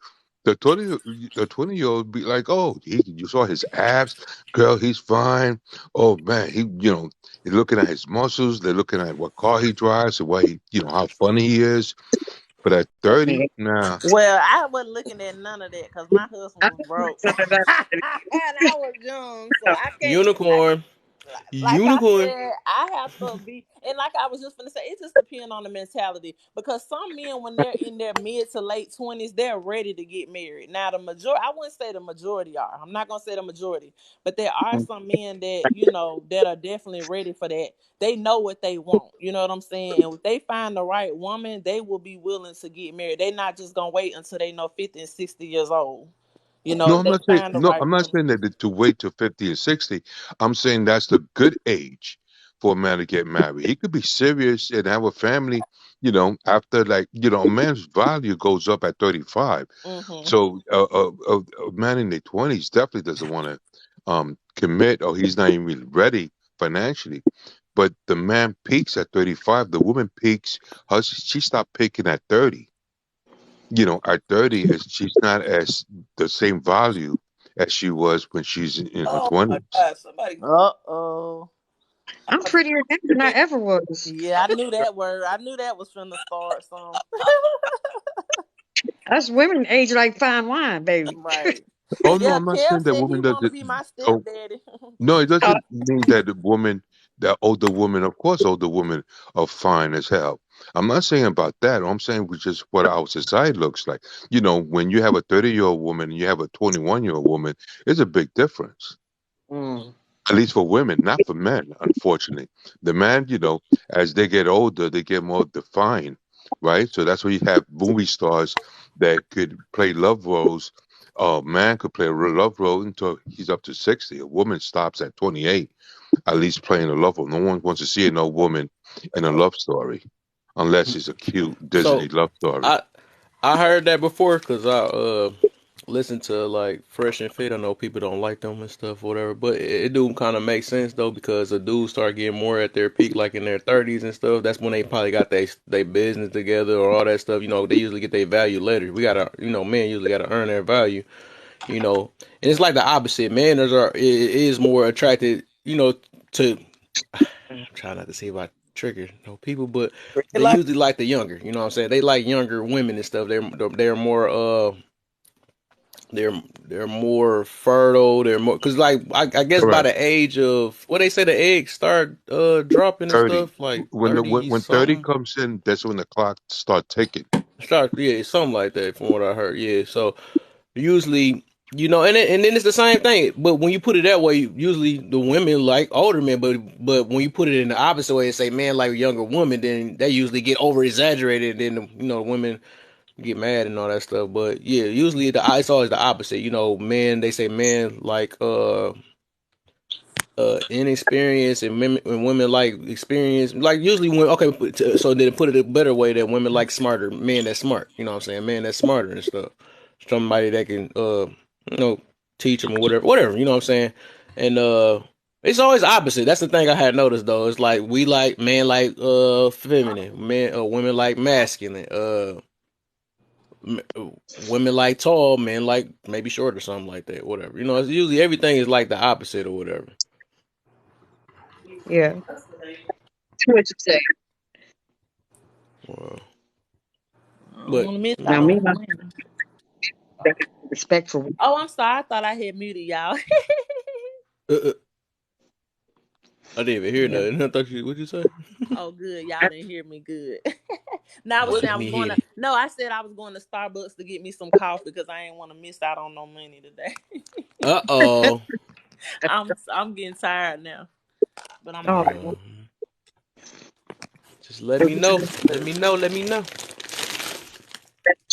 The 20-year-old be like, oh, you saw his abs, girl, he's fine. Oh man, they're looking at his muscles, they're looking at what car he drives, the way how funny he is. But at 30, nah. Well, I wasn't looking at none of that because my husband I was broke, don't know and about I was young, so I can't. Unicorn. Like I Unicorn. said, I have to be, and like I was just gonna say, it just depends on the mentality. Because some men, when they're in their mid to late 20s, they're ready to get married. Now, the majority, I wouldn't say the majority are. I'm not gonna say the majority, but there are some men that that are definitely ready for that. They know what they want. You know what I'm saying? And if they find the right woman, they will be willing to get married. They're not just gonna wait until they know 50 and 60 years old. No, If I'm they not saying find the no. right I'm not woman. saying that to wait till 50 and 60. I'm saying that's the good age for a man to get married. He could be serious and have a family, after like a man's value goes up at 35. Hmm. So a man in their 20s definitely doesn't want to commit, or he's not even really ready financially. But the man peaks at 35. The woman peaks. She stopped peaking at 30. At 30, she's not as the same value as she was when she's in her oh my 20s. God, somebody. Uh oh. I'm prettier now than I ever was. Yeah, I knew that word. I knew that was finna start some. Us women age like fine wine, baby. Right. Oh no, Yeah, I'm not Kev saying that said he woman wanna doesn't. be my Oh stepdaddy. no, it Oh, doesn't mean that that older woman. Of course, older women are fine as hell. I'm not saying about that. I'm saying just what our society looks like. When you have a 30-year-old woman and you have a 21-year-old woman, it's a big difference. mm. At least for women, not for men, unfortunately. The man, as they get older, they get more defined, right? So that's why you have movie stars that could play love roles A man could play a love role until he's up to 60. A woman stops at 28, at least playing a love role. No one wants to see no woman in a love story unless it's a cute Disney So love story. I heard that before because I listened to like Fresh and Fit. I know people don't like them and stuff, whatever. But it do kind of make sense though because the dudes start getting more at their peak, like in their 30s and stuff. That's when they probably got they business together or all that stuff. You know, they usually get their value later. We gotta, you know, men usually gotta earn their value. You know, and it's like the opposite. Men is more attracted, you know, to. I'm trying not to say about trigger people, but They they like usually like the younger. You know what I'm saying? They like younger women and stuff. They're more they're they're more fertile. They're more because like I guess by Correct. the age of what they say the eggs start dropping and 30. stuff like When 30 when 30 something. comes in, that's when the clock start ticking. Start yeah something like that from what I heard. Yeah, so usually, you know, and then it's the same thing. But when you put it that way, usually the women like older men. But when you put it in the opposite way and say man like a younger woman, then they usually get over exaggerated. And then you know women get mad and all that stuff. But yeah, usually it's always the opposite. You know, men they say men like inexperience and women like experience like usually when okay so then put it a better way that women like smarter men that's smart, you know what I'm saying, men that's smarter and stuff, somebody that can you know teach them or whatever, you know what I'm saying. And it's always opposite. That's the thing I had noticed though. It's like we like men like feminine, men women like masculine, women like tall, men like maybe short or something like that, whatever, you know. It's usually everything is like the opposite or whatever. Yeah. What you say? Well, I don't but want to miss you out Now know on me, no I money. got respect for. Oh, I'm sorry. I thought I had muted y'all. uh, I didn't even hear Yeah. nothing. I thought you. What'd you say? Oh, good. Y'all didn't hear me good. No, I was Just what saying let I was me going hear. to. No, I said I was going to Starbucks to get me some coffee because I ain't want to miss out on no money today. Uh-oh. I'm getting tired now, but I'm Oh, all right. Uh, just let me know. Let me know. Let me know.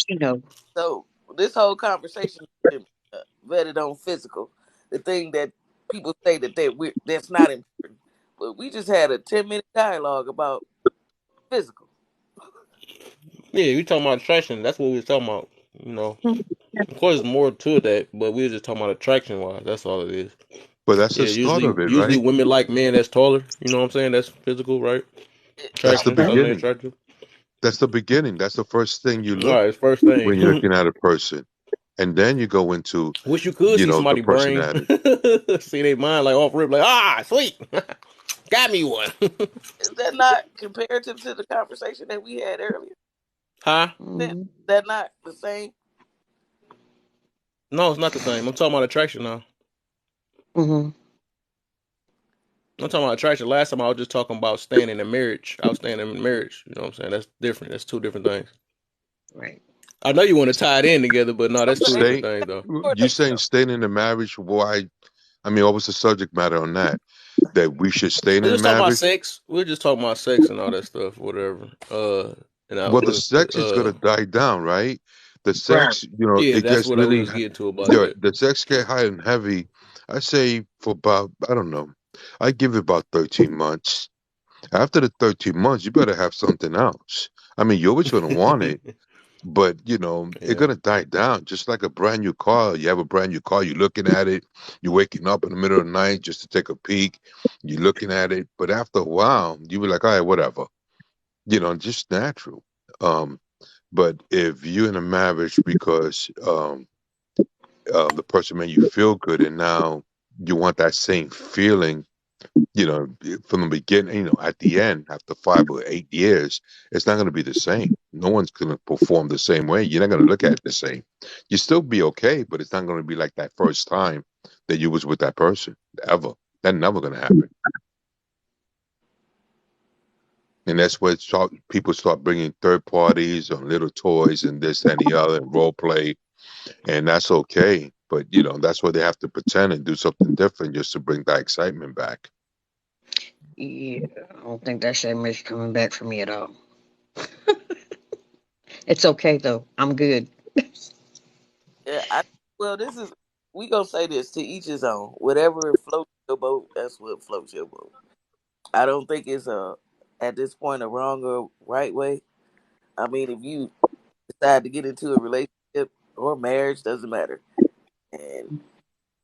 you know. so this whole conversation has been vetted on physical. The thing that people say that that's not important, but we just had a 10-minute dialogue about physical. Yeah, we talking about attraction. That's what we was talking about. You know, Mhm. of course, there's more to that, but we were just talking about attraction wise. That's all it is. But that's the Yeah, start of it, usually right? women like men that's taller. You know what I'm saying? That's physical, right? That's the Attraction, Right. something they beginning. attractive. That's the beginning. That's the first thing you All look right, it's first when you're thing. looking at a person. And then you go into, Wish you could see the somebody brain, personality. see their mind like off rip, like sweet, got me one. Is that not comparative to the conversation that we had earlier? Huh? Is Mm-hmm. that not the same? No, it's not the same. I'm talking about attraction now. Mm-hmm. I'm talking about attraction. Last time I was just talking about staying in a marriage. I was staying in a marriage. You know what I'm saying? That's different. That's two different things. Right. I know you want to tie it in together, but no, that's two Ain't different Stay, things though. you saying staying in a marriage? Why? I mean, what was the subject matter on that? That we should stay in We a just talking about marriage? sex. We are just talking about sex and all that stuff, whatever. And I Well, the was sex is gonna die down, right? The Right. sex, yeah, it that's gets what we really was getting to about the that. the sex get high and heavy. I say for about, I don't know. I give it about 13 months. After the 13 months, you better have something else. I mean, you're always gonna want it, but it's Yeah. gonna die down. Just like a brand new car. You have a brand new car, you're looking at it, you're waking up in the middle of the night just to take a peek. You're looking at it, but after a while, you be like, all right, whatever. Just natural. Um, but if you're in a marriage because the person made you feel good, and now you want that same feeling, from the beginning, at the end, after 5 or 8 years, it's not going to be the same. No one's going to perform the same way. You're not going to look at it the same. You still be okay, but it's not going to be like that first time that you was with that person ever. That's never going to happen. And that's where people start bringing third parties or little toys and this and the other and role play, and that's okay. But that's why they have to pretend and do something different just to bring that excitement back. Yeah. I don't think that same is coming back for me at all. It's okay though. I'm good. Yeah, I Well, this is we gonna say this to each his own. Whatever floats your boat, that's what floats your boat. I don't think it's a at this point a wrong or right way. I mean, if you decide to get into a relationship or marriage, doesn't matter, and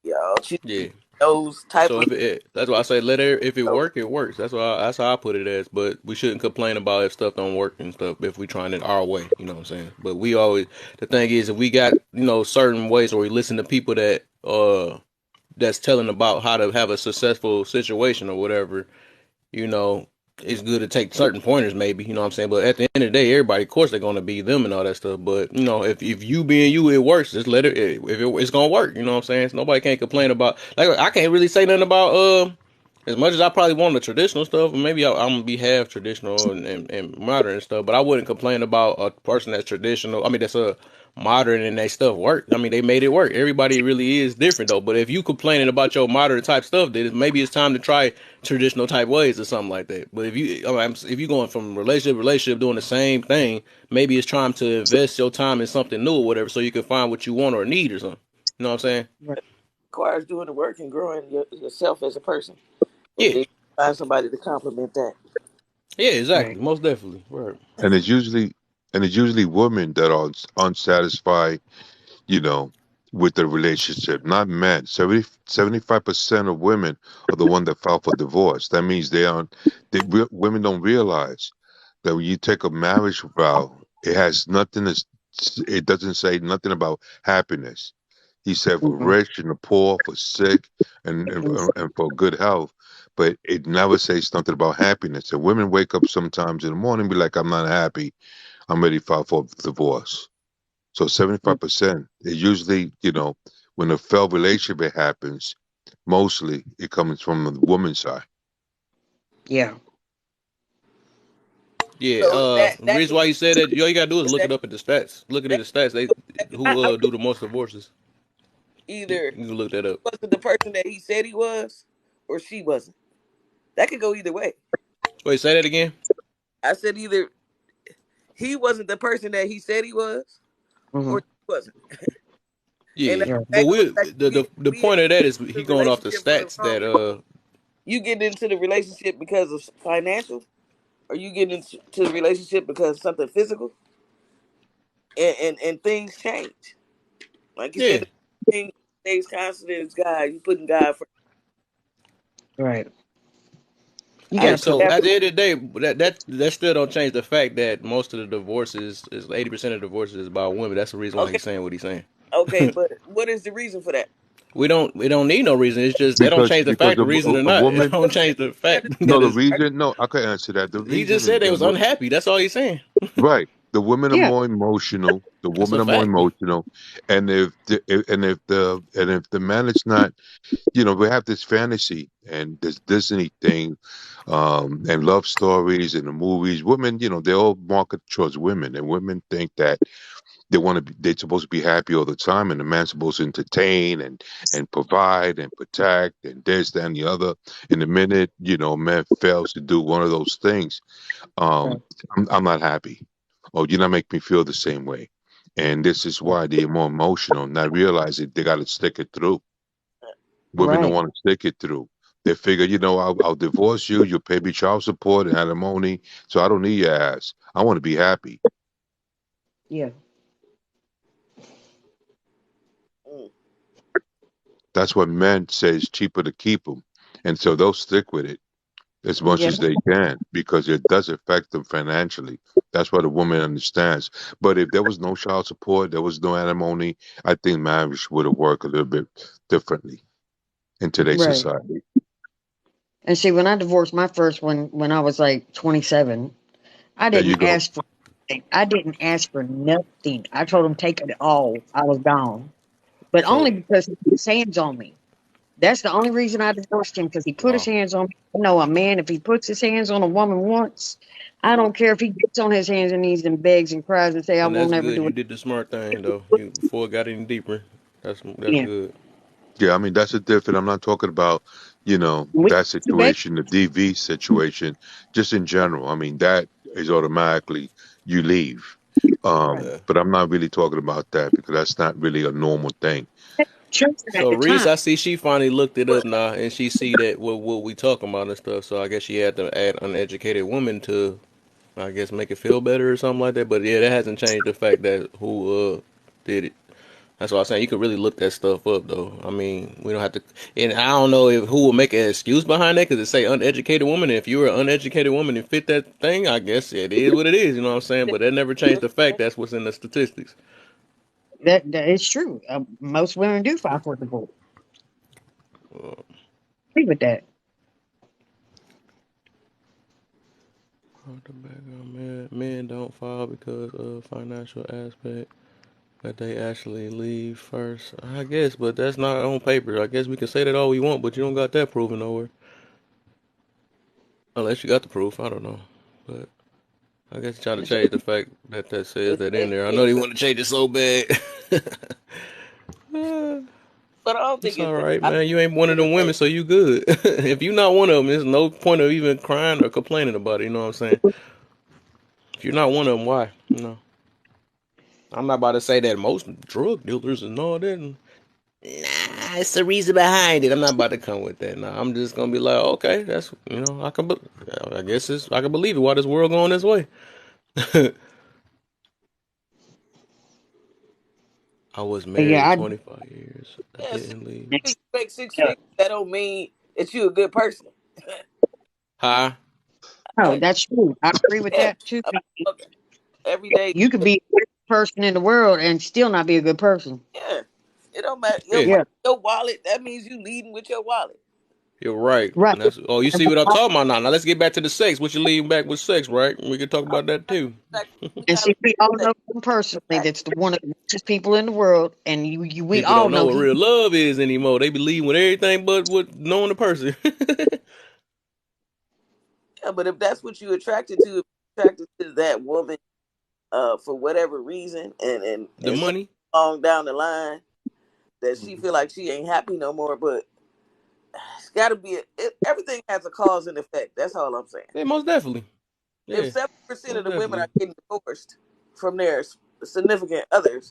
y'all choose Yeah. those type So of. that's why I say let it, if it work, it works. That's how I put it as. But we shouldn't complain about if stuff don't work and stuff if we trying it our way. You know what I'm saying? But we always the thing is if we got certain ways where we listen to people that's telling about how to have a successful situation or whatever, you know, it's good to take certain pointers, maybe, you know what I'm saying? But at the end of the day, everybody, of course, they're going to be them and all that stuff. But, if you being you, it works. Just let it, it's going to work, you know what I'm saying? So nobody can't complain about, like, I can't really say nothing about, as much as I probably want the traditional stuff, maybe I'm gonna be half traditional and modern and stuff, but I wouldn't complain about a person that's traditional. I mean, that's a modern and that stuff work. I mean, they made it work. Everybody really is different though. But if you complaining about your modern type stuff, then maybe it's time to try traditional type ways or something like that. But if you going from relationship to relationship doing the same thing, maybe it's time to invest your time in something new or whatever, so you can find what you want or need or something. You know what I'm saying? Right. Requires doing the work and growing yourself as a person, and Yeah. then find somebody to complement that. Yeah. Right. Exactly. Most definitely. Right. And it's usually women that are unsatisfied, you know, with the relationship, not men. 75% of women are the one that file for divorce. That means women don't realize that when you take a marriage vow, it doesn't say nothing about happiness. He said for Mhm. rich and the poor, for sick and for good health, but it never says something about happiness. And women wake up sometimes in the morning and be like, I'm not happy. I'm ready to file for divorce. So 75% is usually, when a failed relationship happens, mostly it comes from the woman's side. Yeah. Yeah, So the that reason means why you said that, all you gotta do is look that, it up at the stats. Looking at that, the stats, they I, who I, do the most divorces. You either can look that up. wasn't the person that he said he was, or she wasn't. That could go either way. Wait, say that again. I said either he wasn't the person that he said he was, or Hmm. she wasn't. And Yeah, Yeah. but that goes we back to the being point of that is in he the going off the relationship for the stats wrong that reason. You get into the relationship because of financial, or you get into the relationship because of something physical, and things change. Like you said, yeah. the thing stays constant is God. You putting God first. Right. You Yeah, gotta put so God. at the end of the day, that still don't change the fact that most of the divorces is 80% of divorces is about women. That's the reason why Okay, he's saying what he's saying. okay, but what is the reason for that? We don't need no reason. It's just they don't Because change the because fact, the reason or a not. It woman, don't change the That fact is no, that the is. reason, no, I could answer that. The He just reason said is they that was unhappy. That's all he's saying. right, the women are Yeah. more emotional. The That's women a are more fact. emotional, and if the man is not, we have this fantasy and this Disney thing, and love stories and the movies. Women, they all market towards women, and women think that they're supposed to be happy all the time, and the man's supposed to entertain and provide and protect and this, that, and the other. And the minute a man fails to do one of those things, Right. um, I'm not happy. Oh, you're not making me feel the same way. And this is why they're more emotional, not realizing they got to stick it through. Women don't Right. want to stick it through. They figure, I'll divorce you. You'll pay me child support and alimony, so I don't need your ass. I want to be happy. Yeah. mm, That's what men say is cheaper to keep them, and so they'll stick with it as much Yeah. as they can because it does affect them financially. That's what a woman understands. But if there was no child support, there was no alimony, I think marriage would have worked a little bit differently in today's Right. society. And see, when I divorced my first one when I was like 27, I There you didn't go. ask for I didn't ask for nothing. I told him take it all. I was gone, but only So because he put his hands on me. That's the only reason I divorced him because he put his wow, hands on me. You know, a man, if he puts his hands on a woman once, I don't care if he gets on his hands and knees and begs and cries and say, I and won't that's ever good. do You it did the smart thing though. You before it got any deeper. That's again. good. Yeah, I mean that's a different. I'm not talking about, We that do back. situation, the DV situation, just in general. I mean that is automatically you leave. Right. Yeah. But I'm not really talking about that because that's not really a normal thing. Children at So the Reese, time. I see she finally looked it up But now, and she see that what we talking about and stuff. So I guess she had to add uneducated woman to, I guess, make it feel better or something like that. But yeah, that hasn't changed the fact that who did it. That's what I'm saying. You could really look that stuff up, though. I mean, we don't have to. And I don't know if who will make an excuse behind that because it say uneducated woman. And if you were an uneducated woman and fit that thing, I guess it is what it is. You know what I'm saying? But that never changed the fact that's what's in the statistics. That is true. Most women do file for divorce. Uh, Agree with that. men don't file because of financial aspect that they actually leave first. I guess, but that's not on paper. I guess we can say that all we want, but you don't got that proven nowhere. Unless you got the proof, I don't know. But I guess trying to It's- change the fact that that says that in it, there. I know it, they want to change it so bad. but I don't think It's it. all right, I think man. You ain't one of it's them women, so you good. If you not one of them, there's no point of even crying or complaining about it. You know what I'm saying? If you're not one of them, why? You know, I'm not about to say that most drug dealers and all that. And, nah, it's the reason behind it. I'm not about to come with that. Nah, I'm just gonna be like, okay, that's I can. I guess I can believe it. Why this world going this way? I was married yeah, 25 years. I yeah. Six didn't leave. figures, you make six figures. That don't mean that you're a good person. Hi. no, that's true. I agree with Yeah, that too. I mean, look, every day. You could be the greatest person in the world and still not be a good person. Yeah, it don't matter. Your Yeah, money, Yeah, your wallet. That means you leading with your wallet. you're right. right. And that's you see what I'm talking about now. Now let's get back to the sex. What you leaving back with sex, right? We can talk about that too. You And gotta see, we all say, know him personally. That's the one of the richest people in the world, and we People all don't know know what he. real love is anymore. They believe with everything but what knowing the person. yeah, but if that's what you attracted to, if you're attracted to that woman, for whatever reason, The and so money. long down the line that she Mhm. feel like she ain't happy no more, but it's got to be everything has a cause and effect. That's all I'm saying. Yeah, most definitely. If Yeah, 70% of most the women definitely. are getting divorced from their significant others,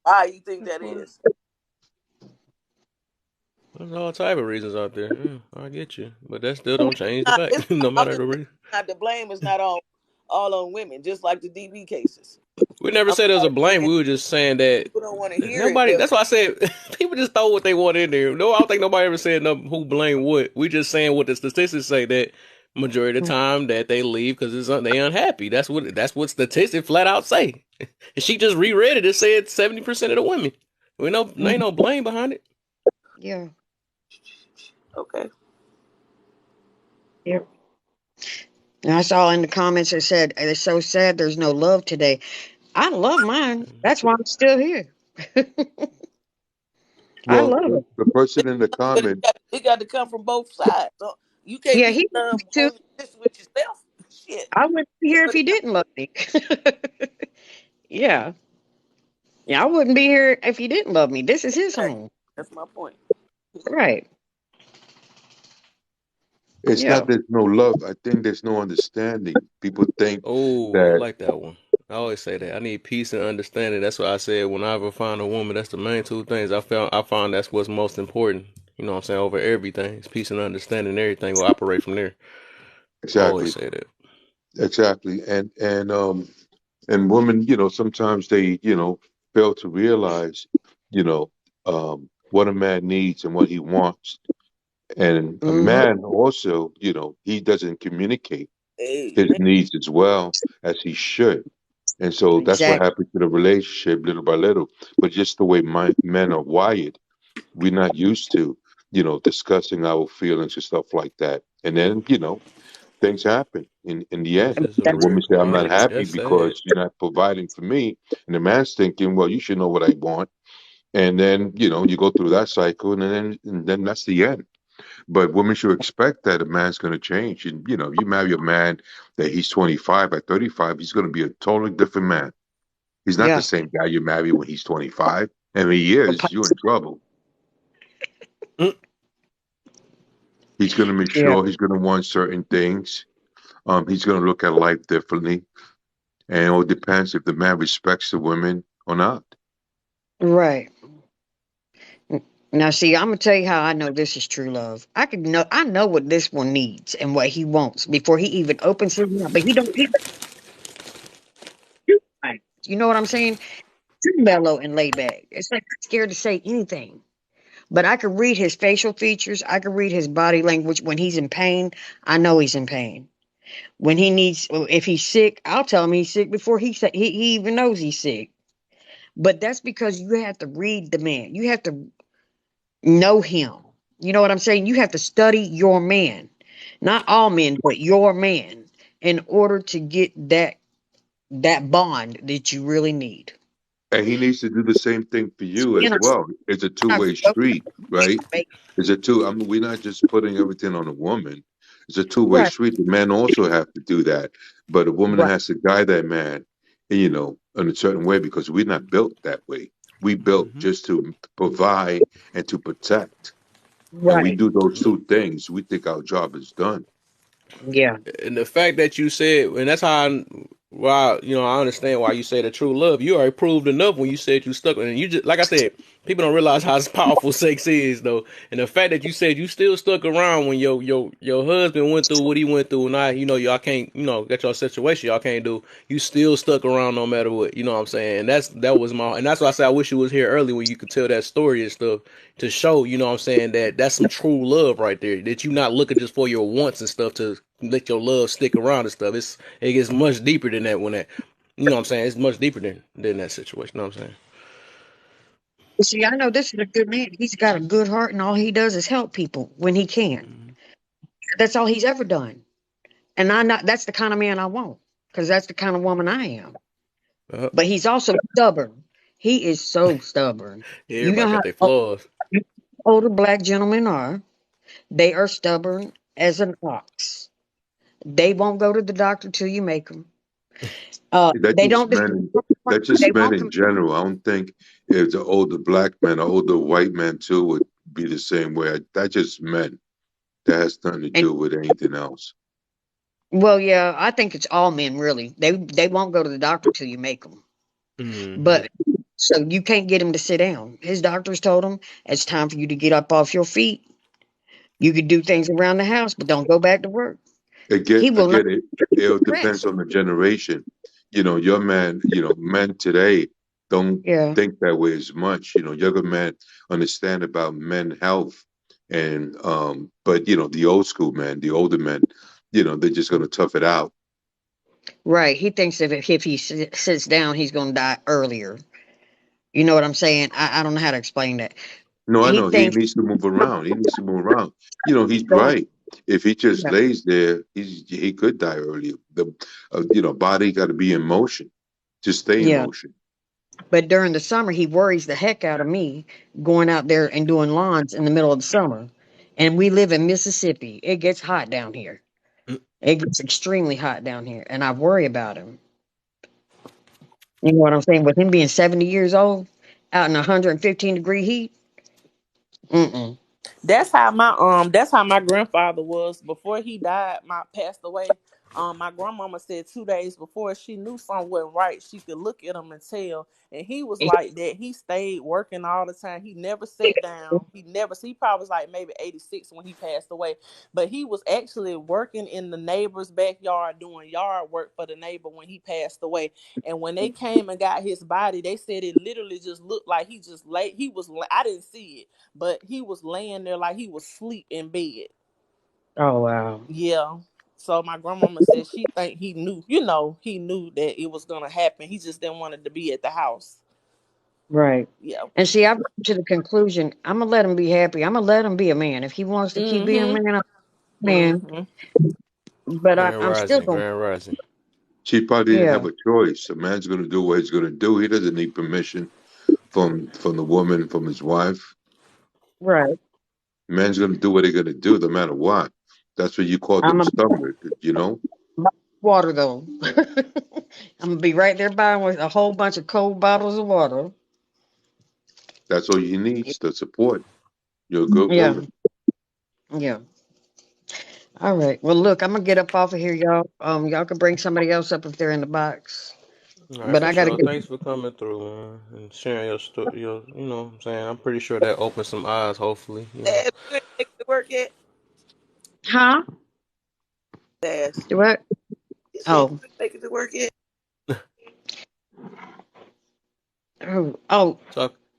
why you think That's that fine. is? There's all type of reasons out there. Yeah, I get you, but that still don't change the It's fact. No not, I'm matter just the saying reason. not the blame is not all on women, just like the DV cases. We never I'm said it was a sorry, blame. and We were just saying that people don't want to hear it, nobody. but That's why I said people just throw what they want in there. No, I don't think nobody ever said no, who blame what. We just saying what the statistics say that majority of the time that they leave because they unhappy. That's what statistics flat out say. And she just reread it. It said 70% of the women. We know there Mhm. ain't no blame behind it. Yeah, okay. yeah. And I saw in the comments it said it's so sad there's no love today. I love mine. That's why I'm still here. I Well, love it. the person in the But comment, it got to come from both sides. So you can't Yeah, be he loves me too. only this with yourself. Shit. I wouldn't be here if But he didn't love me. Yeah. Yeah, I wouldn't be here if he didn't love me. This is his exactly. home. That's my point. Right. it's Yeah. not there's no love. I think there's no understanding. People think Oh, I that like that one. I always say that. I need peace and understanding. That's why I said when I ever find a woman, that's the main two things. I found that's what's most important. You know what I'm saying? Over everything. It's peace and understanding. Everything will operate from there. I always exactly, say that. exactly, and women, sometimes they, fail to realize, you know, what a man needs and what he wants. And a Hmm. man also, he doesn't communicate his Amen. needs as well as he should. And so that's what Exactly. happened to the relationship little by little. But just the way men are wired, we're not used to, discussing our feelings and stuff like that. And then, things happen in the end. This is a And the woman real. say, I'm not Yeah, happy that's sad. because you're not providing for me. And the man's thinking, well, you should know what I want. And then, you go through that cycle and then that's the end. But women should expect that a man's going to change. And, you marry a man that he's 25 at 35, he's going to be a totally different man. He's not the Yeah. same guy you marry when he's 25. And if he is, you're in trouble. Mm. He's going to make Yeah. sure he's going to want certain things. He's going to look at life differently. And it all depends if the man respects the women or not. Right. Now, see, I'm gonna tell you how I know this is true love. I know what this one needs and what he wants before he even opens his mouth. But he don't. He don't. You know what I'm saying? Too mellow and laid back. It's like he's scared to say anything. But I can read his facial features. I can read his body language. When he's in pain, I know he's in pain. When he needs, if he's sick, I'll tell him he's sick before he even knows he's sick. But that's because you have to read the man. You have to know him. You know what I'm saying? You have to study your man. Not all men, but your man in order to get that bond that you really need. And he needs to do the same thing for you You as know, well. It's a sometimes two-way you go street, right? make It's a two. I mean, we're not just putting everything on a woman. It's a two-way right, street. The man also have to do that, but a woman right, has to guide that man, in a certain way because we're not built that way. We built Hmm. just to provide and to protect, and we right. do those two things. We think our job is done. Yeah. And the fact that you said, and that's how why I understand why you say the true love. You already proved enough when you said you stuck, and you just like I said, people don't realize how powerful sex is though. And the fact that you said you still stuck around when your husband went through what he went through, and y'all can't get your situation y'all can't do. You still stuck around no matter what. You know what I'm saying? And that's why I said I wish you was here early when you could tell that story and stuff to show, what I'm saying, that that's some true love right there. That you not looking just for your wants and stuff to let your love stick around and stuff. It gets much deeper than that when that what I'm saying, it's much deeper than that situation. You know what I'm saying? See, I know this is a good man. He's got a good heart, and all he does is help people when he can. Mm-hmm. That's all he's ever done. And I not that's the kind of man I want because that's the kind of woman I am. But he's also stubborn. He is so stubborn. You know Everybody how got their flaws. older black gentlemen are. They are stubborn as an ox. They won't go to the doctor till you make them. That They just don't. men. That They just men won't. in general. I don't think if the older black man or older white man too would be the same way. That just men. That has nothing to And do with anything else. well, yeah, I think it's all men really. They won't go to the doctor till you make them. Mm-hmm. But so you can't get him to sit down. His doctors told him it's time for you to get up off your feet. You could do things around the house, but don't go back to work. Again, He will not again, it depends rest. on the generation. Your man, men today don't Yeah, think that way as much. Younger men understand about men health, and but the old school men, the older men, they're just gonna tough it out. right. He thinks if he sits down, he's going to die earlier. You know what I'm saying? I don't know how to explain that. No, I He know he thinks needs to move around. He needs to move around. He's going. right. If he just Yeah, lays there, he could die early. The body got to be in motion to stay in yeah. motion. But during the summer, he worries the heck out of me going out there and doing lawns in the middle of the summer. And we live in Mississippi. It gets hot down here. It gets extremely hot down here, and I worry about him. You know what I'm saying? With him being 70 years old, out in 115-degree heat. Mm-mm. That's how my grandfather was before he died, my passed away. My grandmama said 2 days before she knew something wasn't right, she could look at him and tell. And he was like that. He stayed working all the time. He never sat down. He probably was like maybe 86 when he passed away. But he was actually working in the neighbor's backyard doing yard work for the neighbor when he passed away. And when they came and got his body, they said it literally just looked like he just lay. I didn't see it, but he was laying there like he was asleep in bed. Oh, wow. Yeah. So my grandmama said she think he knew that it was gonna happen. He just didn't want it to be at the house. Right. Yeah. And see, I've come to the conclusion I'm going to let him be happy. I'm going to let him be a man. If he wants to keep being a Mm-hmm. man, I'm a man. Mm-hmm. But Grand I'm still Rising, going to, Grand Rising. She probably didn't yeah, have a choice. A man's going to do what he's going to do. He doesn't need permission from the woman, from his wife. right. Man's going to do what he's going to do, no matter what. That's what you call them I'm a stubborn. water, though. I'm going to be right there buying with a whole bunch of cold bottles of water. That's all he needs, the support. You're a good Yeah. woman. Yeah. All right. Well, look, I'm gonna get up off of here, y'all. Y'all can bring somebody else up if they're in the box. All right, But for I gotta sure. get. Thanks for coming through, man, and sharing your story. You know what I'm saying? I'm pretty sure that opens some eyes, hopefully, you know. Dad, you ain't make it to work yet? Huh? Dad, Do what? you said you Oh. ain't make it to work yet? Oh.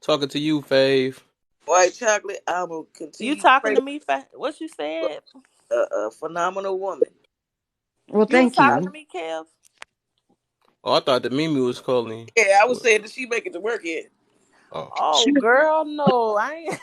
Talking to you, Fave. White chocolate, I will You continue to talking pray to me? What you for said? a phenomenal woman. Well, You was thank talking to you. me, Kev? Oh, I thought that Mimi was calling. Yeah, I was What? saying, did she make it to work yet? Oh, Oh, girl, no, I ain't.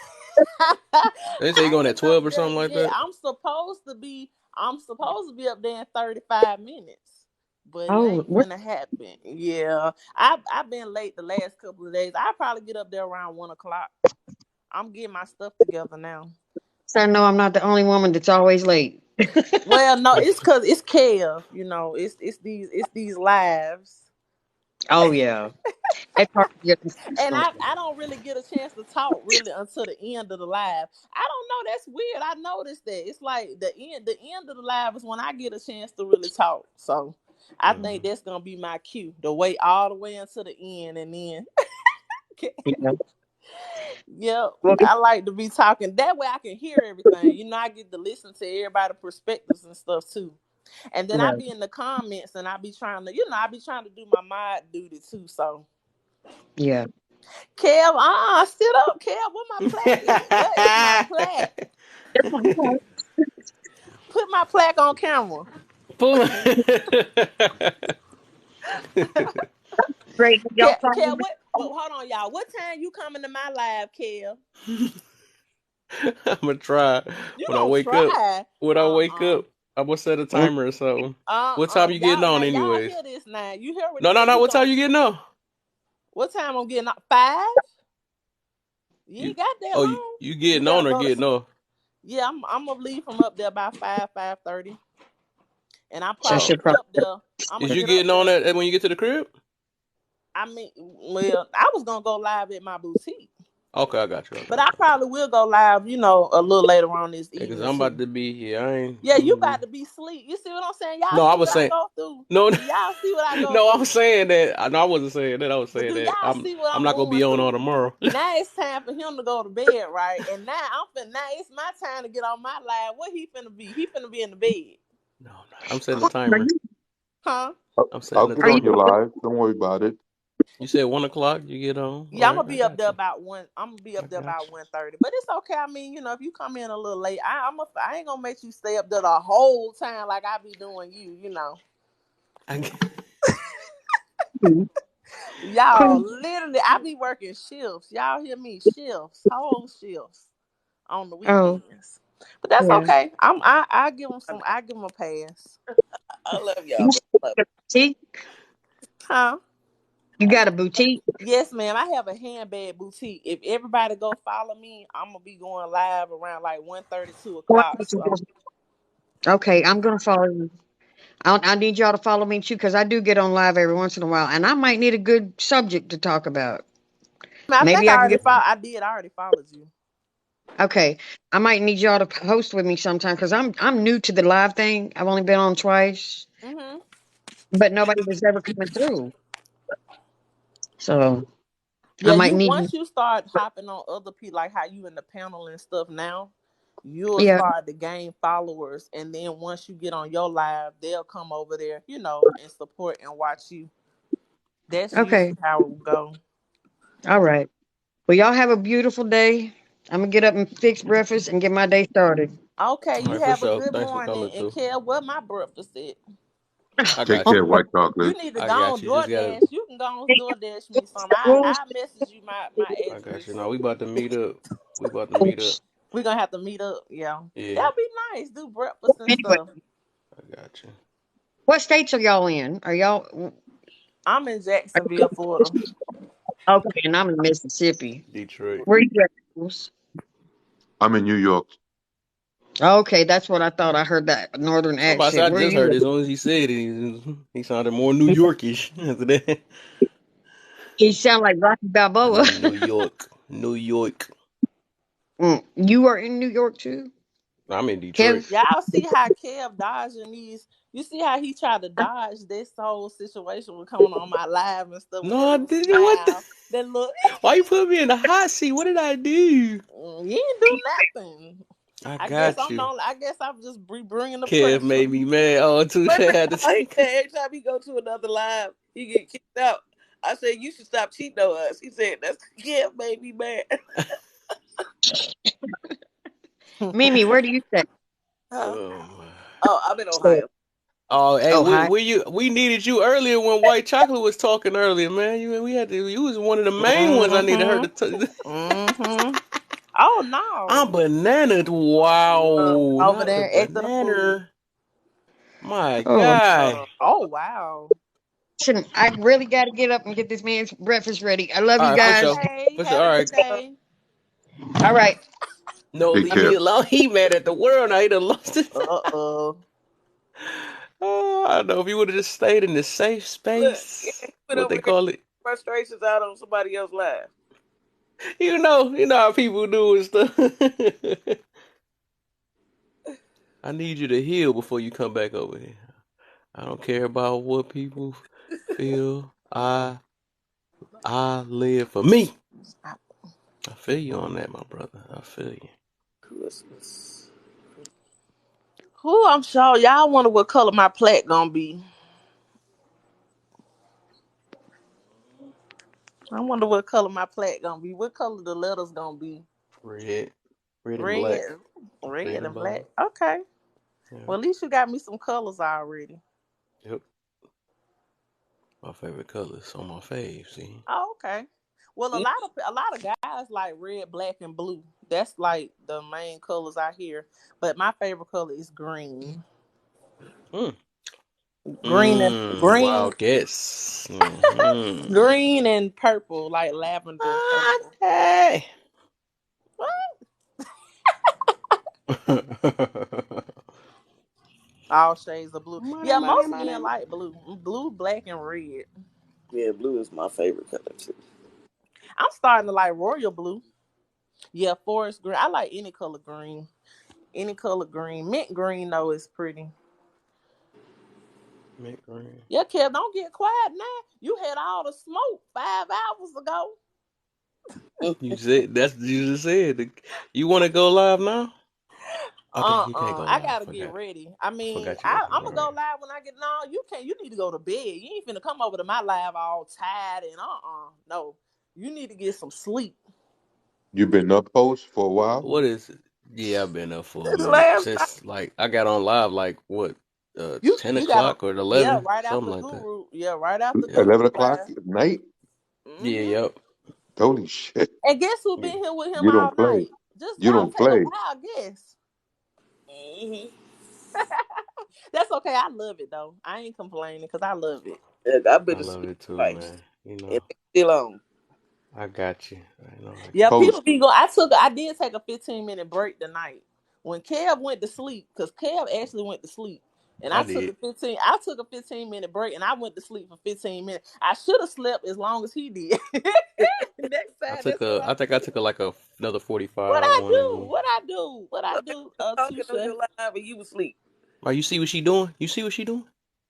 they say you I going at ain't up 12 or there something like yet. that. I'm supposed to be up there in 35 minutes. But it Oh, ain't what? finna happen. Yeah. I've been late the last couple of days. I probably get up there around 1 o'clock. I'm getting my stuff together now. So I know I'm not the only woman that's always late. Well, no, it's cause it's Kev, it's these lives. Oh yeah, it's hard to get this And going. I don't really get a chance to talk really until the end of the live. I don't know. That's weird. I noticed that. It's like the end of the live is when I get a chance to really talk. So I think that's gonna be my cue. To wait all the way until the end and then Yeah. yep. Well, I like to be talking. That way I can hear everything. I get to listen to everybody's perspectives and stuff too. And then I right. be in the comments and I be trying to, I be trying to do my mod duty too. So Yeah. Kev, sit up, Kev. Where my plaque at? Where is my plaque? Put my plaque on camera. Boom. Great. Y'all Kev, probably. hold on, y'all. What time you coming to my live, Kev? I'm gonna try You when I gonna wake up. try? When I wake Uh-uh. up, I'm gonna set a timer or something. What time you getting Y'all on, now y'all anyways? hear this now. You hear what he No, no, said? no. What time you getting on? What time I'm getting up? 5? You You ain't got that oh you, long. you You getting better on or go to getting off? Yeah, I'm gonna leave from up there by 5:30. And I'm So I Oh, probably should okay. get probably. up there. I'm gonna Is you get up getting on there. that when you get to the crib? I mean, well, I was gonna go live at my boutique. Okay, I got you. I But got I you. probably will go live, a little later on this Yeah, cause evening I'm about too. to be here. I ain't. Yeah, I'm you gonna about be. to be asleep. You see what I'm saying? Y'all No, I see was what I saying. go through. No, Do y'all see what I go no, I through? was saying that. I know I wasn't saying that. I was But saying do that. y'all see what I'm I'm not gonna going be on all through? tomorrow. Now it's time for him to go to bed, right? And now it's my time to get on my live. What he finna be? He finna be in the bed. No, no. I'm setting a timer. Huh? I'm setting I'll a get Are you? on your timer. live. Don't worry about it. You said 1 o'clock. You get on. All Yeah, I'm right, gonna I be up got there you. about one. I'm gonna be I up there got about 1:30. But it's okay. I mean, if you come in a little late, I ain't gonna make you stay up there the whole time like I be doing you. you. Y'all, literally, I be working shifts. Y'all hear me? Shifts, whole shifts on the Oh weekends. But that's yeah. okay. I give them some. I give them a pass. I love You y'all, man. I love got a boutique? Huh? You got a boutique? Yes, ma'am. I have a handbag boutique. If everybody go follow me, I'm gonna be going live around like 1:30, 2 o'clock. So Okay, I'm gonna follow you. I need y'all to follow me too, because I do get on live every once in a while, and I might need a good subject to talk about. I think Maybe I I can already get. follow. I did. I already followed you. Okay, I might need y'all to host with me sometime because I'm new to the live thing. I've only been on twice, Mhm. but nobody was ever coming through. So I Yeah, might you need. once you start hopping on other people, like how you in the panel and stuff now, you'll Yeah. start to gain followers, and then once you get on your live, they'll come over there, and support and watch you. That's Okay. usually how it will go. All right. Well, y'all have a beautiful day. I'm gonna get up and fix breakfast and get my day started. Okay, All you right, for have a sure. good Thanks for morning, coming and through. care what my breakfast is. I Take got Oh, you. care, white You chocolate. need to I go got on you. Just gotta. DoorDash. You can go on DoorDash me some. rules. I message you my I got you. address. No, we about to meet up. We about to meet up. We're gonna have to meet up. Yeah, Yeah, that'll be nice. Do breakfast and Anyway, stuff. I got you. what states are y'all in? Are y'all? I'm in Jacksonville, Florida. Okay, and I'm in Mississippi. Detroit. Where you at? Jules? I'm in New York. Okay, that's what I thought. I heard that northern I'm about to say accent. I Where are just you heard at? it as soon as he said it. He sounded more New Yorkish after that. He sound like Rocky I'm Balboa. in New York. New York. You are in New York too, I'm in Detroit. Kev? Y'all see how Kev dodging these You see how he tried to dodge this whole situation with coming on my live and stuff with that No, I little didn't. What? smile. That look, Why you put me in the hot seat? What did I do? you ain't do nothing. I I guess got I'm you. not. I guess I'm just bringing the Kev pressure. made me mad. Oh, Touche Remember had to how he take. said every time he go to another live, he get kicked out. I said, you should stop cheating on us. He said, that's yeah, made me mad. Mimi, where do you stay? Huh? Um, Oh, I'm in Stay. Ohio. oh, hey, Oh, hi. we needed you earlier when White Chocolate was talking earlier, man. You was one of the main ones I needed her to. Oh I'm no. banana. Wow, Over not the there acting a fool. banana. My Oh, guy. Oh wow. listen, I really got to get up and get this man's breakfast ready. I love you All right, for guys. sure. Okay. For sure. Have All a right. good day. All right. Hey, No, leave Love you. me Kev. alone. He mad at the world now. He done lost it. Uh-oh. Oh, I don't know if you would have just stayed in the safe Look, yeah, space. he went What over they there call it. frustrations out on somebody else's live. You know how people do and stuff. I need you to heal before you come back over here. I don't care about what people feel. I live for me. I feel you on that, my brother. I feel you. Christmas. Who I'm sure y'all wonder what color my plaque gonna be. I wonder what color my plaque gonna be. What color the letters gonna be? Red. Red and Red. black. Red Red and and black. black. Okay. Yeah. Well, at least you got me some colors already. Yep. My favorite colors on my fave, see? Oh, okay. Well, a lot of guys like red, black, and blue. That's like the main colors I hear. But my favorite color is green. Mm. Green and green, Wild guess. Mm-hmm. green and purple, like lavender and purple. Hey. All shades of blue. Money, Yeah, money, most money. men like blue. Blue, black, and red. Yeah, blue is my favorite color too. I'm starting to like royal blue. Yeah, forest green. I like any color green. Any color green. Mint green though is pretty. Mint green. Yeah, Kev, don't get quiet now. You had all the smoke 5 hours ago. You said you just said. You want to go live now? Okay, you can't go I live. gotta get Forgot. ready. I I mean, forgot you got I'm something. gonna All go right. live when I get. No, you can't. You need to go to bed. You ain't finna come over to my live all tired and no. You need to get some sleep. You been up post for a while? What is it? Yeah, I've been up for a minute Last time since like I got on live like what, You 10 you gotta o'clock or yeah, 11, right something after like that. Guru. Yeah, right after Yeah, Guru 11 o'clock live. at night? yeah, Hmm yep. Holy shit. And guess who Yeah. been here with him You all don't play. night? Just You y'all don't take a play. wild guess. hmm That's okay. I love it though. I ain't complaining because I love it. Look, I've been I to love sleep it too, twice. man. You And know, it's still on. I got you. I know, I Yeah, got you. people Post. be going. I did take a 15-minute break tonight when Kev went to sleep because Kev actually went to sleep, and I did. I took a 15-minute break and I went to sleep for 15 minutes. I should have slept as long as he did. Next time, that's what I think I took like another what 45 I one do. again. What I do. What I Somebody do. was talking Touche. on your live and you was asleep. Right, you see what she doing? You see what she doing?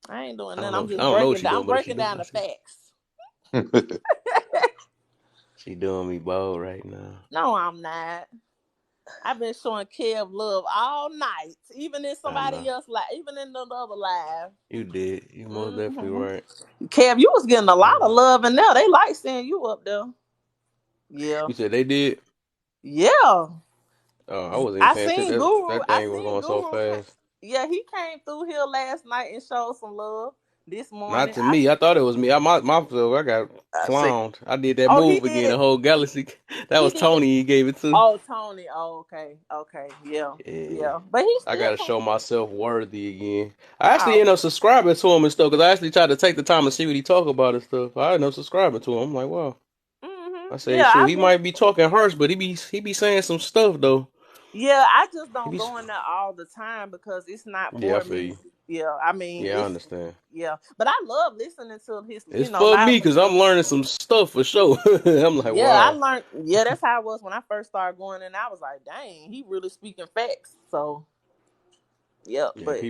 I ain't doing I don't nothing. know. I'm just I don't know what breaking she down. doing, I'm but if she breaking doing, down I the see. facts. She doing me bold right now. No, I'm not. I've been showing Kev love all night, even in I know. somebody else live, even in the other live. You did. You most definitely Hmm right. Kev, you was getting a lot of Yeah. love in there. They like seeing you up there. Yeah, You said they did? yeah. Oh, I wasn't even I paying seen attention. Guru. That I thing was seen going so Guru. fast. Yeah, he came through here last night and showed some love. This Not morning, to me. I thought it was me. I got I say, clowned. I did that oh, he move again, did. the whole galaxy. That He was did. Tony he gave it to. Oh, Tony. Oh, okay, okay, yeah, Yeah. yeah. But he I still gotta come. show myself worthy again. I actually Oh, ended up subscribing to him and stuff because I actually tried to take the time to see what he talk about and stuff. I ended up subscribing to him. I'm like, wow. I say, yeah. shoot, I've he been. might be talking harsh, but he be saying some stuff though. Yeah, I just He don't be, go in there all the time because it's not yeah, I for feel me. you. Yeah, I mean Yeah, I it's understand. yeah, but I love listening to his It's for live me and because stuff. I'm learning some stuff for sure. I'm like, Yeah, I wow. learned. Yeah, that's how it was when I first started going, and I was like, dang, he really speaking facts. So yeah, Yeah, but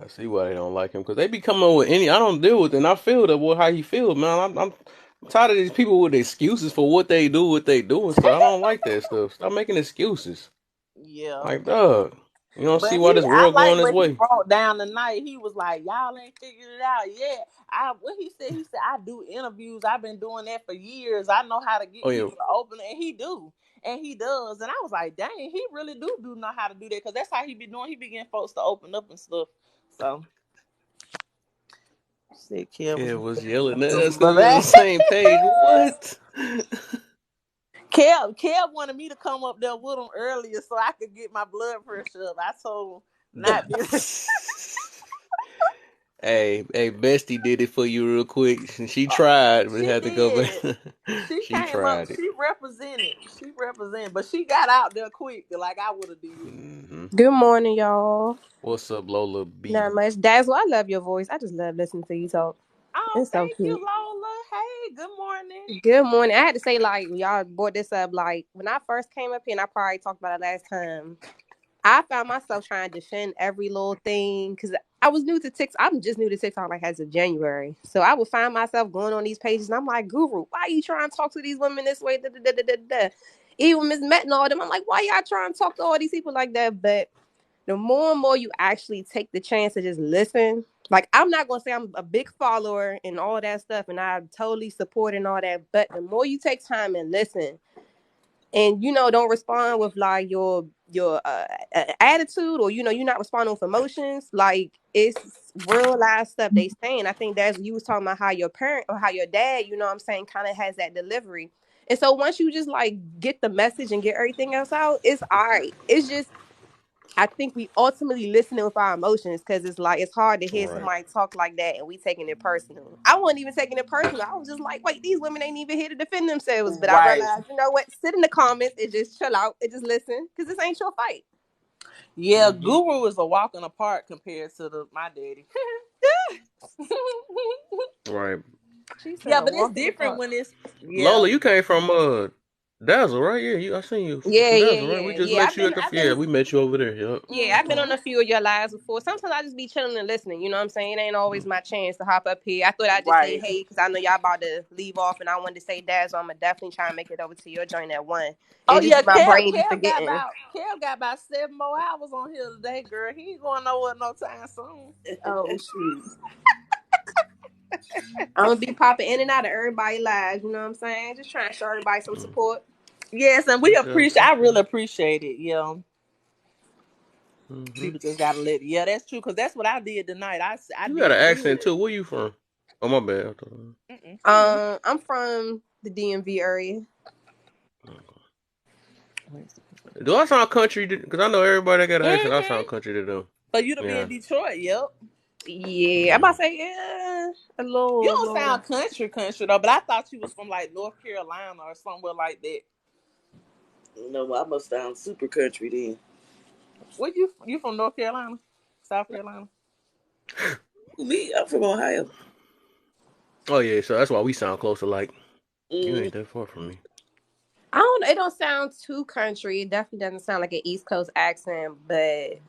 I see why they don't like him because they be coming with any. I don't deal with it, and I feel that how he feels, man. I'm tired of these people with excuses for what they do, what they do, and stuff. I don't like that stuff. Stop making excuses. Yeah. Like, dog, you don't see But why this I world like going this what he way. brought down tonight. He was like, "Y'all ain't figured it out yet." What he said, I do interviews. I've been doing that for years. I know how to Oh get yeah, people to open it, and he do, and he does. And I was like, "Dang, he really do know how to do that because that's how he be doing. He be getting folks to open up and stuff." So, said Kev was, Kev was yelling at us because but we on the same page. What? Kev wanted me to come up there with him earlier so I could get my blood pressure up. I told him not this. Hey, Bestie did it for you real quick. She tried, but She had to go back. did. She She came up. tried it. She represented. She represented, but she got out there quick, like I would have did. Hmm. Good morning, y'all. What's up, Lola B? Not much. Dazzle, I love your voice. I just love listening to you talk. Oh, It's so thank you, cute. Lola. Hey, good morning. Good morning. I had to say, like, when y'all brought this up, like, when I first came up here, and I probably talked about it last time, I found myself trying to defend every little thing because I was new to TikTok. I'm just new to TikTok, like, as of January. So I would find myself going on these pages, and I'm like, Guru, why are you trying to talk to these women this way? Da, da, da, da, da, da. Even Miss Met and all them, I'm like, why y'all trying to talk to all these people like that? But the more and more you actually take the chance to just listen, like I'm not gonna say I'm a big follower and all that stuff, and I totally support and all that, but the more you take time and listen, and don't respond with like your attitude, or you're not responding with emotions, like it's real life stuff they saying. I think that's you was talking about how your parent or how your dad, you know what I'm saying, kind of has that delivery. And so once you just like get the message and get everything else out, it's all right. It's just I think we ultimately listening with our emotions because it's like it's hard to hear Right. somebody talk like that and we taking it personal. I wasn't even taking it personal. I was just like, wait, these women ain't even here to defend themselves. But I Right. realized, you know what? Sit in the comments and just chill out and just listen because this ain't your fight. Yeah, Hmm. Guru is a walk in the park compared to my daddy. She Right. said Yeah, a but it's walk in the different park. when it's yeah. Lola, you came from Dazzle, right? Yeah, I seen you Yeah, from yeah, Dazzle, right? We yeah, just yeah. met you at the I've yeah, been we met you over there. Yep. Yeah, I've been on Mm-hmm. a few of your lives before. Sometimes I just be chilling and listening. You know what I'm saying? It ain't always my chance to hop up here. I thought I'd just say Right. hey because I know y'all about to leave off, and I wanted to say Dad, so I'm gonna definitely try and make it over to your joint at one. Oh It just yeah, be my brain be forgetting. Kev got about 7 more hours on here today, girl. He ain't going nowhere no time soon. Oh shoot, I'm gonna be popping in and out of everybody's lives. You know what I'm saying? Just trying to show everybody some Mm. support. Yes, and Okay. I Okay. really appreciate it. Yeah, Hmm. people just gotta let. Yeah, that's true. Cause that's what I did tonight. I You got an did accent good. too. Where you from? Oh my bad. From me. I'm from the DMV area. Do I sound country? Because I know everybody that got an accent. I sound Mm-hmm. country to them. For you to be Yeah. in Detroit, yep. Yeah, I'm Yeah. about to say yeah, a You little, don't little. sound country though, but I thought you was from like North Carolina or somewhere like that. No, I must sound super country then. Where you from North Carolina? South Carolina? Me, I'm from Ohio. Oh yeah. So that's why we sound close to like. You Mm. ain't that far from me. I don't. It don't sound too country. It definitely doesn't sound like an East Coast accent, but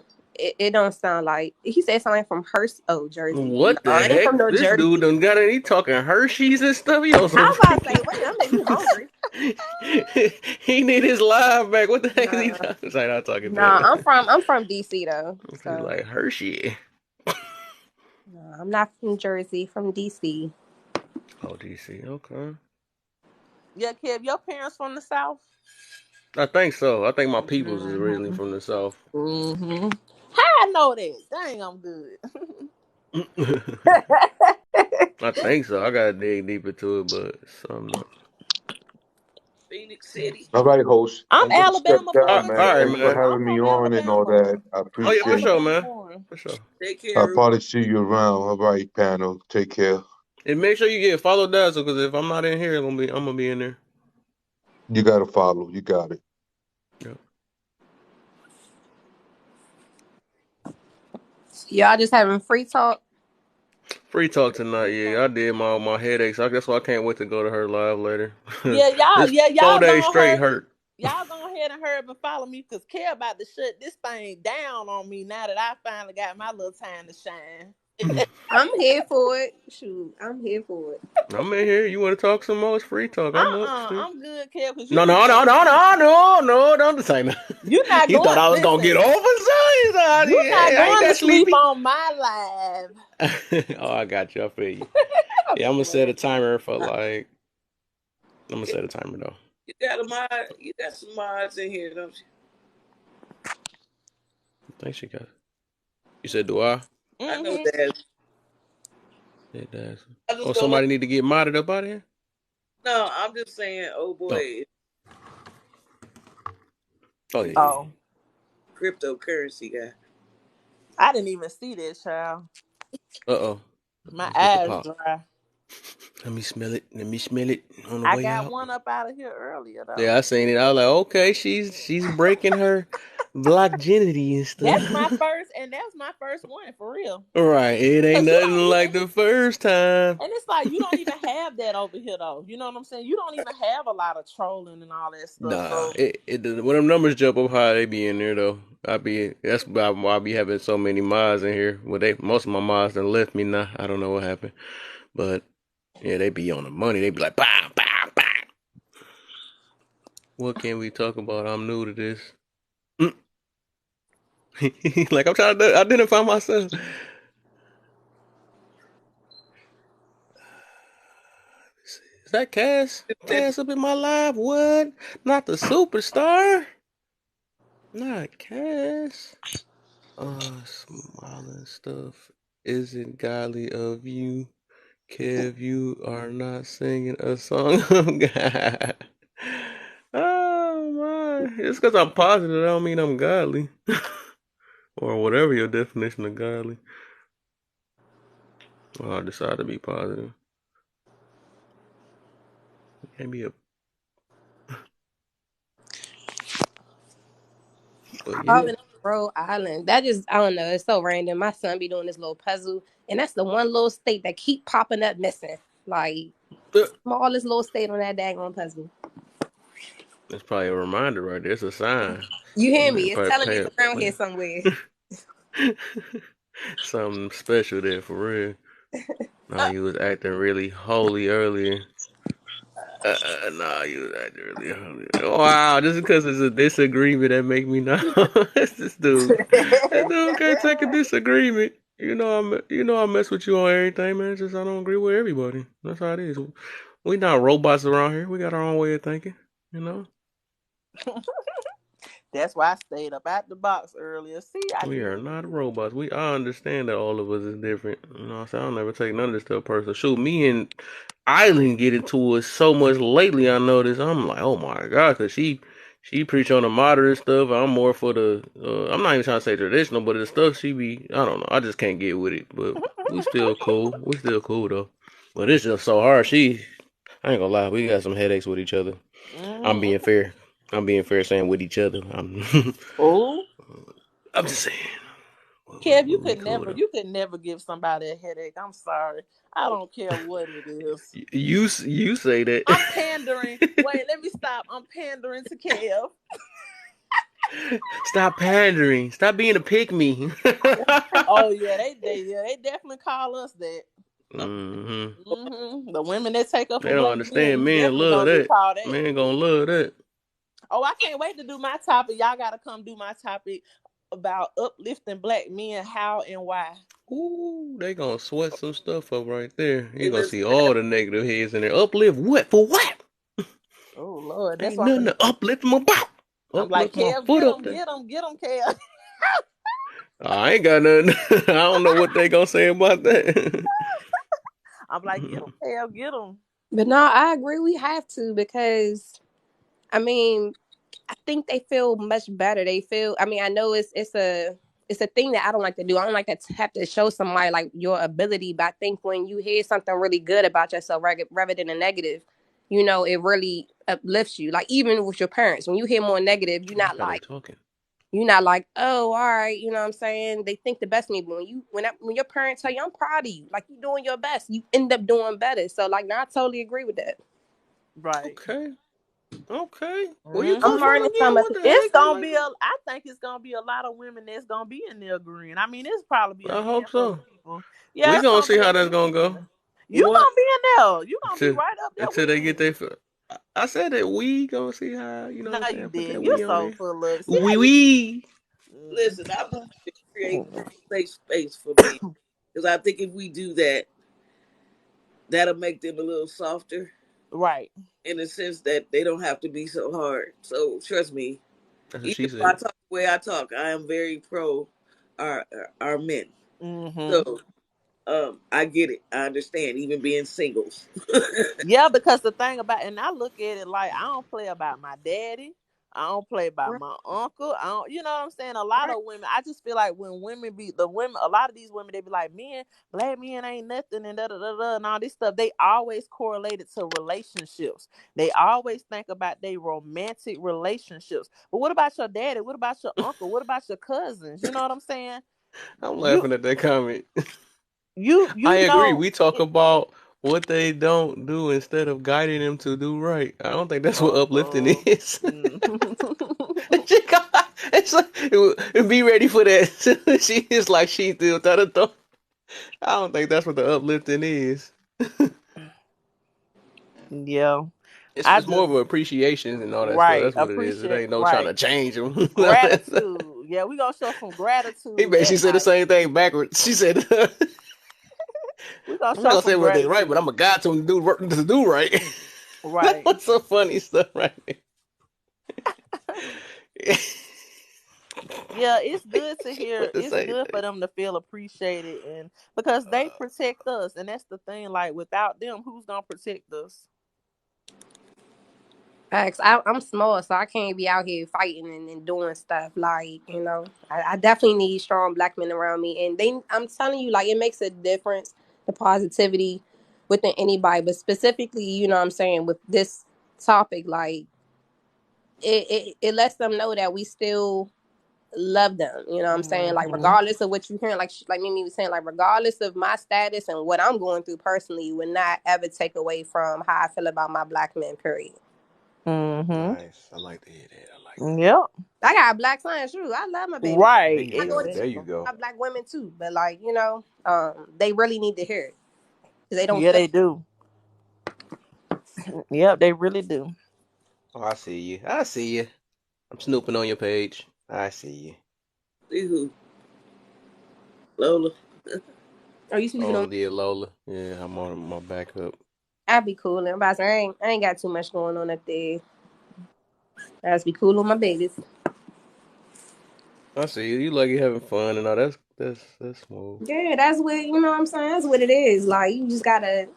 it don't sound like he said something from Hearst. Oh, Jersey. No, What the I ain't heck? from no This dude Jersey. done got any talking Hershey's and stuff. He on I some was about to say, freaking. wait, I'm making me hungry. He need his live back. What the heck is he Nah, talking? It's like not talking nah. that. I'm from DC though, He's so like Hershey. no, I'm not from Jersey. From DC. Oh, DC. Okay. Yeah, Kev, your parents from the South? I think so. I think my peoples is originally Mm-hmm. from the south. Mm-hmm. How I know that? Dang, I'm good. I think so. I gotta dig deep into it, but some not. Phoenix City. All right, host. I'm I'm gonna step Alabama All down, born right, man. all right, too. Thanks for man. I'm having me from on and all Alabama. that. I Oh yeah, for appreciate sure, it. Alabama man. born. For sure. Take I'll care, Ruth. probably see you around. All right, panel. Take care. And make sure you get follow Dazzle because if I'm not in here, I'm gonna be in there. You got to follow. You got it. Yeah. Y'all just having free talk. Free talk tonight. Yeah, I did my headaches. That's why I can't wait to go to her live later. Yeah, This y'all 4 days done straight heard. hurt. Y'all go ahead and hurry up and follow me because Kev about to shut this thing down on me now that I finally got my little time to shine. I'm here for it. Shoot, I'm here for it. I'm in here. You want to talk some more? It's free talk. I'm up still. I'm good, Kev, because you No, not no, no, gonna no, sleep. no, no, no. Don't say that. You not You thought going I was gonna get listen. overzealous out You here. not Hey, I ain't going to that sleep sleepy. on my Oh, I got you. I feel you. live. Yeah, I'm gonna set a Man. timer for like. I'm gonna set a timer though. You got a mod. You got some mods in here, don't you? Thanks, you guys. You said, do I? I know Mm-hmm. that. It does. I just Oh, don't want. somebody need to get modded up out of here? No, I'm just saying. Oh No. boy, Oh, yeah, yeah, Oh, cryptocurrency guy. I didn't even see this, child. yeah. Uh-oh. My Let's get the eyes pop. dry. Let me smell it. Let me smell it on the I way got out. one up out of here earlier though. Yeah, I seen it. I was like, okay, she's breaking her virginity and That's stuff. my first, and that's my first one for real. Right. It ain't Cause you nothing don't like even, the first time. and it's like you don't even have that over here though. You know what I'm saying? You don't even have a lot of trolling and all that stuff. Nah, So it when them numbers jump up high, they be in there though. That's why I be having so many mods in here. Well, most of my mods done left me now. I don't know what happened, but yeah, they be on the money. They be like, pow, pow, pow. What can we talk about? I'm new to this. Like I'm trying to identify myself. Is that Cass? Cass up in my life? What? Not the superstar? Not Cass. Smiling stuff. Is it godly of you? Kev, you are not singing a song of God. Oh my. Just because I'm positive, I don't mean I'm godly. Or whatever your definition of godly. Well, I decide to be positive. It can't be a. But yeah. Calling it Rhode Island. That just I don't know. It's so random. My son be doing this little puzzle, and that's the one little state that keep popping up missing. Like smallest little state on that daggone puzzle. That's probably a reminder right there. It's a sign. You That hear man me? It's probably telling me it's around here playing. somewhere. Something special there for real. Nah, you was acting really holy earlier. Nah, you was acting really holy. Wow, just because it's a disagreement that make me not. It's this dude. That dude can't take a disagreement. I mess with you on everything, man. It's just I don't agree with everybody. That's how it is. We not robots around here. We got our own way of thinking. You know. that's why I stayed up at the box earlier. See, I We knew are it. not robots. I understand that all of us is different. You know what I'm saying? I'll never take none of this stuff personal. Shoot, me and Eileen get into it so much lately, I noticed. I'm like, oh my God, because she preach on the moderate stuff. I'm more for the, I'm not even trying to say traditional, but the stuff she be, I don't know. I just can't get with it. But we still cool. We still cool, though. But it's just so hard. I ain't gonna lie, we got some headaches with each other. I'm Mm-hmm. being fair. I'm being fair saying with each other. Oh, I'm just saying. Kev, We cool though. you could never give somebody a headache. I'm sorry. I don't care what it is. You say that. I'm pandering. Wait, let me stop. I'm pandering to Kev. Stop pandering. Stop being a pick me. Oh yeah, they definitely call us that. hmm The women that take up They for don't black men, understand. you Men definitely love gonna get that. called that. Men gonna love that. Oh, I can't wait to do my topic. Y'all gotta come do my topic about uplifting black men, how and why. Ooh, they gonna sweat some stuff up right there. You Hey, gonna listen, see all the negative heads in there. Uplift what? For what? Oh Lord, that's Ain't why nothing to uplift them about. I'm like, Uplift my Kev, foot up there. get him, Kev. I ain't got nothing. I don't know what they gonna say about that. I'm like, get him, Kev, get him. But no, I agree. We have to because I mean I think they feel much better. They feel. I mean, I know it's a thing that I don't like to do. I don't like to have to show somebody like your ability. But I think when you hear something really good about yourself, rather than a negative, it really uplifts you. Like even with your parents, when you hear more negative, How they talking? you're not like, oh, all right, you know what I'm saying? They think the best of me. But when your parents tell you, I'm proud of you, like you're doing your best, you end up doing better. So like, no, I totally agree with that. Right. Okay. Okay. Where you I'm come Hmm. from learning again? some of What it. the It's heck? I gonna like be that. I think it's gonna be a lot of women that's gonna be in there agreeing. I mean, it's probably be a I hope handful of so. people. Yeah, We it's gonna gonna see be a how that's few gonna go. people. You What? gonna be in there. You gonna be Until right up there until with they get me. their. I said that we gonna see how, you know No, what I'm you saying? Put that didn't. You we on so there. full of it. See how you We. mm, Listen, I believe in creating a safe space for men because I think if we do that, that'll make them a little softer right. in the sense that they don't have to be so hard. So trust me, That's what even she if I said. talk the way I talk, I am very pro our men. Hmm. So I get it. I understand, even being singles. Yeah, because the thing about and I look at it like I don't play about my daddy. I don't play about Right. my uncle. I don't, you know what I'm saying? A lot of women, I just feel like when women be the women, a lot of these women, they be like, men, black men ain't nothing and da da da da and all this stuff. They always correlate it to relationships. They always think about their romantic relationships. But what about your daddy? What about your uncle? What about your cousins? You know what I'm saying? I'm You laughing at that comment. I you agree. know We talk it, about what they don't do instead of guiding them to do right. I don't think that's what uplifting uh-uh. is. Mhm. It's like, be ready for that. She is like she still trying to throw. I don't think that's what the uplifting is. Yeah. I It's more just of an appreciation and all that stuff. right That's what it is. It appreciate ain't no trying right to change them. gratitude. Yeah, we gonna show some He gratitude basically that said the night. same thing backwards. She said, "I'm We gonna not show gonna say some everything right, but gratitude. I'm a guy to do right." That Right. was some funny stuff right there. Yeah, it's good to She hear. put the It's same good for thing. them to feel appreciated, and because they protect us, and that's the thing. Like without them, who's gonna protect us? Facts. I'm small, so I can't be out here fighting and doing stuff like I definitely need strong black men around me, and I'm telling you, like it makes a difference, the positivity within anybody, but specifically, what I'm saying with this topic, like it lets them know that we still love them. You know what I'm saying? Like Hmm. regardless of what you hearing, like Mimi was saying, like regardless of my status and what I'm going through personally, would not ever take away from how I feel about my black men. Period. Hmm. Nice. I like to hear that. I like that. Yep. I got a black son too. I love my baby. There Right. you My go. daughter too. There you Exactly. go. My black women too. But like they really need to hear it because they don't Yeah, feel. they do. Yep, they really do. Oh, I see you. I see you. I'm snooping on your page. I see you. See who? Lola. Are you speaking Oh, on? dear Lola. Yeah, I'm on my backup. I'd be cool. And I ain't got too much going on up there. I just be cool with my babies. I see you. You like you having fun and all. That's smooth. Yeah, that's what what I'm saying. That's what it is. Like you just gotta.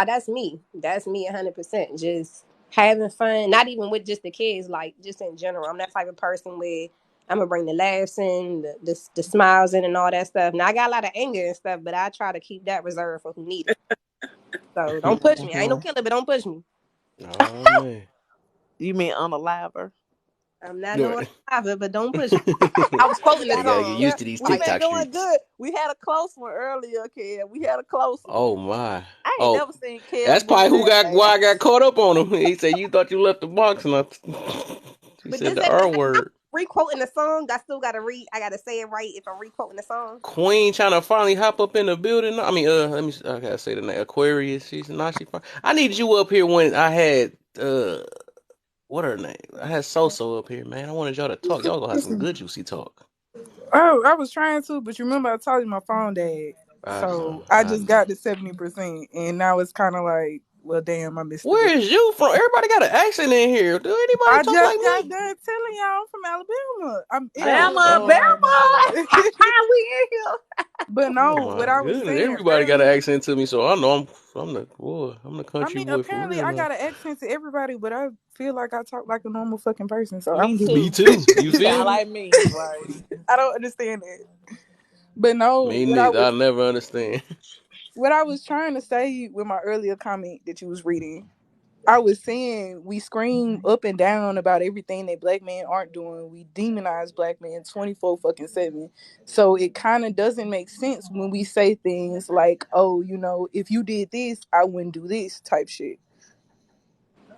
That's me. That's me 100%. Just having fun. Not even with just the kids. Like just in general. I'm that type of person where I'm gonna bring the laughs in, the smiles in, and all that stuff. Now I got a lot of anger and stuff, but I try to keep that reserved for who need it. So don't push me. I ain't no Hmm. killer, but don't push me. Oh man. You mean unalive her? I'm not no Right. other, but don't push me. I was We quoting the They got gotta a get song. used yeah. to these We've been TikTok doing streets. good. We had a close one earlier, Kev. We had a close one. Oh my. I ain't Oh, never seen Kev that's move probably who that got why I got fast. caught up on him. He said you thought you left the box, and I. She But said does the that mean R I'm word. re-quoting the song? I still gotta read. I gotta say it right if I'm re-quoting the song. Queen trying to finally hop up in the building. I mean, let me. I gotta say the name. Aquarius. She's not. I needed you up here when I had what her name? I had So up here, man. I wanted y'all to talk. Y'all gonna have some good juicy talk. Oh, I was trying to, but you remember I told you my phone died. I know. So I I just know. got to 70%. And now it's kind of like, well, damn, I missed the boat. Where is you from? Everybody got an accent in here. Do anybody I talk like just got me? done telling y'all I'm from Alabama. I'm in Oh, Bama, oh, Bama. We in here. But oh no, my what I was goodness! saying Everybody got an earlier, accent to me, so I know I'm the boy. I'm the I country mean, boy for apparently real I now. got an accent to everybody, but I feel like I talk like a normal fucking person. So Me I'm just, Me too. too. You You feel sound me? like me, right? I don't understand it. But no, Me neither. I never understand. what I was trying to say with my earlier comment that you was reading, I was saying we scream up and down about everything that black men aren't doing. We demonize black men 24 fucking 7. So it kind of doesn't make sense when we say things like, oh, if you did this, I wouldn't do this type shit.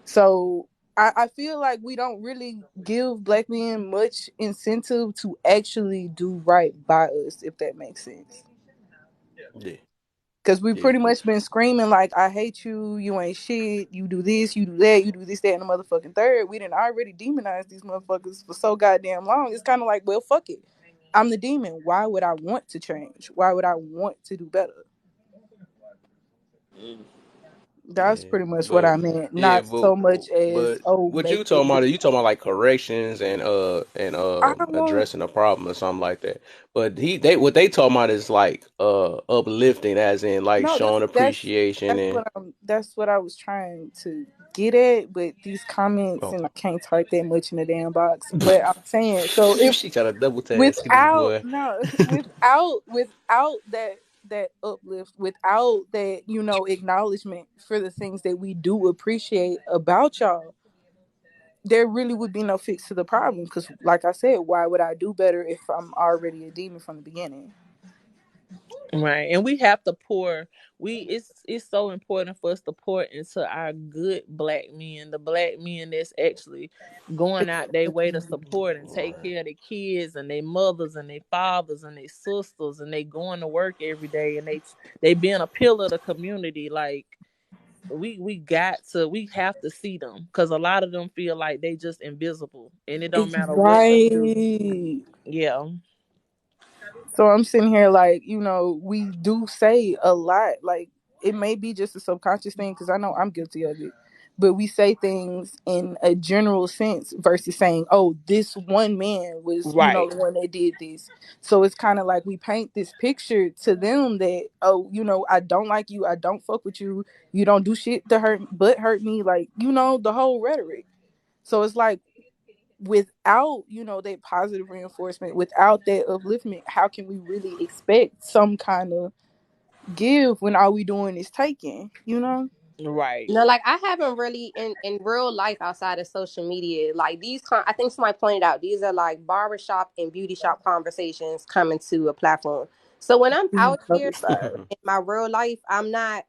So I feel like we don't really give black men much incentive to actually do right by us, if that makes sense. Yeah, Because we yeah, pretty much been screaming like, I hate you, you ain't shit, you do this, you do that, you do this, that, and the motherfucking third. We didn't already demonize these motherfuckers for so goddamn long. It's kind of like, well, fuck it. I'm the demon. Why would I want to change? Why would I want to do better? Mm. That's yeah. pretty much what But I meant. yeah, Not so much as, but oh, what make you it talking about? You talking about like corrections and I don't want. addressing a problem or something like that. But they what they talking about is like uplifting, as in like No, showing appreciation that's and. what I was trying to get at, but these comments, Oh. and I can't type that much in the damn box. But I'm saying, so if She got a double task this without boy. no without that uplift, without that, acknowledgement for the things that we do appreciate about y'all, there really would be no fix to the problem. Because like I said, why would I do better if I'm already a demon from the beginning? Right. And we have to pour it's so important for us to pour into our good black men, the black men that's actually going out their way to support and take care of their kids and their mothers and their fathers and their sisters, and they going to work every day, and they being a pillar of the community. Like we have to see them, because a lot of them feel like they just invisible and it don't It's matter what they do. right. Yeah. So I'm sitting here like, we do say a lot. Like, it may be just a subconscious thing because I know I'm guilty of it. But we say things in a general sense versus saying, oh, this one man was, Right. the one that did this. So it's kind of like we paint this picture to them that, oh, I don't like you. I don't fuck with you. You don't do shit to hurt me. Like, the whole rhetoric. So it's like, without that positive reinforcement, without that upliftment, how can we really expect some kind of give when all we doing is taking? Right. No, like I haven't really in real life outside of social media. Like I think somebody pointed out these are like barbershop and beauty shop conversations coming to a platform. So when I'm out here Other side. in my real life, I'm not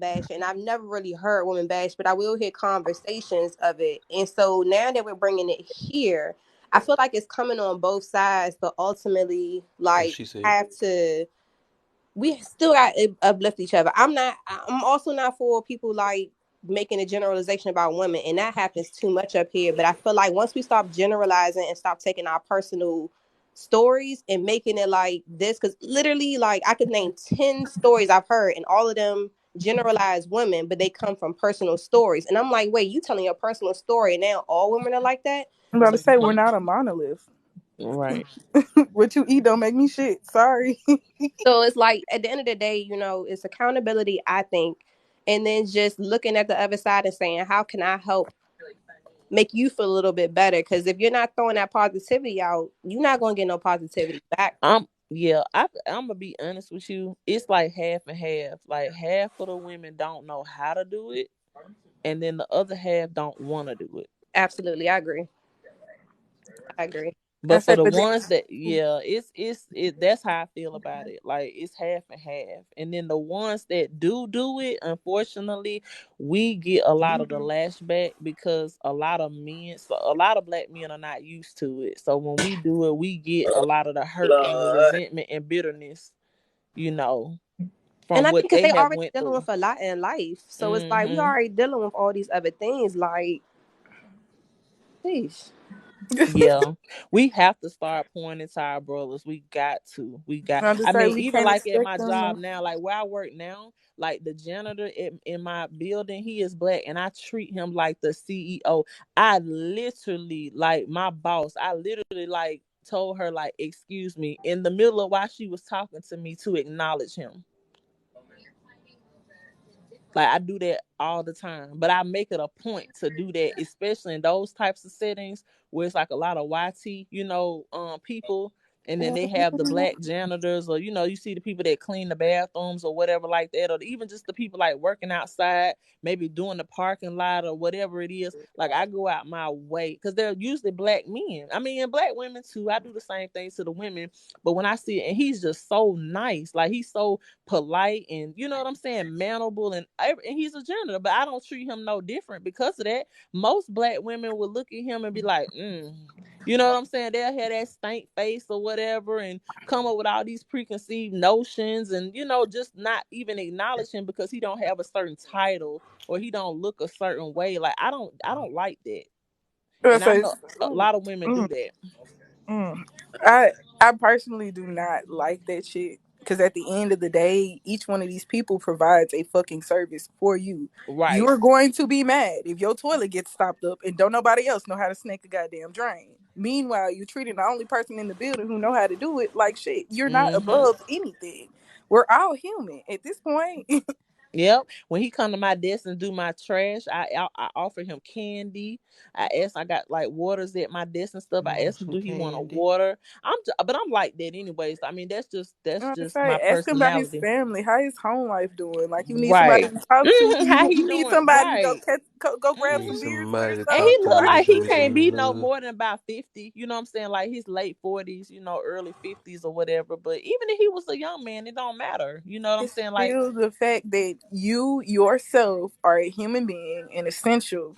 bashing. I've never really heard women bash, but I will hear conversations of it. And so now that we're bringing it here, I feel like it's coming on both sides, but ultimately, Oh, like, she said. have to. We still got to uplift each other. I'm also not for people like making a generalization about women, and that happens too much up here. But I feel like once we stop generalizing and stop taking our personal stories and making it like this, because literally, like, I could name 10 stories I've heard, and all of them generalize women, but they come from personal stories. And I'm like, wait, you telling your personal story, and now all women are like that? I'm about to So say we're not a monolith. Right. What you eat don't make me shit. Sorry. So it's like at the end of the day, it's accountability, I think, and then just looking at the other side and saying, how can I help make you feel a little bit better? Because if you're not throwing that positivity out, you're not gonna get no positivity back. I'm gonna be honest with you. It's like half and half. Like half of the women don't know how to do it, and then the other half don't want to do it. Absolutely, I agree. I agree. I But for say, the but then ones that, yeah, that's how I feel about it. Like it's half and half. And then the ones that do it, unfortunately, we get a lot of the lashback because a lot of black men are not used to it. So when we do it, we get a lot of the hurt and the Lord. resentment and bitterness, you know, And from I think what because they they have already went dealing through. with a lot in life, so it's like we Hmm. already dealing with all these other things. Like, please. Yeah, we have to start pointing to our brothers. We got to. I just I say mean, we even can't like at expect my them job to. now, like where I work now, like the janitor in my building, he is black, and I treat him like the CEO. I literally, like my boss, I literally like told her like, excuse me, in the middle of while she was talking to me, to acknowledge him. Like I do that all the time, but I make it a point to do that, especially in those types of settings where it's like a lot of YT, people. And then they have the black janitors, or you see the people that clean the bathrooms or whatever like that, or even just the people like working outside, maybe doing the parking lot or whatever it is. Like I go out my way because they're usually black men. I mean, and black women too. I do the same thing to the women, but when I see it, and he's just so nice, like he's so polite, and you know what I'm saying, mannerable, and he's a janitor, but I don't treat him no different because of that. Most black women would look at him and be like, you know what I'm saying? They'll have that stank face or whatever and come up with all these preconceived notions and, just not even acknowledge him because he don't have a certain title or he don't look a certain way. Like I don't like that. And I So, know a lot of women do that. mm. I personally do not like that shit because at the end of the day, each one of these people provides a fucking service for you. Right. You're going to be mad if your toilet gets stopped up and don't nobody else know how to snake a goddamn drain. Meanwhile, you treating the only person in the building who know how to do it like shit. You're not Mm-hmm. above anything. We're all human at this point. Yep. When he come to my desk and do my trash, I offer him candy. I got like waters at my desk and stuff. You I want ask him, some do he want a candy? water? But I'm like that anyways. I mean, that's just my Say, ask him about his personality. family. How his home life doing? Like, you need somebody Right. to talk to. How You he need doing? somebody to Right. go grab Need some Hmm. beers with or somebody to And something. he talk to look when like he's he in can't be some no love. more than about 50. You know what I'm saying? Like his late 40s, early 50s or whatever. But even if he was a young man, it don't matter. You know what I'm It's saying? Like, still the fact that you yourself are a human being and essential,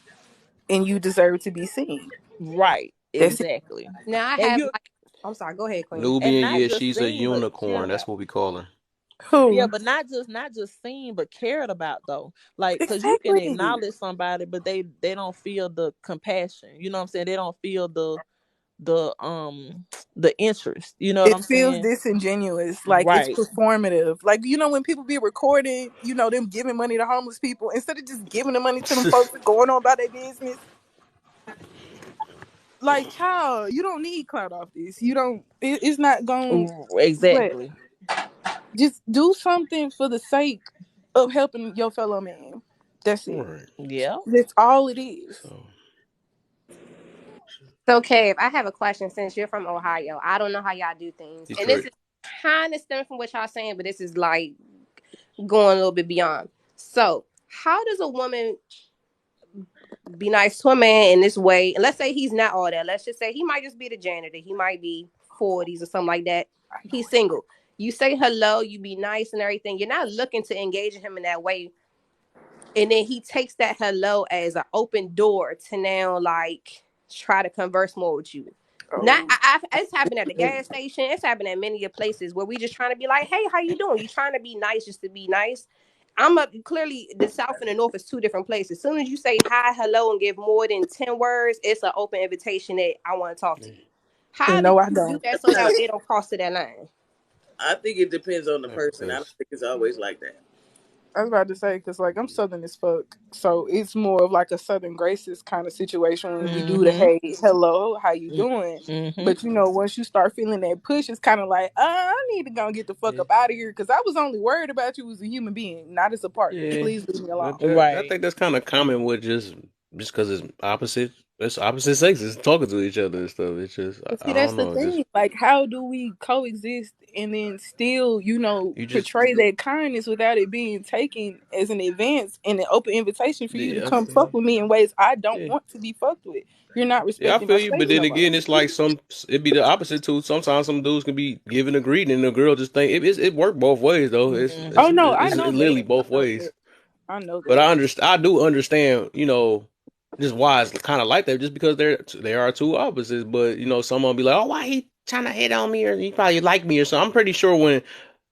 and you deserve to be seen. right, That's it. exactly. Now I And have you like, I'm sorry, go ahead, Queen. and Nubian, not yeah, just she's a seen but unicorn. cared That's about. what we call her. Yeah, Who but not just seen but cared about though. Like, cause you can exactly? acknowledge somebody, but they don't feel the compassion. You know what I'm saying? They don't feel the the interest. You know what It I'm feels saying? disingenuous, like it's Right. performative. Like when people be recording, them giving money to homeless people instead of just giving the money to them folks and going on about their business. Like, child, you don't need clout off this. You don't. It's not going. What? Exactly. Just do something for the sake of helping your fellow man. That's it. Right. Yeah. That's all it is. So, So, Kev, I have a question since you're from Ohio. I don't know how y'all do things. And this Detroit. is kind of stemming from what y'all saying, but this is like going a little bit beyond. So, how does a woman be nice to a man in this way? And let's say he's not all that. Let's just say he might just be the janitor. He might be 40s or something like that. He's single. You say hello, you be nice and everything. You're not looking to engage him in that way. And then he takes that hello as an open door to now like try to converse more with you. Not Oh, it's happened at the gas station. It's happened at many of places where we just trying to be like, hey, how you doing? You trying to be nice just to be nice. I'm up clearly the south and the north is two different places. As soon as you say hi, hello, and give more than 10 words, it's an open invitation that I want to talk to Yeah. you. How do no, I you do don't. that so that it don't cross to that line? I think it depends on the Right, person. I don't because think it's always like that. I was about to say because like I'm Southern as fuck, so it's more of like a Southern graces kind of situation when we do the Mm-hmm. hey, hello, how you doing? Mm-hmm. But once you start feeling that push, it's kind of like, I need to go and get the fuck yeah, up out of here because I was only worried about you as a human being, not as a partner. yeah. Please leave me alone. I Right. think that's kind of common with just because it's opposite. It's opposite sexes talking to each other and stuff. It's just But I see, that's don't the know. Just thing. Like, how do we coexist and then still, you just portray that kindness without it being taken as an advance and an open invitation for you to yeah, I come feel you. fuck with me in ways I don't Yeah. want to be fucked with? You're not Yeah, I respecting feel my you, but space then no more. again, it's like it be the opposite too. Sometimes some dudes can be giving a greeting, and the girl just think it worked both ways though. Oh Mm-hmm. no, I It's know literally that. both ways. I know But that. I do understand, just why it's kind of like that, just because they are two opposites. But someone be like, oh, why he trying to hit on me, or he probably like me or something. I'm pretty sure when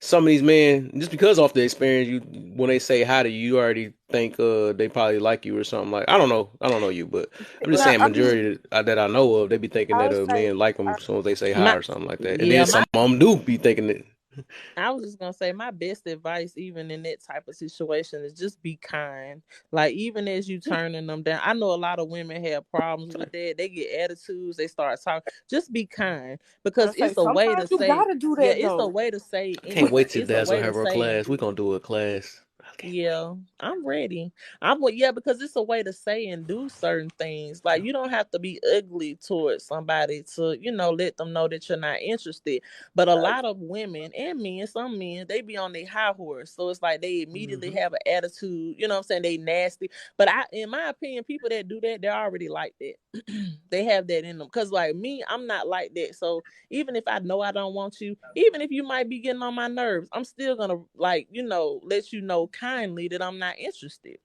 some of these men, just because off the experience, when they say hi to you, you already think they probably like you or something. Like I don't know you, but I'm just Well, saying I mean, majority that I know of, they be thinking I that would a say, man like them I, as soon as they say hi My or something like that, and then yeah, some my of them do be thinking that. I was just gonna say my best advice, even in that type of situation, is just be kind. Like even as you turning them down, I know a lot of women have problems with that. They get attitudes. They start talking. Just be kind I because say it's a way to sometimes you say. gotta do Yeah, that it's a though. way to say I can't anything. wait till It's a Dazzle way to have her say. class. We gonna do a class. Yeah, I'm ready. Yeah, because it's a way to say and do certain things. Like you don't have to be ugly towards somebody to, let them know that you're not interested. But a lot of women and men, some men, they be on their high horse. So it's like they immediately Mm-hmm. have an attitude, you know what I'm saying? They nasty. But in my opinion, people that do that, they're already like that. They have that in them. Cause like me, I'm not like that. So even if I know I don't want you, even if you might be getting on my nerves, I'm still gonna like, let you know kindly that I'm not interested.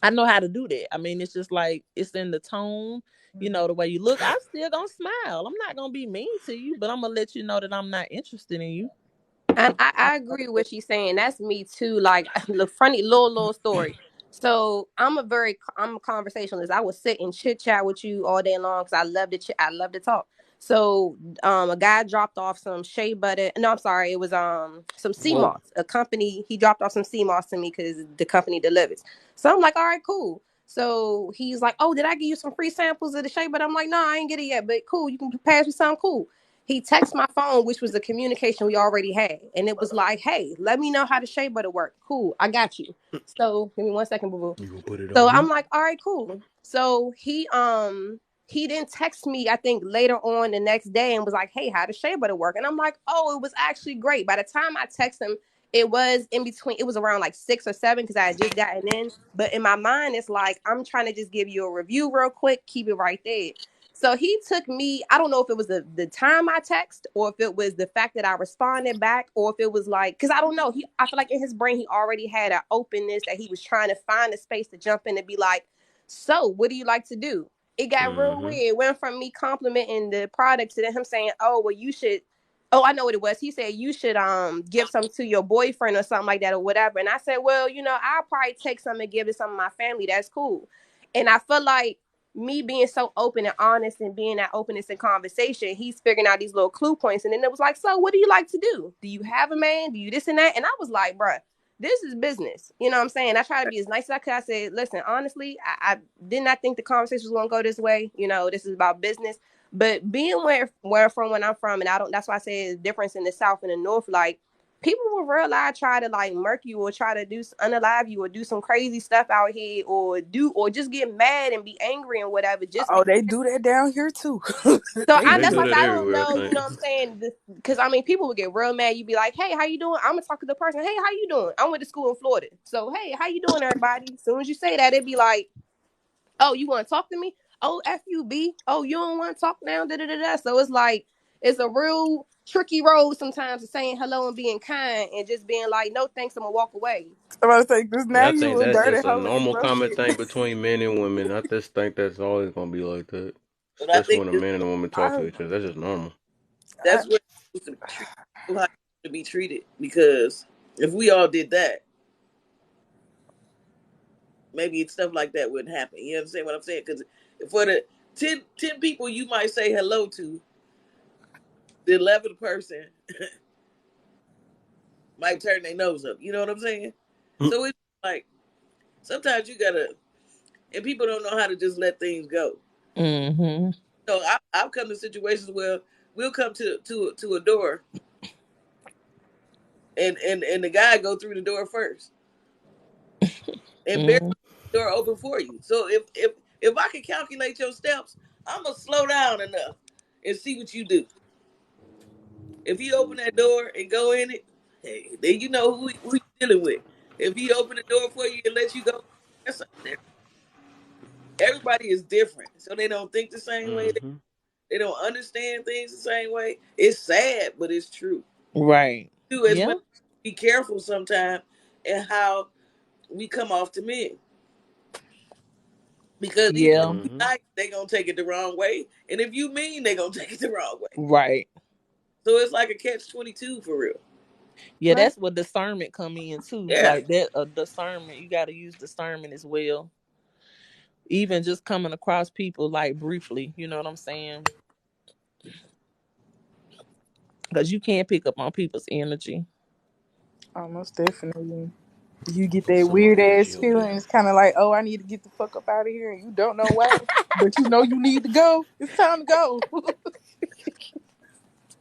I know how to do that. I mean, it's just like it's in the tone, the way you look. I still gonna smile. I'm not gonna be mean to you, but I'm gonna let you know that I'm not interested in you. And I agree with what she's saying. That's me too. Like the funny little story. So I'm a conversationalist. I will sit and chit chat with you all day long because I love to I love to talk. So a guy dropped off some shea butter. No, I'm sorry, it was some sea Whoa. moss. A company, he dropped off some sea moss to me because the company delivers. So I'm like, all right, cool. So he's like, oh, did I give you some free samples of the shea butter? I'm like, no, I ain't get it yet, but cool. You can pass me some, cool. He texted my phone, which was a communication we already had. And it was like, hey, let me know how the shea butter work. Cool, I got you. So give me 1 second, boo boo. You gonna put it So on I'm me? like, all right, cool. So he didn't text me, I think later on the next day and was like, hey, how does shea butter work? And I'm like, oh, it was actually great. By the time I text him, it was in between, it was around like 6 or 7 because I had just gotten in. But in my mind, it's like, I'm trying to just give you a review real quick, keep it right there. So he took me, I don't know if it was the time I text or if it was the fact that I responded back or if it was like, because I don't know. I feel like in his brain, he already had an openness that he was trying to find a space to jump in and be like, so what do you like to do? It got real Mm-hmm. weird. It went from me complimenting the product to then him saying, oh, well, you should. Oh, I know what it was. He said you should give some to your boyfriend or something like that or whatever. And I said, well, I'll probably take some and give it some of my family. That's cool. And I feel like me being so open and honest and being that openness in conversation, he's figuring out these little clue points. And then it was like, so what do you like to do? Do you have a man? Do you this and that? And I was like, bruh, this is business. You know what I'm saying? I try to be as nice as I could. I said, listen, honestly, I did not think the conversation was going to go this way. This is about business. But being where from when I'm from, and I don't, that's why I say the difference in the South and the North, like, people will real life try to like murk you or try to do unalive you or do some crazy stuff out here or just get mad and be angry and whatever just Oh, because. they do that down here too. So They I They that's do why do. I that said, I don't everywhere, I know, think. what I'm saying? Because I mean, people would get real mad. You'd be like, hey, how you doing? I'm gonna talk to the person. Hey, how you doing? I went to school in Florida. So hey, how you doing, everybody? As soon as you say that, it'd be like, oh, you want to talk to me? Oh, FUB. Oh, you don't want to talk now? Da da da da. So it's like it's a real tricky road sometimes of saying hello and being kind and just being like, no thanks, I'm gonna walk away. I'm about to say, because now Yeah, I think you a that's dirty just a hoe and normal bro common shit. thing between men and women. I just think that's always gonna be like that. But I Especially think when a man and a woman talk I, to each other. That's just normal. I, that's where you're supposed to treat people how you to be treated. Because if we all did that, maybe stuff like that wouldn't happen. You understand what I'm saying? Because for the ten people you might say hello to, the 11th person might turn their nose up. You know what I'm saying? So it's like sometimes you gotta, and people don't know how to just let things go. Mm-hmm. So I've come to situations where we'll come to a door, and the guy go through the door first, and barely Mm-hmm. the door open for you. So if I can calculate your steps, I'm gonna slow down enough and see what you do. If he open that door and go in it, hey, then you know who you dealing with. If he open the door for you and let you go, that's something different. Everybody is different, so they don't think the same way. Mm-hmm. They don't understand things the same way. It's sad, but it's true. Right. Do as Yeah. well. Be careful sometimes and how we come off to men, because even if Yeah. you Mm-hmm. nice, they gonna take it the wrong way, and if you mean, they gonna take it the wrong way. Right. So it's like a catch 22 for real. Yeah, like, that's what discernment come in too. Yeah, Like that discernment, you gotta use discernment as well. Even just coming across people like briefly, you know what I'm saying? Because you can't pick up on people's energy. almost definitely. You get that Some weird energy ass over feeling. there. It's kind of like, oh, I need to get the fuck up out of here, and you don't know why, but you know you need to go. It's time to go.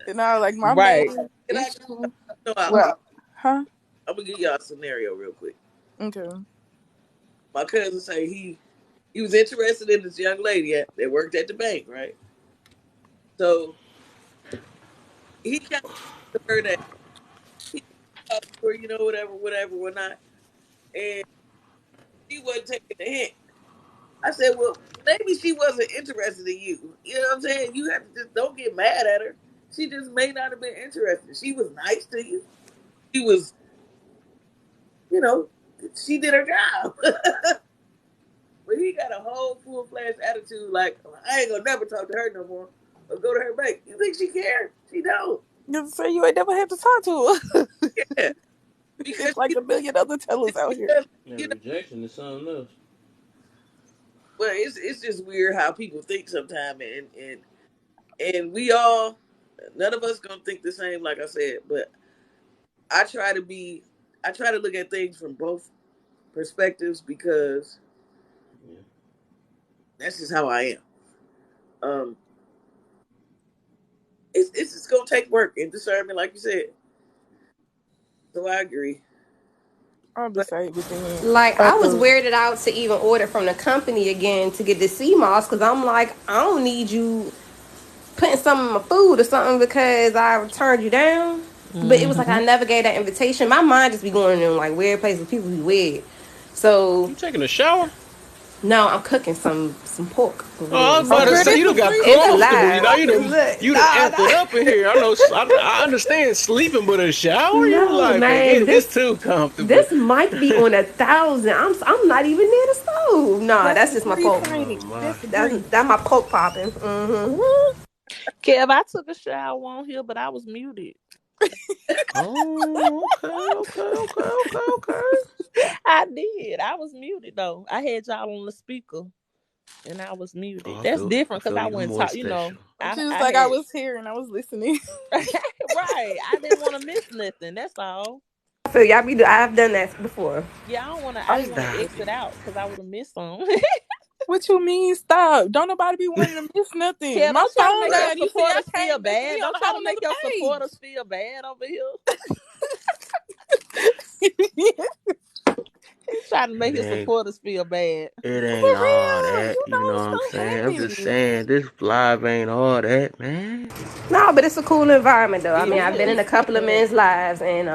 And I was like, my Right. main and I issue. know Well, huh? I'm gonna give y'all a scenario real quick. Okay. My cousin say he was interested in this young lady that worked at the bank, right? So he kind of told her that he talked to her, whatnot, and she wasn't taking the hint. I said, well, maybe she wasn't interested in you. You know what I'm saying? You have to just don't get mad at her. She just may not have been interested. She was nice to you. She was, you know, she did her job. But he got a whole full fledged attitude like I ain't gonna never talk to her no more or go to her bank. You think she cares? She don't. You say you ain't never had to talk to her. Yeah, because It's like a million other tellers out here. because Yeah, you know. rejection is something else. But it's just weird how people think sometimes, and we all none of us gonna think the same. Like I said, but I try to be I try to look at things from both perspectives because Yeah. that's just how I am. Um, it's just gonna take work and discernment, like you said. So I agree. I'm the But same with them. Like I was weirded out to even order from the company again to get the sea moss because I'm like, I don't need you putting some in my food or something because I turned you down. But it was like Mm-hmm. I never gave that invitation. My mind just be going in like weird places. People be weird. So You taking a shower? no, I'm cooking some pork over Oh, I there. was about Oh, to girl, So say this you done the got free it's comfortable. season. You live. know, Look, you done nah, amped it nah. up in here. I understand sleeping, but a shower, you No, like, man, man, it's this too comfortable. this might be on 1,000. I'm not even near the stove. Nah, That's that's the just my grease, pork. ain't Oh it? my. That's the That's grease. my pork popping. Mm-hmm. Woo. Kev, I took a shower on here, but I was muted. Oh, okay. I did. I was muted though. I had y'all on the speaker and I was muted. Oh, That's I different because feel I even wouldn't more talk, special. I, She was I like, I had was here and I was listening. right. I didn't want to miss nothing. That's all. I feel y'all be. I've done that before. Yeah, I didn't I'm want to Stop exit it. out because I would have missed some. What you mean? Stop! Don't nobody be wanting to miss nothing. Kev, My don't try to phone make your died. You see, I supporters feel came back to be bad. on Don't a try to whole make your nother supporters feel bad over here. page. He's trying to make It his ain't supporters feel bad. it For ain't all real, that. you You know know what I'm stuff saying? I'm just happens. saying this live ain't all that, man. No, but it's a cool environment though. I It mean, I've been in is. a couple of men's lives, and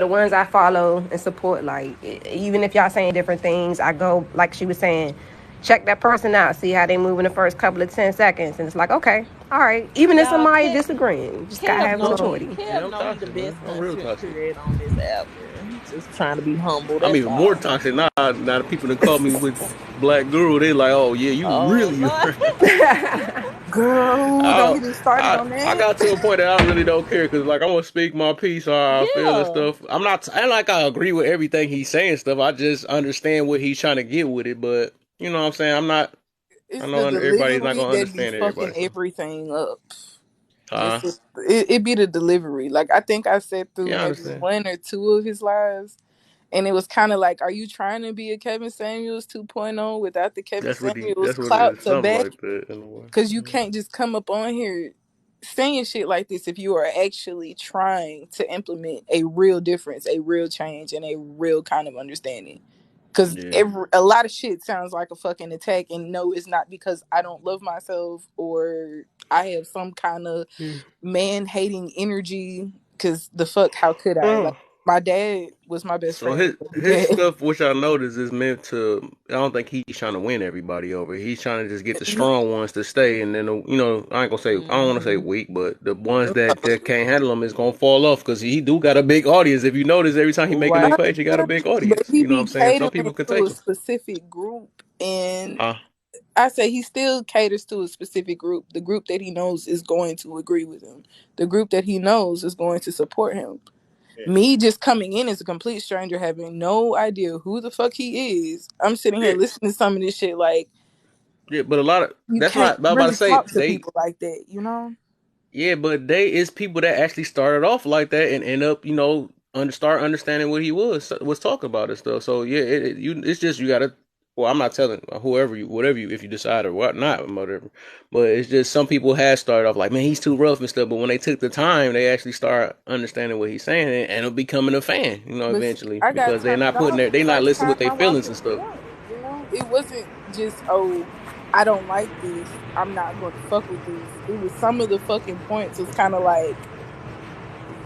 the ones I follow and support. Like, even if y'all saying different things, I go like she was saying, check that person out, see how they move in the first couple of 10 seconds, and it's like, okay, all right. Even if Y'all, somebody disagreeing, you just gotta have maturity. Yeah, Kev I'm know he the toxic, man. best I'm real content toxic. creator on this app, man. He just trying to be humble. I'm That's even more all. toxic now. Now the people that call me with Black Guru, they like, oh yeah, you Oh really Lord. are. Girl, don't I, get me started on I that. got to a point that I really don't care because like I'm gonna speak my piece how I feel and Yeah. stuff. I'm not and like I agree with everything he's saying stuff. I just understand what he's trying to get with it. But you know what I'm saying? I'm not. I It's know the everybody's not delivery gonna that be understand fucking everybody. So, everything up. huh? It be the delivery. Like I think I sat through Yeah, I maybe understand. one or two of his lives, and it was kind of like, are you trying to be a Kevin Samuels 2.0 without the Kevin Samuels That's what it clout is. to Something back? like that in a way. Because you can't just come up on here saying shit like this if you are actually trying to implement a real difference, a real change, and a real kind of understanding. Because Yeah. a lot of shit sounds like a fucking attack, and no, it's not because I don't love myself or I have some kind of Yeah. man hating energy. Because the fuck, how could I? Like, Mm. my dad was my best So friend his before he his passed. stuff, which I noticed, is meant to. I don't think he's trying to win everybody over. He's trying to just get the strong ones to stay, and then I ain't gonna say I don't want to say Hmm. weak, but the ones that can't handle him is gonna fall off because he do got a big audience. If you notice, every time he make a new Right. page, he got a big But audience. he You know what I'm be saying? Some catering people can to take a him. specific group, and Huh? I say he still caters to a specific group. The group that he knows is going to agree with him. The group that he knows is going to support him. Me just coming in as a complete stranger, having no idea who the fuck he is. I'm sitting here Yeah, listening to some of this shit like yeah, but a lot of you that's can't not. I'm about to really say talk to people like that, you know? yeah, but they is people that actually started off like that and end up, start understanding what he was talking about and stuff. So yeah, it's just you gotta. well, I'm not telling whoever you, whatever you, if you decide or whatnot, whatever. But it's just some people had started off like, man, he's too rough and stuff. But when they took the time, they actually start understanding what he's saying and becoming a fan, But see, eventually I got because they're turned not putting off the they not first listening with time their I walked feelings in and the stuff. room. You know, it wasn't just, oh, I don't like this, I'm not going to fuck with this. It was some of the fucking points was kind of like,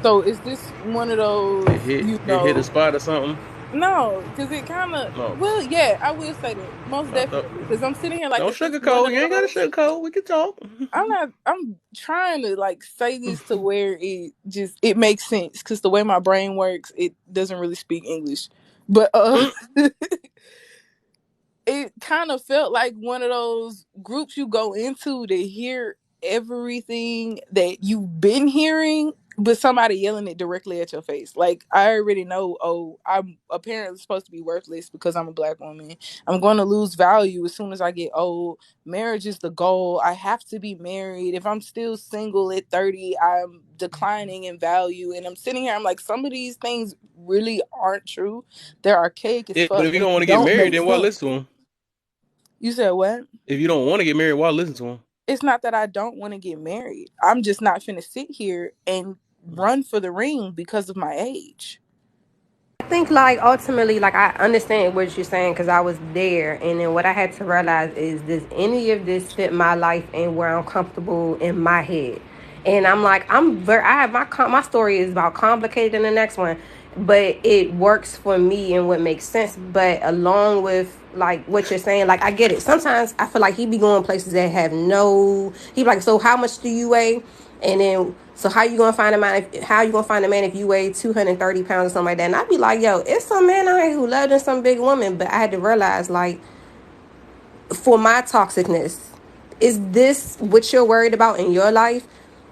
so is this one of It those, hit you it hit a know? spot or something. No, because it kind of, No, well, yeah, I will say that most no, don't, definitely. Because I'm sitting here like, don't is this one sugarcoat. of You ain't got to those? sugarcoat. We can talk. I'm not. I'm trying to like say this to where it makes sense because the way my brain works, it doesn't really speak English, but it kind of felt like one of those groups you go into to hear everything that you've been hearing, but somebody yelling it directly at your face. Like, I already know, oh, I'm apparently supposed to be worthless because I'm a black woman. I'm going to lose value as soon as I get old. Marriage is the goal. I have to be married. If I'm still single at 30, I'm declining in value. And I'm sitting here, I'm like, some of these things really aren't true. They're archaic as Yeah, but fuck if you and don't want they to get don't married, make then why sense. listen to him? You said what? If you don't want to get married, why listen to him? It's not that I don't want to get married. I'm just not finna sit here and run for the ring because of my age. I think like ultimately like I understand what you're saying because I was there, and then what I had to realize is, does any of this fit my life and where I'm comfortable in my head? And I'm like, I have my story is about complicated than the next one, but it works for me and what makes sense. But along with like what you're saying, like I get it. Sometimes I feel like he be going places that have no. He be like, so how much do you weigh? And then, so how you gonna find a man? How you gonna find a man if you weigh 230 pounds or something like that? And I'd be like, yo, it's some man out here who love than some big woman. But I had to realize, like, for my toxicness, is this what you're worried about in your life?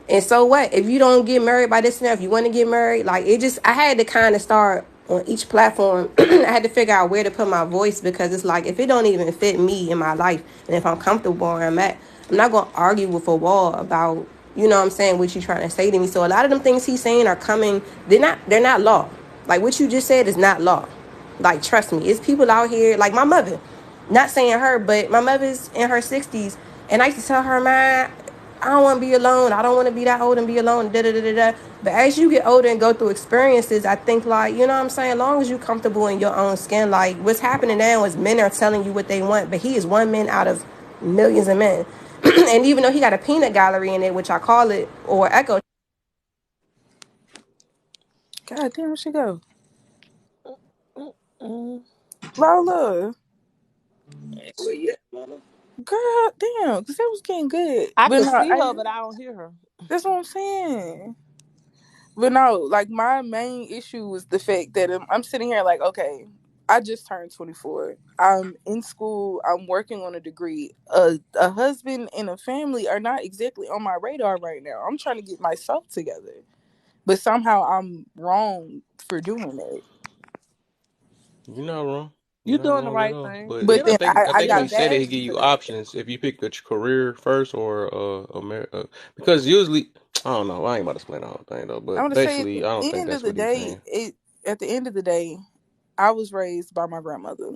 And so what? If you don't get married by this and that, if you want to get married, like it just, I had to kind of start on each platform. I had to figure out where to put my voice because it's like, if it don't even fit me in my life and if I'm comfortable where I'm at, I'm not going to argue with a wall about, you know what I'm saying, what you trying to say to me. So a lot of them things he's saying are coming, they're not law. Like what you just said is not law. Like, trust me, it's people out here, like my mother. Not saying her, but my mother's in her 60s. And I used to tell her, man, I don't want to be alone. I don't want to be that old and be alone. Da da da da da. But as you get older and go through experiences, I think, like, you know what I'm saying? As long as you're comfortable in your own skin, like, what's happening now is men are telling you what they want. But he is one man out of millions of men. And even though he got a peanut gallery in it, which I call it, or echo. God damn, where she go? Mm. Lola. Where you at, mama? God damn, because that was getting good. I But could no, see her, but I don't hear her. that's what I'm saying. But no, like my main issue was the fact that I'm sitting here like, okay, I just turned 24. I'm in school. I'm working on a degree. A husband and a family are not exactly on my radar right now. I'm trying to get myself together, but somehow I'm wrong for doing it. You're not wrong. You're You not doing the wrong at right all. thing. But But Yeah, I then think I I think when yeah. you got say that, he bashed give you for that. options if you pick a career first or because usually I don't know. I ain't about to explain the whole thing though. I'm But gonna say basically, I don't think that's what he's saying. at the end of the day, I was raised by my grandmother.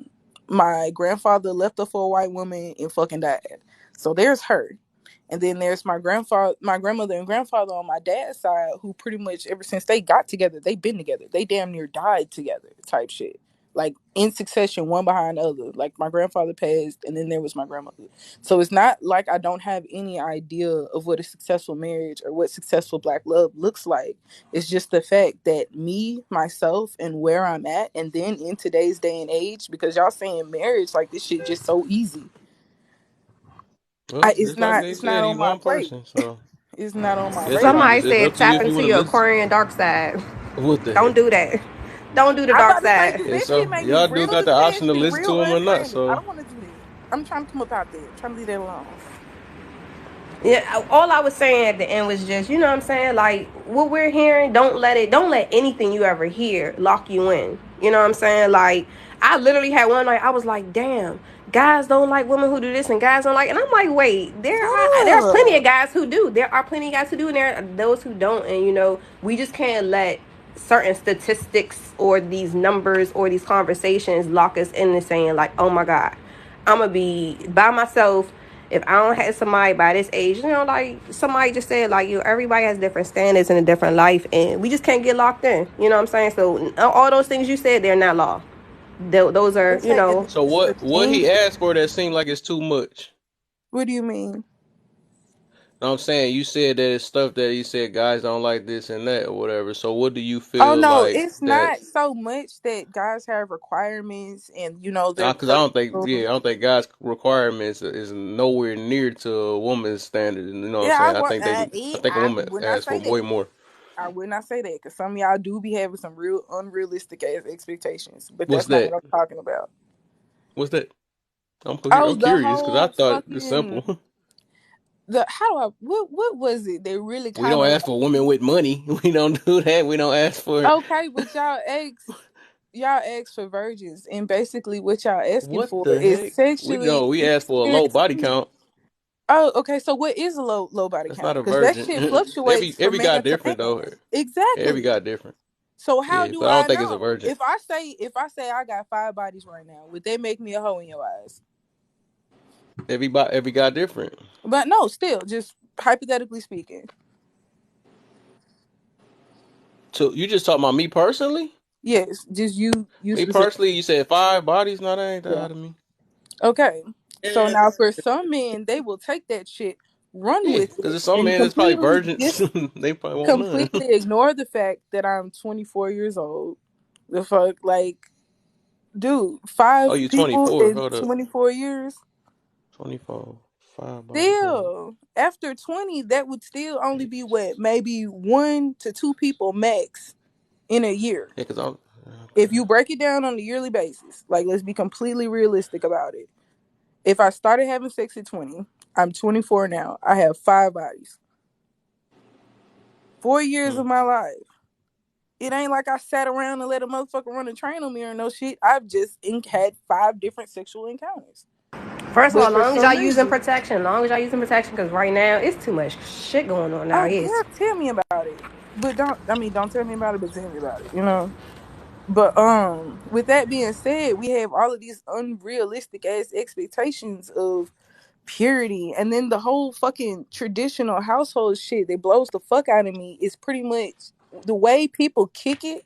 My grandfather left her for a white woman and fucking died. So there's her. And then there's my grandmother and grandfather on my dad's side, who pretty much ever since they got together, they've been together. They damn near died together, type shit. Like in succession, one behind the other. Like my grandfather passed, and then there was my grandmother. So it's not like I don't have any idea of what a successful marriage or what successful black love looks like. It's just the fact that me, myself, and where I'm at, and then in today's day and age, because y'all saying marriage like this shit just so easy. Well, It's just like not. they It's not said, he on my one plate. person. So It's not on my it's up to Somebody radar. it's said up to you tap if you into want to your listen. Aquarian dark side. What the Don't heck? do that. Don't do the I'm dark about to say, side. because And that shit so made me y'all do real got the option attached to and listen real to him or not. unfriendly. I So don't want to do that. I'm trying to come up out there. I'm trying to leave that alone. Yeah, all I was saying at the end was just, you know what I'm saying? Like, what we're hearing, don't let anything you ever hear lock you in. You know what I'm saying? Like, I literally had one night, I was like, damn, guys don't like women who do this and guys don't like, and I'm like, wait, there's plenty Yeah. of guys who do. There are plenty of guys who do, and there are those who don't. And, we just can't let certain statistics or these numbers or these conversations lock us into saying, like, oh my God. I'm gonna be by myself. If I don't have somebody by this age, like somebody just said, like everybody has different standards and a different life, and we just can't get locked in. You know what I'm saying? So all those things you said, they're not law. Those are, It's like at the So age of what 20. he asked for that seemed like it's too much. What do you mean? Know what I'm saying, you said that it's stuff that he said guys don't like this and that or whatever. So what do you Oh feel no, like it's that? not so much that guys have requirements and their Because I don't think, personal. I don't think guys' requirements is nowhere near to a woman's standard. You know what I'm Yeah, saying? I think a I woman would not asks for say that. way more. I would not say that because some of y'all do be having some real unrealistic ass expectations, but What's that's not that? what I'm talking about. What's that? Oh, I'm the curious because I whole thought it's fucking simple. the how do I what was it? They really We kind don't of ask like for women with money. We don't do that. We don't ask for okay, but y'all ask for virgins, and basically what y'all asking what for the is heck. We sexually know we ask for a low experienced body people. count. Oh, okay. So what is a low body That's count? not a Because that virgin. shit fluctuates from Every man guy to different man. though. Every Exactly. guy different. So how Yeah, do but I don't I think it's a know virgin. if I say I got 5 bodies right now? Would they make me a hoe in your eyes? Every guy different. But no, still, just hypothetically speaking. So you just talking about me personally? Yes, just you Me specifically. personally, you said 5 bodies. No, that ain't that Yeah. out of me. Okay. So now for some men, they will take that shit, run Yeah, with because it, there's some and men that's probably virgins. They probably want none. completely ignore the fact that I'm 24 years old. The fuck, like, dude, Oh, five you people 24. in Hold up. 24 years. 24. 5 bodies. Hold up. Still, after 20, that would still only be what, maybe 1 to 2 people max in a year. Yeah, because I'm. If Okay. you break it down on a yearly basis, like, let's be completely realistic about it. If I started having sex at 20, I'm 24 now. I have 5 bodies. 4 years Hmm. of my life. It ain't like I sat around and let a motherfucker run a train on me or no shit. I've just had 5 different sexual encounters. First of all, But for long as y'all some using reason, protection, because right now it's too much shit going on out oh here. girl, tell me about it. But don't tell me about it, but tell me about it. But with that being said, we have all of these unrealistic ass expectations of purity, and then the whole fucking traditional household shit that blows the fuck out of me is pretty much the way people kick it.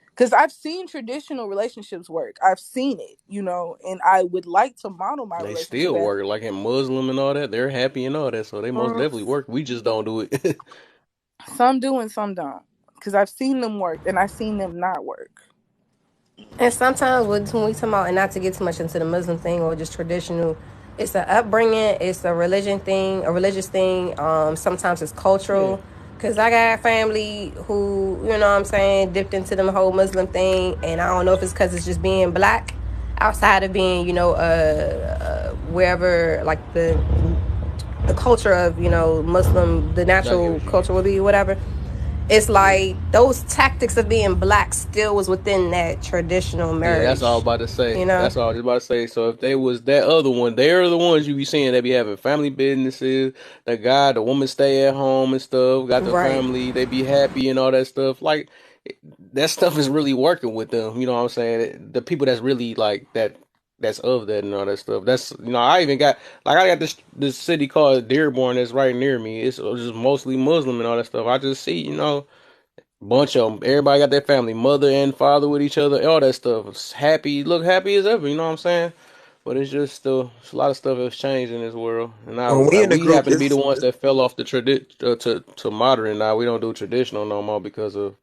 Because I've seen traditional relationships work. I've seen it, and I would like to model my They relationship still after. work like in Muslim and all that. They're happy and all that, so they most Mm, definitely work. We just don't do it. some do and some don't. Because I've seen them work and I've seen them not work. And sometimes when we talk about, and not to get too much into the Muslim thing or just traditional, it's an upbringing, it's a religion thing, a religious thing. Sometimes it's Yeah. cultural. Cause I got family who, what I'm saying, dipped into the whole Muslim thing, and I don't know if it's because it's just being black, outside of being, wherever like the culture of Muslim, the I get natural what you mean. culture would be, whatever. It's Yeah. like those tactics of being black still was within that traditional Yeah, that's all I was marriage, about to say. you know? That's all I was about to say. So if they was that other one, they're the ones you be seeing that be having family businesses. The woman stay at home and stuff. Got the Right. family. They be happy and all that stuff. Like that stuff is really working with them. You know what I'm saying? The people that's really like that. That's of that and all that stuff. That's I even got I got this city called Dearborn that's right near me. It's just mostly Muslim and all that stuff. I just see bunch of them. Everybody got their family, mother and father with each other, all that stuff. It's happy, look happy as ever. You know what I'm saying? But it's just still it's a lot of stuff has changed in this world, and now When we in the we group, happen to be the it's ones that fell off the to modern. Now we don't do traditional no more because of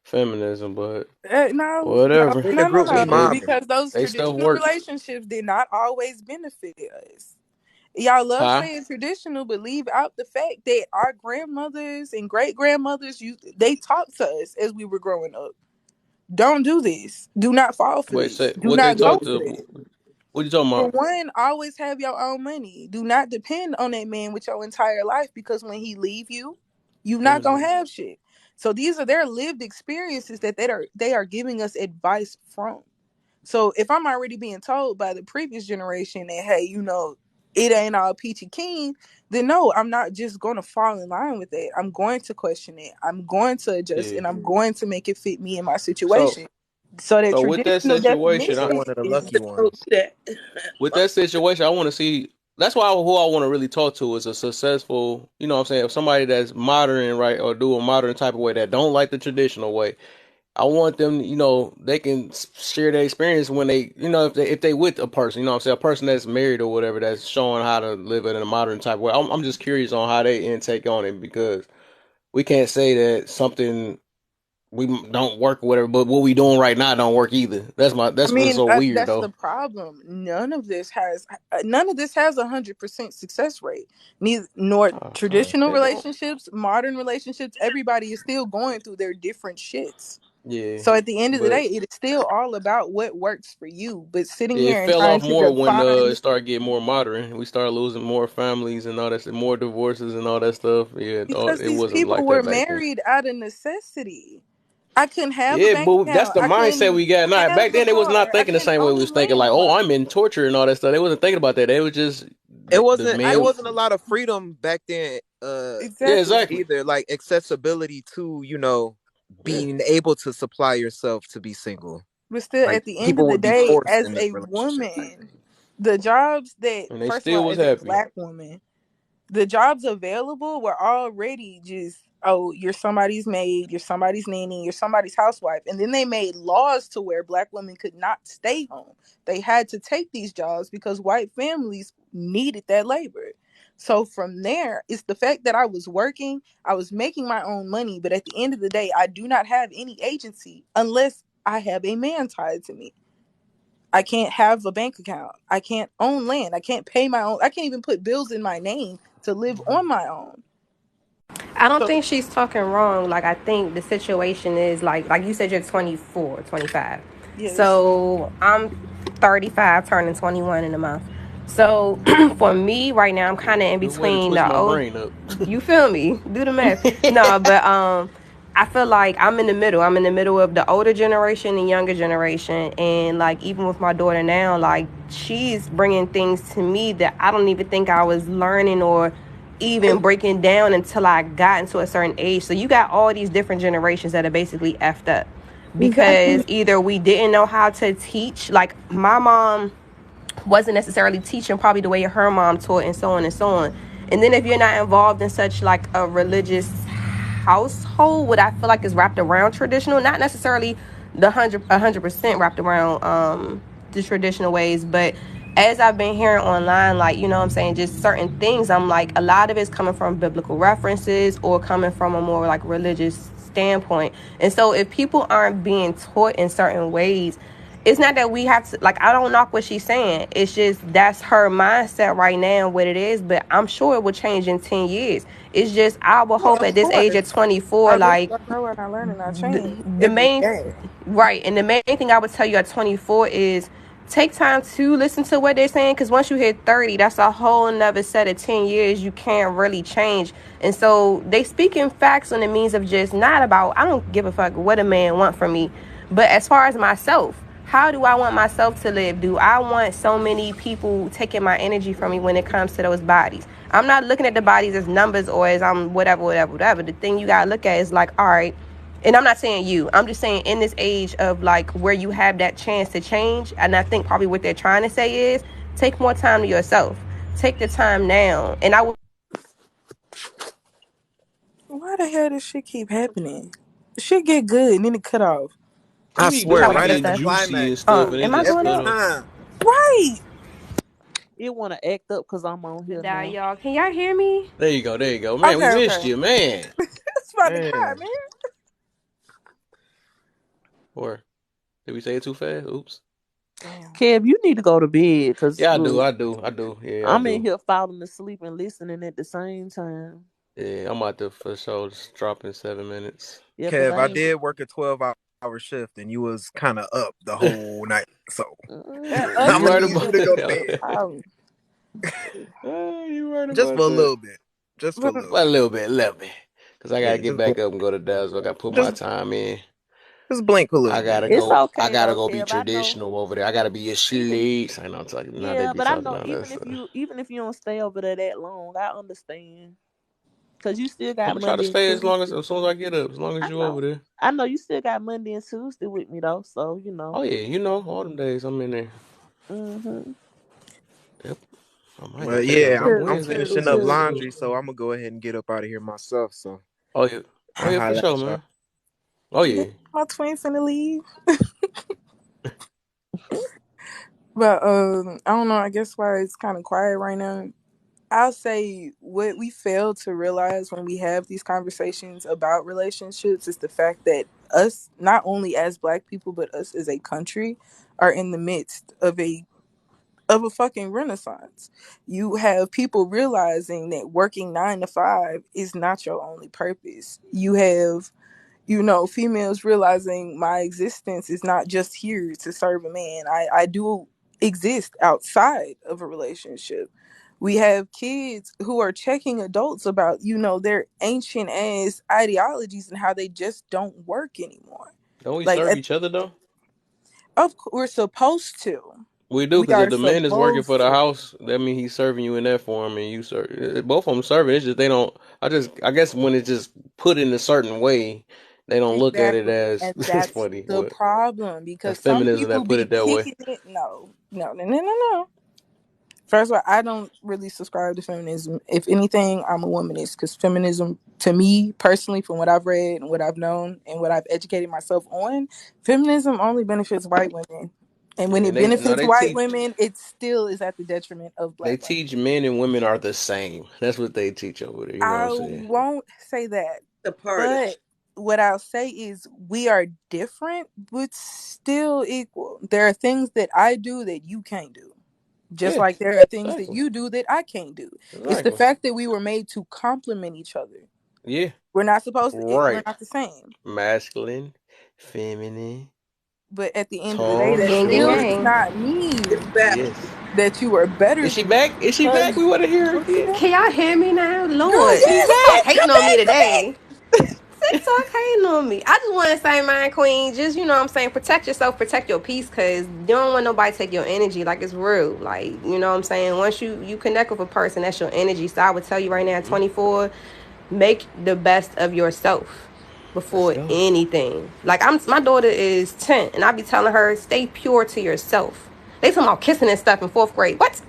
feminism. But No, no, whatever, in the no, no, group. We no. they mobbing. Because those they stuff traditional work. relationships did not always benefit us. Y'all love Huh? saying traditional, but leave out the fact that our grandmothers and great grandmothers they taught to us as we were growing up. Don't do this. Do not fall for Wait, this. say Do what they not go talk for to? that. What you talking For about? one, always have your own money. Do not depend on that man with your entire life because when he leave you, you What not is gonna it? have shit. So these are their lived experiences that they are giving us advice from. So if I'm already being told by the previous generation that hey, it ain't all peachy keen, then no, I'm not just gonna fall in line with that. I'm going to question it. I'm going to adjust Yeah. and I'm going to make it fit me in my So situation. So that So with that traditional situation, You're definition one of the is lucky ones. That. I want to see. That's why who I want to really talk to is a successful, you know what I'm saying, somebody that's modern, right, or do a modern type of way that don't like the traditional way. I want them, they can share their experience when they, if they with a person, you know what I'm saying, a person that's married or whatever, that's showing how to live it in a modern type of way. I'm just curious on how they intake on it, because we can't say that something we don't work or whatever, but what we doing right now don't work either. I That's what's mean, so weird that's though. the problem. None of this has 100% success rate. Neither nor All right, traditional they don't. relationships, modern relationships. Everybody is still going through their different shits. Yeah, So at the end of the day, but it is still all about what works for you. But sitting yeah, it here and fell trying off to more when define it started getting more modern. We started losing more families and all that, more divorces and all that stuff. Yeah, because it these wasn't people like were that back then. married out of necessity. I couldn't have a Yeah, bank but that's account. the I mindset couldn't we got now. have Back a then, they was not car. I thinking the couldn't same way we was own thinking. Like, oh, land. I'm in torture and all that stuff. They wasn't thinking about that. They was just It the wasn't it man. wasn't a lot of freedom back then Yeah, Exactly. exactly. either, like accessibility to, Yeah, being able to supply yourself to be single. But still, Like at the end of people the would be day, forced as into a relationships. woman, the jobs that, and they first of all, still was as a happy. black woman, the jobs available were already just, oh, you're somebody's maid, you're somebody's nanny, you're somebody's housewife. And then they made laws to where black women could not stay home. They had to take these jobs because white families needed that labor. So from there, it's the fact that I was working, I was making my own money, but at the end of the day, I do not have any agency unless I have a man tied to me. I can't have a bank account. I can't own land. I can't pay my own. I can't even put bills in my name to live on my own. I don't So think she's talking wrong. Like, I think the situation is like you said, you're 24, 25. yes, So I'm 35, turning 21 in a month. So for me right now, I'm kind of in Good way to between twist the my old. brain up. You feel me? Do the math. No, but I feel like I'm in the middle. I'm in the middle of the older generation and younger generation, and like even with my daughter now, like she's bringing things to me that I don't even think I was learning or even breaking down until I got into a certain age. So you got all these different generations that are basically effed up because exactly. either we didn't know how to teach, like my mom wasn't necessarily teaching probably the way her mom taught, and so on and so on. And then if you're not involved in such like a religious household, what I feel like is wrapped around traditional, not necessarily the 100% wrapped around the traditional ways, but as I've been hearing online, like, you know what I'm saying, just certain things, I'm like, a lot of it's coming from biblical references or coming from a more like religious standpoint. And so if people aren't being taught in certain ways, it's not that we have to, like, I don't knock what she's saying. It's just that's her mindset right now, what it is. But I'm sure it will change in 10 years. It's just, I will Well, hope of at this age of course, 24, I live, like, I grow, and I learn, and I change the every main, day. right. And the main thing I would tell you at 24 is take time to listen to what they're saying. Because once you hit 30, that's a whole nother set of 10 years you can't really change. And so they speak in facts on the means of just not about, I don't give a fuck what a man want from me. But as far as myself, how do I want myself to live? Do I want so many people taking my energy from me when it comes to those bodies? I'm not looking at the bodies as numbers or as I'm whatever, whatever, whatever. The thing you gotta look at is like, all right, and I'm not saying you, I'm just saying in this age of like where you have that chance to change, and I think probably what they're trying to say is take more time to yourself. Take the time now. And I would Why the hell does shit keep happening? Shit get good and then it cut off. I It be swear, how doing, it about right this at get the time? juicy climax, and stuff, Oh, and it am I just going every cut out? off. time. Right. It want to act up because I'm on here Die, now. y'all. Can y'all hear me? There you go, there you go, man. We Okay. missed Okay. you, man. It's about to cry, Man, man. or did we say it too fast? Oops. Damn. Kev, you need to go to bed because Yeah, I do, look, I do, I do. Yeah, I I'm in do. here falling asleep and listening at the same time. Yeah, I'm about to for sure just drop in 7 minutes. Yeah, because Kev, I I ain't. did work a 12-hour shift and you was kind of up the whole night. So That Mm, up You I'm going to right shit need is you about to a go to that. different bed problem. You right just about for a that. little bit. Just for a But little Well, bit. a little bit, cause I gotta Yeah, get back up and go to Dallas. So I gotta put my just, time in. just blink a I little bit. gotta it's go. I okay gotta though, go be Kev. I know. traditional over there. I gotta be Even asleep. I know, talking. Now they yeah, be but I talking know all that stuff. even if you don't stay over there that long, I understand. Cause you still I'm got gonna try to Monday and stay as Tuesday. soon as I get up, as long as I you over know. there. I know you still got Monday and Tuesday with me though, so you Oh know. yeah, you know, all them days I'm in there. Mhm. Yep. I might Well, gotta take yeah, off I'm them Cause, I'm Wednesdays cause, finishing too, up man. cause Shoot. laundry, so I'm gonna go ahead and get up out of here myself. So Oh yeah. Oh I'll yeah, for holler sure, at y'all. man. Oh Yeah, yeah. my twin finna leave. But I don't know. I guess why it's kind of quiet right now. I'll say what we fail to realize when we have these conversations about relationships is the fact that us, not only as Black people, but us as a country, are in the midst of a fucking renaissance. You have people realizing that working 9 to 5 is not your only purpose. You have, females realizing my existence is not just here to serve a man. I do exist outside of a relationship. We have kids who are checking adults about, their ancient ass ideologies and how they just don't work anymore. Don't we Like, serve each other though? we're supposed to. We do, We because if are the man is working for supposed the to. house, that means he's serving you in that form, and you serve. Both of them serving. It's just they don't. I guess when it's just put in a certain way, they don't look at it Exactly. as And it's that's funny. the But problem that's because some feminism people that put be it that way. kicking it. No, no, no, no, no, no. First of all, I don't really subscribe to feminism. If anything, I'm a womanist because feminism, to me personally, from what I've read and what I've known and what I've educated myself on, feminism only benefits white women. And Yeah, when and it they no, benefits white women, it still is at the detriment of they Black women. teach men and women are the same. That's what they teach over there. You know what I'm I saying? won't say that. The part of But what I'll say is we are different, but still equal. There are things that I do that you can't do. Just Yeah, like there are things that exactly, you do that I can't do. It's the exactly. fact that we were made to complement each other. Yeah, We're not supposed to, we're right. not the same. Masculine, feminine, But at the end of the day, tall, that Yin and still short. does yang. not it's mean balance. Yes. that you are better Is she than me back? Is she back? because We want to hear her what you again. say? Can y'all hear me now? Girl, Lord, She yes, TikTok back. come hating on me back, come today. TikTok hating on me. I just want to say, man, queen, just, what I'm saying, protect yourself, protect your peace, because you don't want nobody to take your energy. Like, it's real. Like, what I'm saying? Once you connect with a person, that's your energy. So I would tell you right now, at Hmm. 24, make the best of yourself Let's before go. anything. Like, my daughter is 10, and I be telling her, stay pure to yourself. They talking about kissing and stuff in 4th grade. What?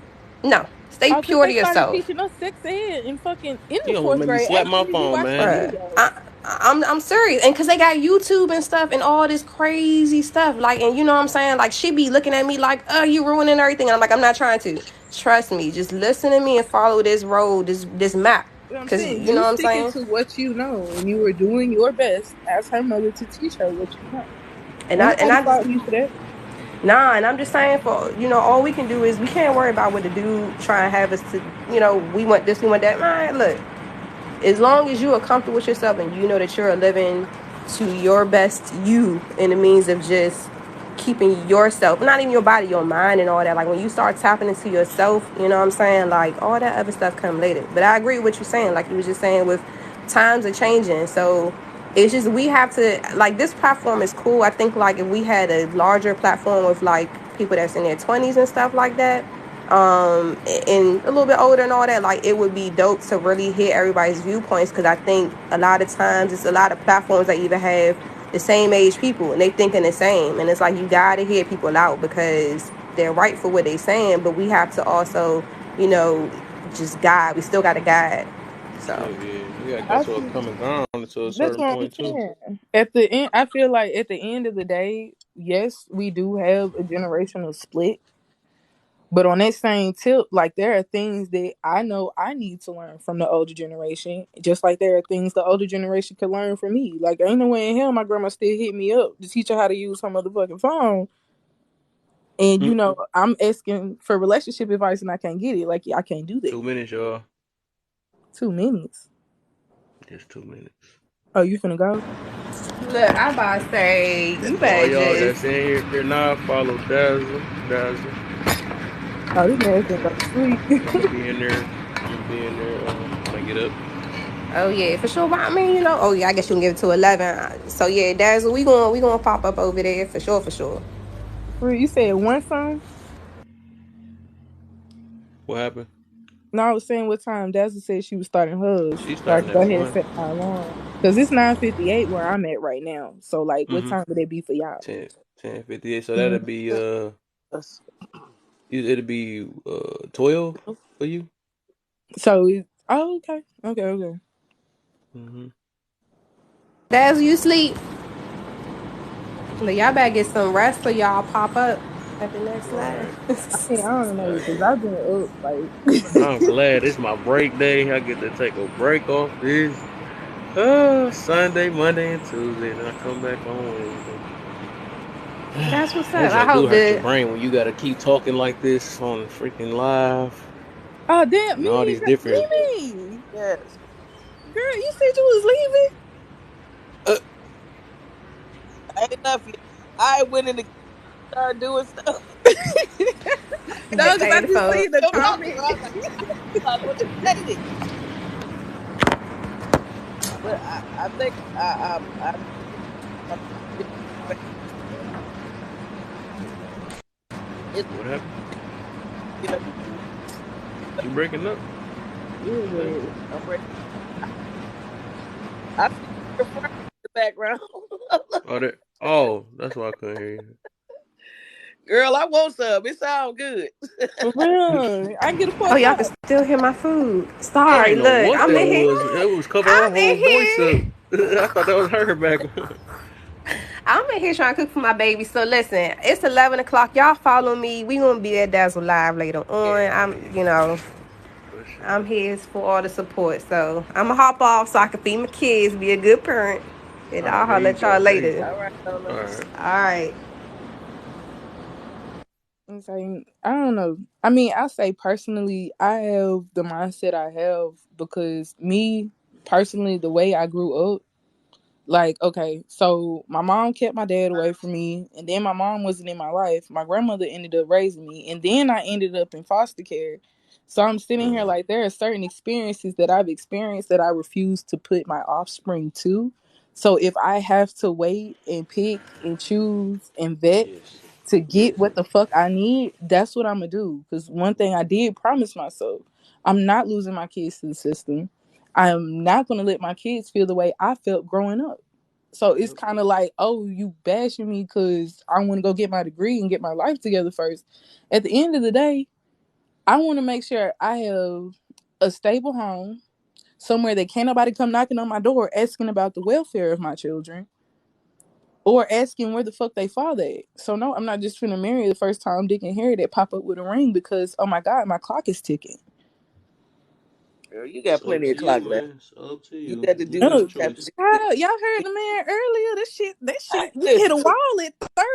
No. Stay Oh, because pure to they started yourself. teaching us sex ed in fucking in You the almost fourth made me grade. slap my Actually, we phone, watched the man. Bruh, videos. I'm serious, and cause they got YouTube and stuff and all this crazy stuff, like, and you know what I'm saying, like, she be looking at me like, oh, you ruining everything, and I'm like, I'm not trying to. Trust me, just listen to me and follow this road, this map, What I'm cause saying, you you know what I'm sticking saying. to what you know, and you were doing your best as her mother to teach her what you know. And Ain't I nobody just faulting you for that. nah, and I'm just saying, for all we can do is we can't worry about what the dude try and have us to, we want this, we want that. Man, look, as long as you are comfortable with yourself and you know that you're living to your best you in the means of just keeping yourself, not even your body, your mind and all that. Like, when you start tapping into yourself, you know what I'm saying, like, all that other stuff come later. But I agree with what you're saying, like you was just saying, with times are changing, so it's just, we have to, like, this platform is cool. I think, like, if we had a larger platform with, like, people that's in their 20s and stuff like that, and a little bit older and all that, like, it would be dope to really hear everybody's viewpoints, because I think a lot of times it's a lot of platforms that even have the same age people and they thinking the same, and it's like, you gotta hear people out because they're right for what they saying, but we have to also, just guide. We still gotta guide. So Hell yeah, we gotta come I to a think common ground to a that's certain what I'm point too. saying. At the end, I feel like at the end of the day, yes, we do have a generational split. But on that same tip, like, there are things that I know I need to learn from the older generation, just like there are things the older generation could learn from me. Like, ain't no way in hell my grandma still hit me up to teach her how to use her motherfucking phone. And Hmm. I'm asking for relationship advice and I can't get it. Like, I can't do that. 2 minutes, y'all. 2 minutes. Just 2 minutes. Oh, you finna go? look, I about to say, you All better y'all just that's in here now, follow Dazzle. Dazzle. Oh, this man finna go to sleep. I'm gonna be in there. I'm gonna be in there when I get up. oh yeah, for sure. But I mean, oh yeah, I guess you can give it to 11. So yeah, Dazzle, we gonna pop up over there for sure, for sure. For you said one song? What happened? No, I was saying what time Dazzle said she was starting hers, She's so I starting can at go ahead and 1. set my alarm. Cause it's 9:58 where I'm at right now. So like, what Mm-hmm. time would it be for y'all? 10:58. So that'll Mhm. be That's- it'll be 12 for you. So, oh, okay, okay, okay. Mm-hmm. Daz, you sleep? Look, y'all better get some rest or y'all pop up at the next Right. I mean, I live. don't know, cause I've been up like. I'm glad it's my break day. I get to take a break off this. Sunday, Monday, and Tuesday. Then I come back on Wednesday. That's what's That up. I joke do hope hurt your that. brain when you gotta keep talking like this on freaking live Oh damn, and all these different. Mimi, yes. girl, you said you was leaving. Uh, Ain't enough yet. I went in the started doing stuff. You No, get cause paid I the just phone. seen the Still talking, so comment. I was like, I was gonna say this. But I think I it's what happened? get up. You breaking up? What Yeah, you say? but I'm ready. I see your friend in the background. Oh, that. Oh, that's why I couldn't hear Girl, I want some. It sounds good. for you. real, I get a Oh, pork y'all can chop. still hear my food. I Sorry, ain't know look, what I'm that in here. was. It was covering her I'm in whole voice up. here. I thought that was her background. I'm in here trying to cook for my baby. So listen, it's 11 o'clock. Y'all follow me. We gonna be at Dazzle Live later on. Yeah, for I'm sure. here for all the support. So I'm gonna hop off so I can feed my kids, be a good parent, and All right, I'll there holler you at y'all go. There you later. All go. right, All Lola. right. All right. It's like, I don't know. I mean, I say personally, I have the mindset I have because me personally, the way I grew up. Like, okay, so my mom kept my dad away from me, and then my mom wasn't in my life. My grandmother ended up raising me, and then I ended up in foster care. So I'm sitting here Mm, like there are certain experiences that I've experienced that I refuse to put my offspring to. So if I have to wait and pick and choose and vet yes. to get what the fuck I need, that's what I'm gonna do. Because one thing I did promise myself, I'm not losing my kids to the system. I'm not gonna let my kids feel the way I felt growing up. So it's Yep. kind of like, oh, you bashing me because I want to go get my degree and get my life together first. At the end of the day, I want to make sure I have a stable home, somewhere that can't nobody come knocking on my door asking about the welfare of my children or asking where the fuck they father at. So no, I'm not just finna marry the first time Dick and Harry that pop up with a ring because oh my god, my clock is ticking. Girl, you It's got up plenty to of you, clock left. man. It's up to You you. got to You do got what a Oh, you have to choice. do. child, y'all heard the man earlier. That shit, we hit a Listen, wall at 30.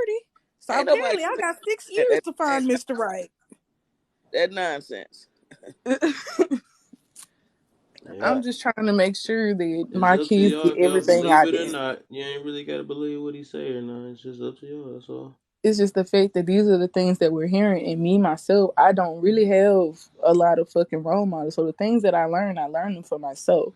So ain't nobody apparently I got 6 years that, to that, find Mr. Right. that nonsense. Yeah. Uh, I'm just trying to make sure that It's my up to kids y'all get if y'all everything believe I it or did. not. You ain't really gotta believe what he say or not. It's just up to y'all. That's all. It's just the fact that these are the things that we're hearing. And me, myself, I don't really have a lot of fucking role models. So the things that I learn them for myself.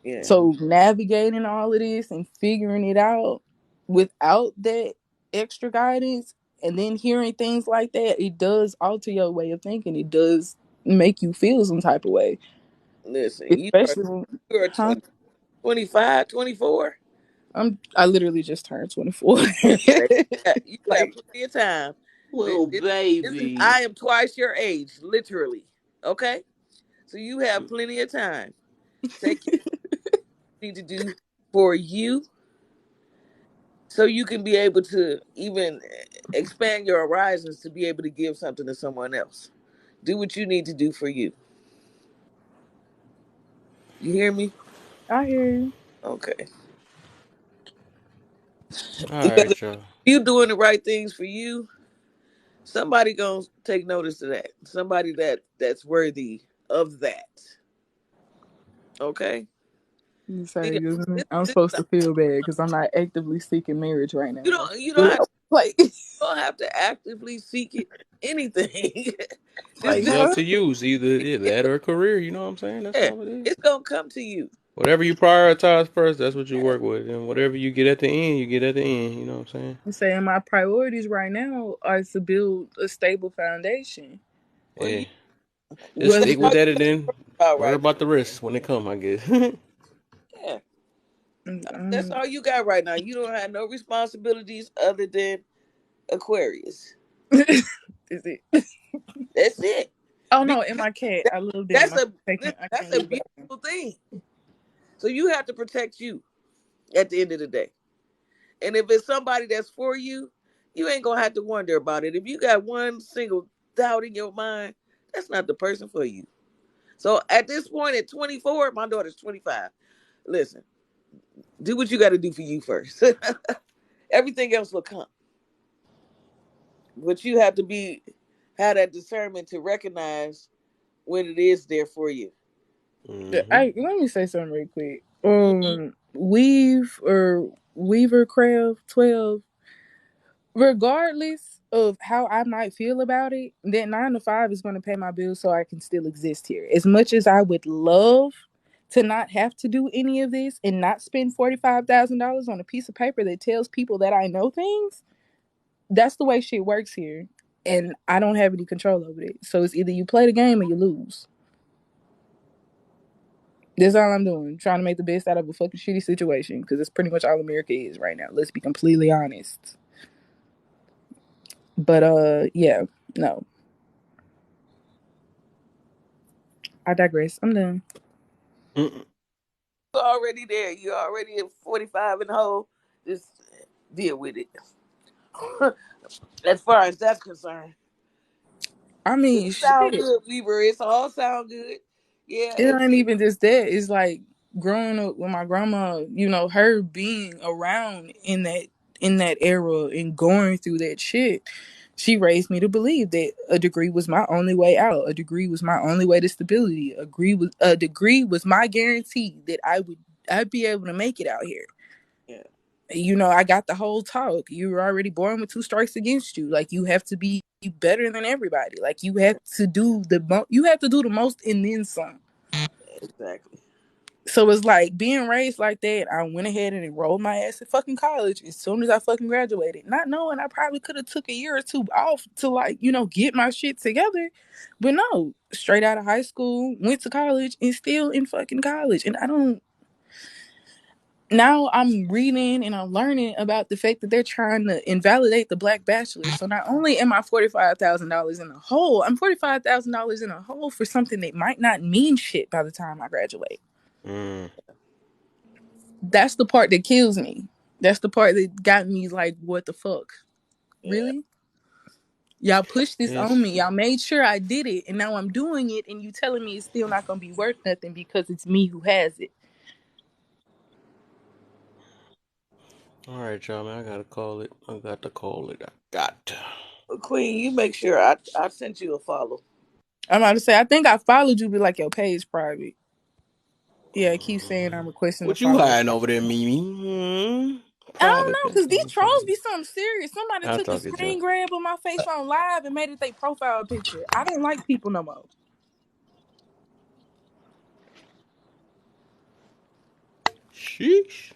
yeah. So navigating all of this and figuring it out without that extra guidance and then hearing things like that, it does alter your way of thinking. It does make you feel some type of way. Listen, Especially when, you are huh? 20, 25, 24. I literally just turned 24. Baby, you got Like, plenty of time. Well, This is baby. I am twice your age, literally. Okay, so you have plenty of time. Take what you need to do for you, so you can be able to even expand your horizons to be able to give something to someone else. Do what you need to do for you. You hear me? I hear you. Okay. All Because if right, y'all. you doing the right things for you, somebody gonna take notice of that. Somebody that's worthy of that. Okay. You See, say I'm this, supposed to feel bad because I'm not actively seeking marriage right you now. That's don't you don't what have I, like. don't have to actively seek it anything. Like, It's Just up huh? to you. It's either that or career. You know what I'm saying? That's yeah, all it is. it's gonna come to you. Whatever you prioritize first, that's what you Yeah. work with. And whatever you get at the end, you get at the end. You know what I'm saying? I'm saying my priorities right now are to build a stable foundation. Well, Yeah. Just Was That's stick all with it? that you and got to then worry about worry right about the rest when they come, I guess. now. Yeah, that's Mm, all you got right now. You don't have no responsibilities other than Aquarius. is it? That's it. Oh Be- no, and my cat. that- I love them. That's I a can't. I that's can't a live without them. beautiful thing. So you have to protect you at the end of the day. And if it's somebody that's for you, you ain't gonna have to wonder about it. If you got one single doubt in your mind, that's not the person for you. So at this point, at 24, my daughter's 25. Listen, do what you got to do for you first. Everything else will come, but you have to be have that discernment to recognize when it is there for you. Hmm. I let me say something real quick. Weave or Weaver Craft 12, regardless of how I might feel about it, that 9 to 5 is going to pay my bills so I can still exist here. As much as I would love to not have to do any of this and not spend $45,000 on a piece of paper that tells people that I know things, that's the way shit works here. And I don't have any control over it. So it's either you play the game or you lose. That's all I'm doing. Trying to make the best out of a fucking shitty situation because it's pretty much all America is right now. Let's be completely honest. But yeah, no. I digress. I'm done. You're already there. You're already at 45 and whole. Just deal with it. As far as that's concerned, I it mean, sound shit. good, Weaver. It's all sound good. Yeah, It ain't even just that. It's like growing up with my grandma, her being around in that era and going through that shit. She raised me to believe that a degree was my only way out. A degree was my only way to stability. A degree was my guarantee that I'd be able to make it out here. yeah, I got the whole talk. You were already born with two strikes against you. Like you have to be better than everybody. Like you have to do the most and then some. exactly. So it's like being raised like that. I went ahead and enrolled my ass in fucking college as soon as I fucking graduated, not knowing I probably could have took a year or two off to get my shit together. But no, straight out of high school, went to college and still in fucking college. And I don't. Now I'm reading and I'm learning about the fact that they're trying to invalidate the Black Bachelor. So not only am I $45,000 in a hole, I'm $45,000 in a hole for something that might not mean shit by the time I graduate. Mm. That's the part that kills me. That's the part that got me like, what the fuck? Yeah, Really? Y'all pushed this on Yes. me. Y'all made sure I did it, and now I'm doing it, and you telling me it's still not gonna be worth nothing because it's me who has it. All right, y'all, man. I gotta call it. I got to call it. I got to. but Queen, you make sure I sent you a follow. I'm about to say, I think I followed you, but like your page private. Yeah, it keeps saying I'm requesting a What you follow. hiding over there, Mimi? I don't Private know, cause these message. trolls be something serious. Somebody I'll took a talk it screen to grab of my face on live and made it their profile picture. I don't like people no more. Sheesh.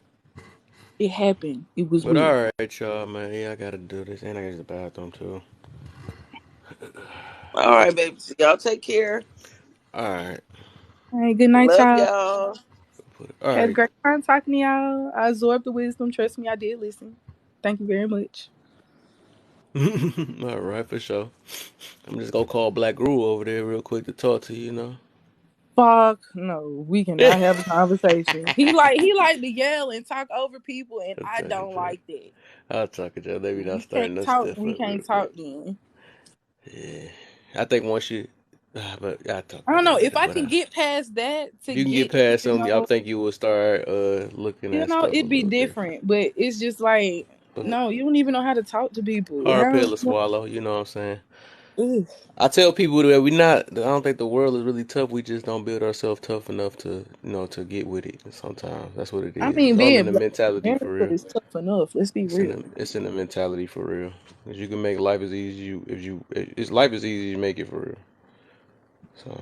It happened. It was But weird. all right, y'all, man. Yeah, I gotta do this, and I gotta use the bathroom too. All right, baby. So y'all take care. All right. All right, good night, Love y'all. y'all. All Had a right. great time talking to y'all. I absorbed the wisdom. Trust me, I did listen. Thank you very much. All right, for sure. I'm just gonna call Black Guru over there real quick to talk to you, you know. Fuck no, we cannot have a conversation. He like to yell and talk over people, and I'll I talk it don't to. like that. I'll talk it to. Maybe not We starting can't that talk. stuff We up real can't talk quick. then. Yeah. I think once you, but I'll talk I about don't that know if later. I But can get past that if to you can get get, past them, I think you will start looking at stuff a it'd be little different. different. But it's just like, But no, you don't even know how to talk to people. hard How? pill to swallow, you know what I'm saying? Ugh. I tell people that we not. I don't think the world is really tough. We just don't build ourselves tough enough to, to get with it. Sometimes that's what it I is. mean, It's all in being the black in mentality America for real. is tough enough. Let's be real. It's in the mentality for real. 'Cause you can make life as easy it's life as easy as you make it for real. So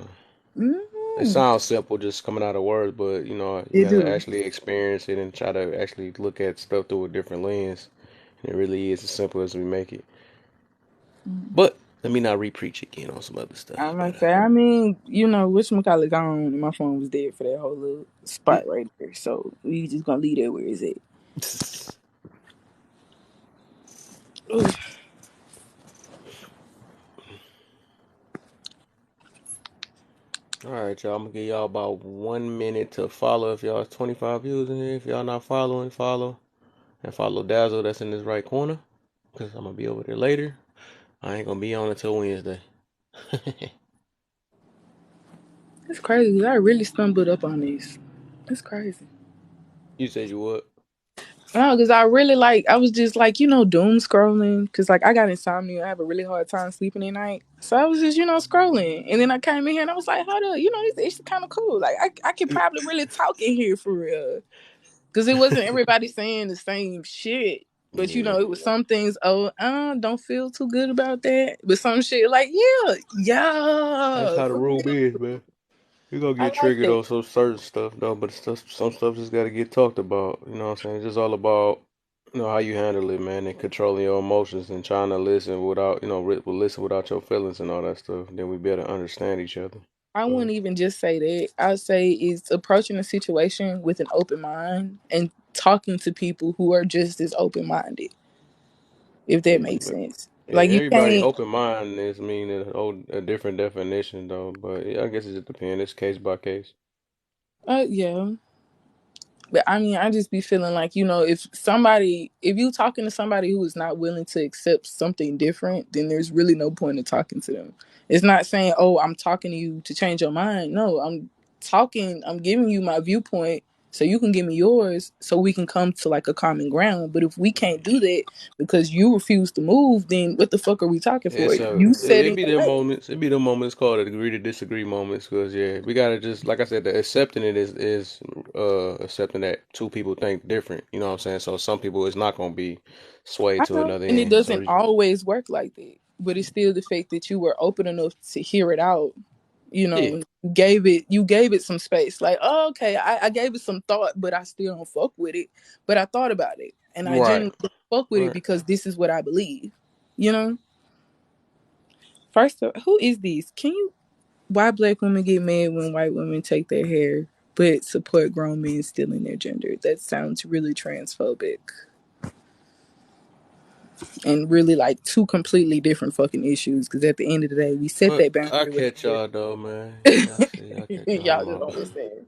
it Mm, sounds simple just coming out of words, but you it gotta do. actually experience it and try to actually look at stuff through a different lens. And it really is as simple as we make it. Mm. But Let me not re-preach again on some other stuff. I'm But gonna say, I mean, you know, whatchamacallit gone and my phone was dead for that whole little spot right there. So we just gonna leave that where it's at. Ooh, all right, y'all. I'm gonna give y'all about 1 minute to follow. If y'all 25 views in here, if y'all not following, follow and follow Dazzle. That's in this right corner. Cause I'm gonna be over there later. I ain't gonna be on until Wednesday. it's crazy 'cause I really stumbled up on this. It's crazy. You said you would. No, because I really like, I was just like, you know, doom scrolling. Because, like, I got insomnia. I have a really hard time sleeping at night. So I was just, you know, scrolling. And then I came in here and I was like, hold up, you know, it's kind of cool. Like, I could probably really talk in here for real. Because it wasn't everybody saying the same shit. But, you Yeah, know, it was some things, oh, don't feel too good about that. But some shit like, yeah, that's yeah, how the for room real. is, man. You gonna I get like triggered that. on some certain stuff though, but some stuff just gotta get talked about. You know what I'm saying? It's just all about how you handle it, man, and controlling your emotions and trying to listen without listen without your feelings and all that stuff. Then we better understand each other. I But wouldn't even just say that. I'd say it's approaching a situation with an open mind and talking to people who are just as open minded, if that yeah, makes but sense. yeah, Like you everybody can't open mind is mean a different definition though. But yeah, I guess it just depends. It's case by case. yeah. But I mean, I just be feeling like, you know, if you talking to somebody who is not willing to accept something different, then there's really no point in talking to them. It's not saying, oh, I'm talking to you to change your mind. No, I'm giving you my viewpoint so you can give me yours so we can come to like a common ground. But if we can't do that because you refuse to move, then what the fuck are we talking Yeah, for? so You set it in be your them way. moments. It be them moments called agree to disagree moments. Cause yeah, we gotta just like I said, the accepting it is accepting that two people think different. You know what I'm saying? So some people it's not gonna be swayed I to know. another And it end. So doesn't always work like that. But it's still the fact that you were open enough to hear it out. You yeah, know, you gave it some space. Like, oh, okay, I gave it some thought, but I still don't fuck with it. But I thought about it. And I right, genuinely don't fuck with it right. because this is what I believe. You know? First of who is these? Can you why black women get mad when white women take their hair but support grown men stealing their gender? That sounds really transphobic. And really like two completely different fucking issues. Because at the end of the day, we set But that I boundary with catch our y'all though, man. hair. Y'all see, I catch y'all. Y'all My just don't bad. listen.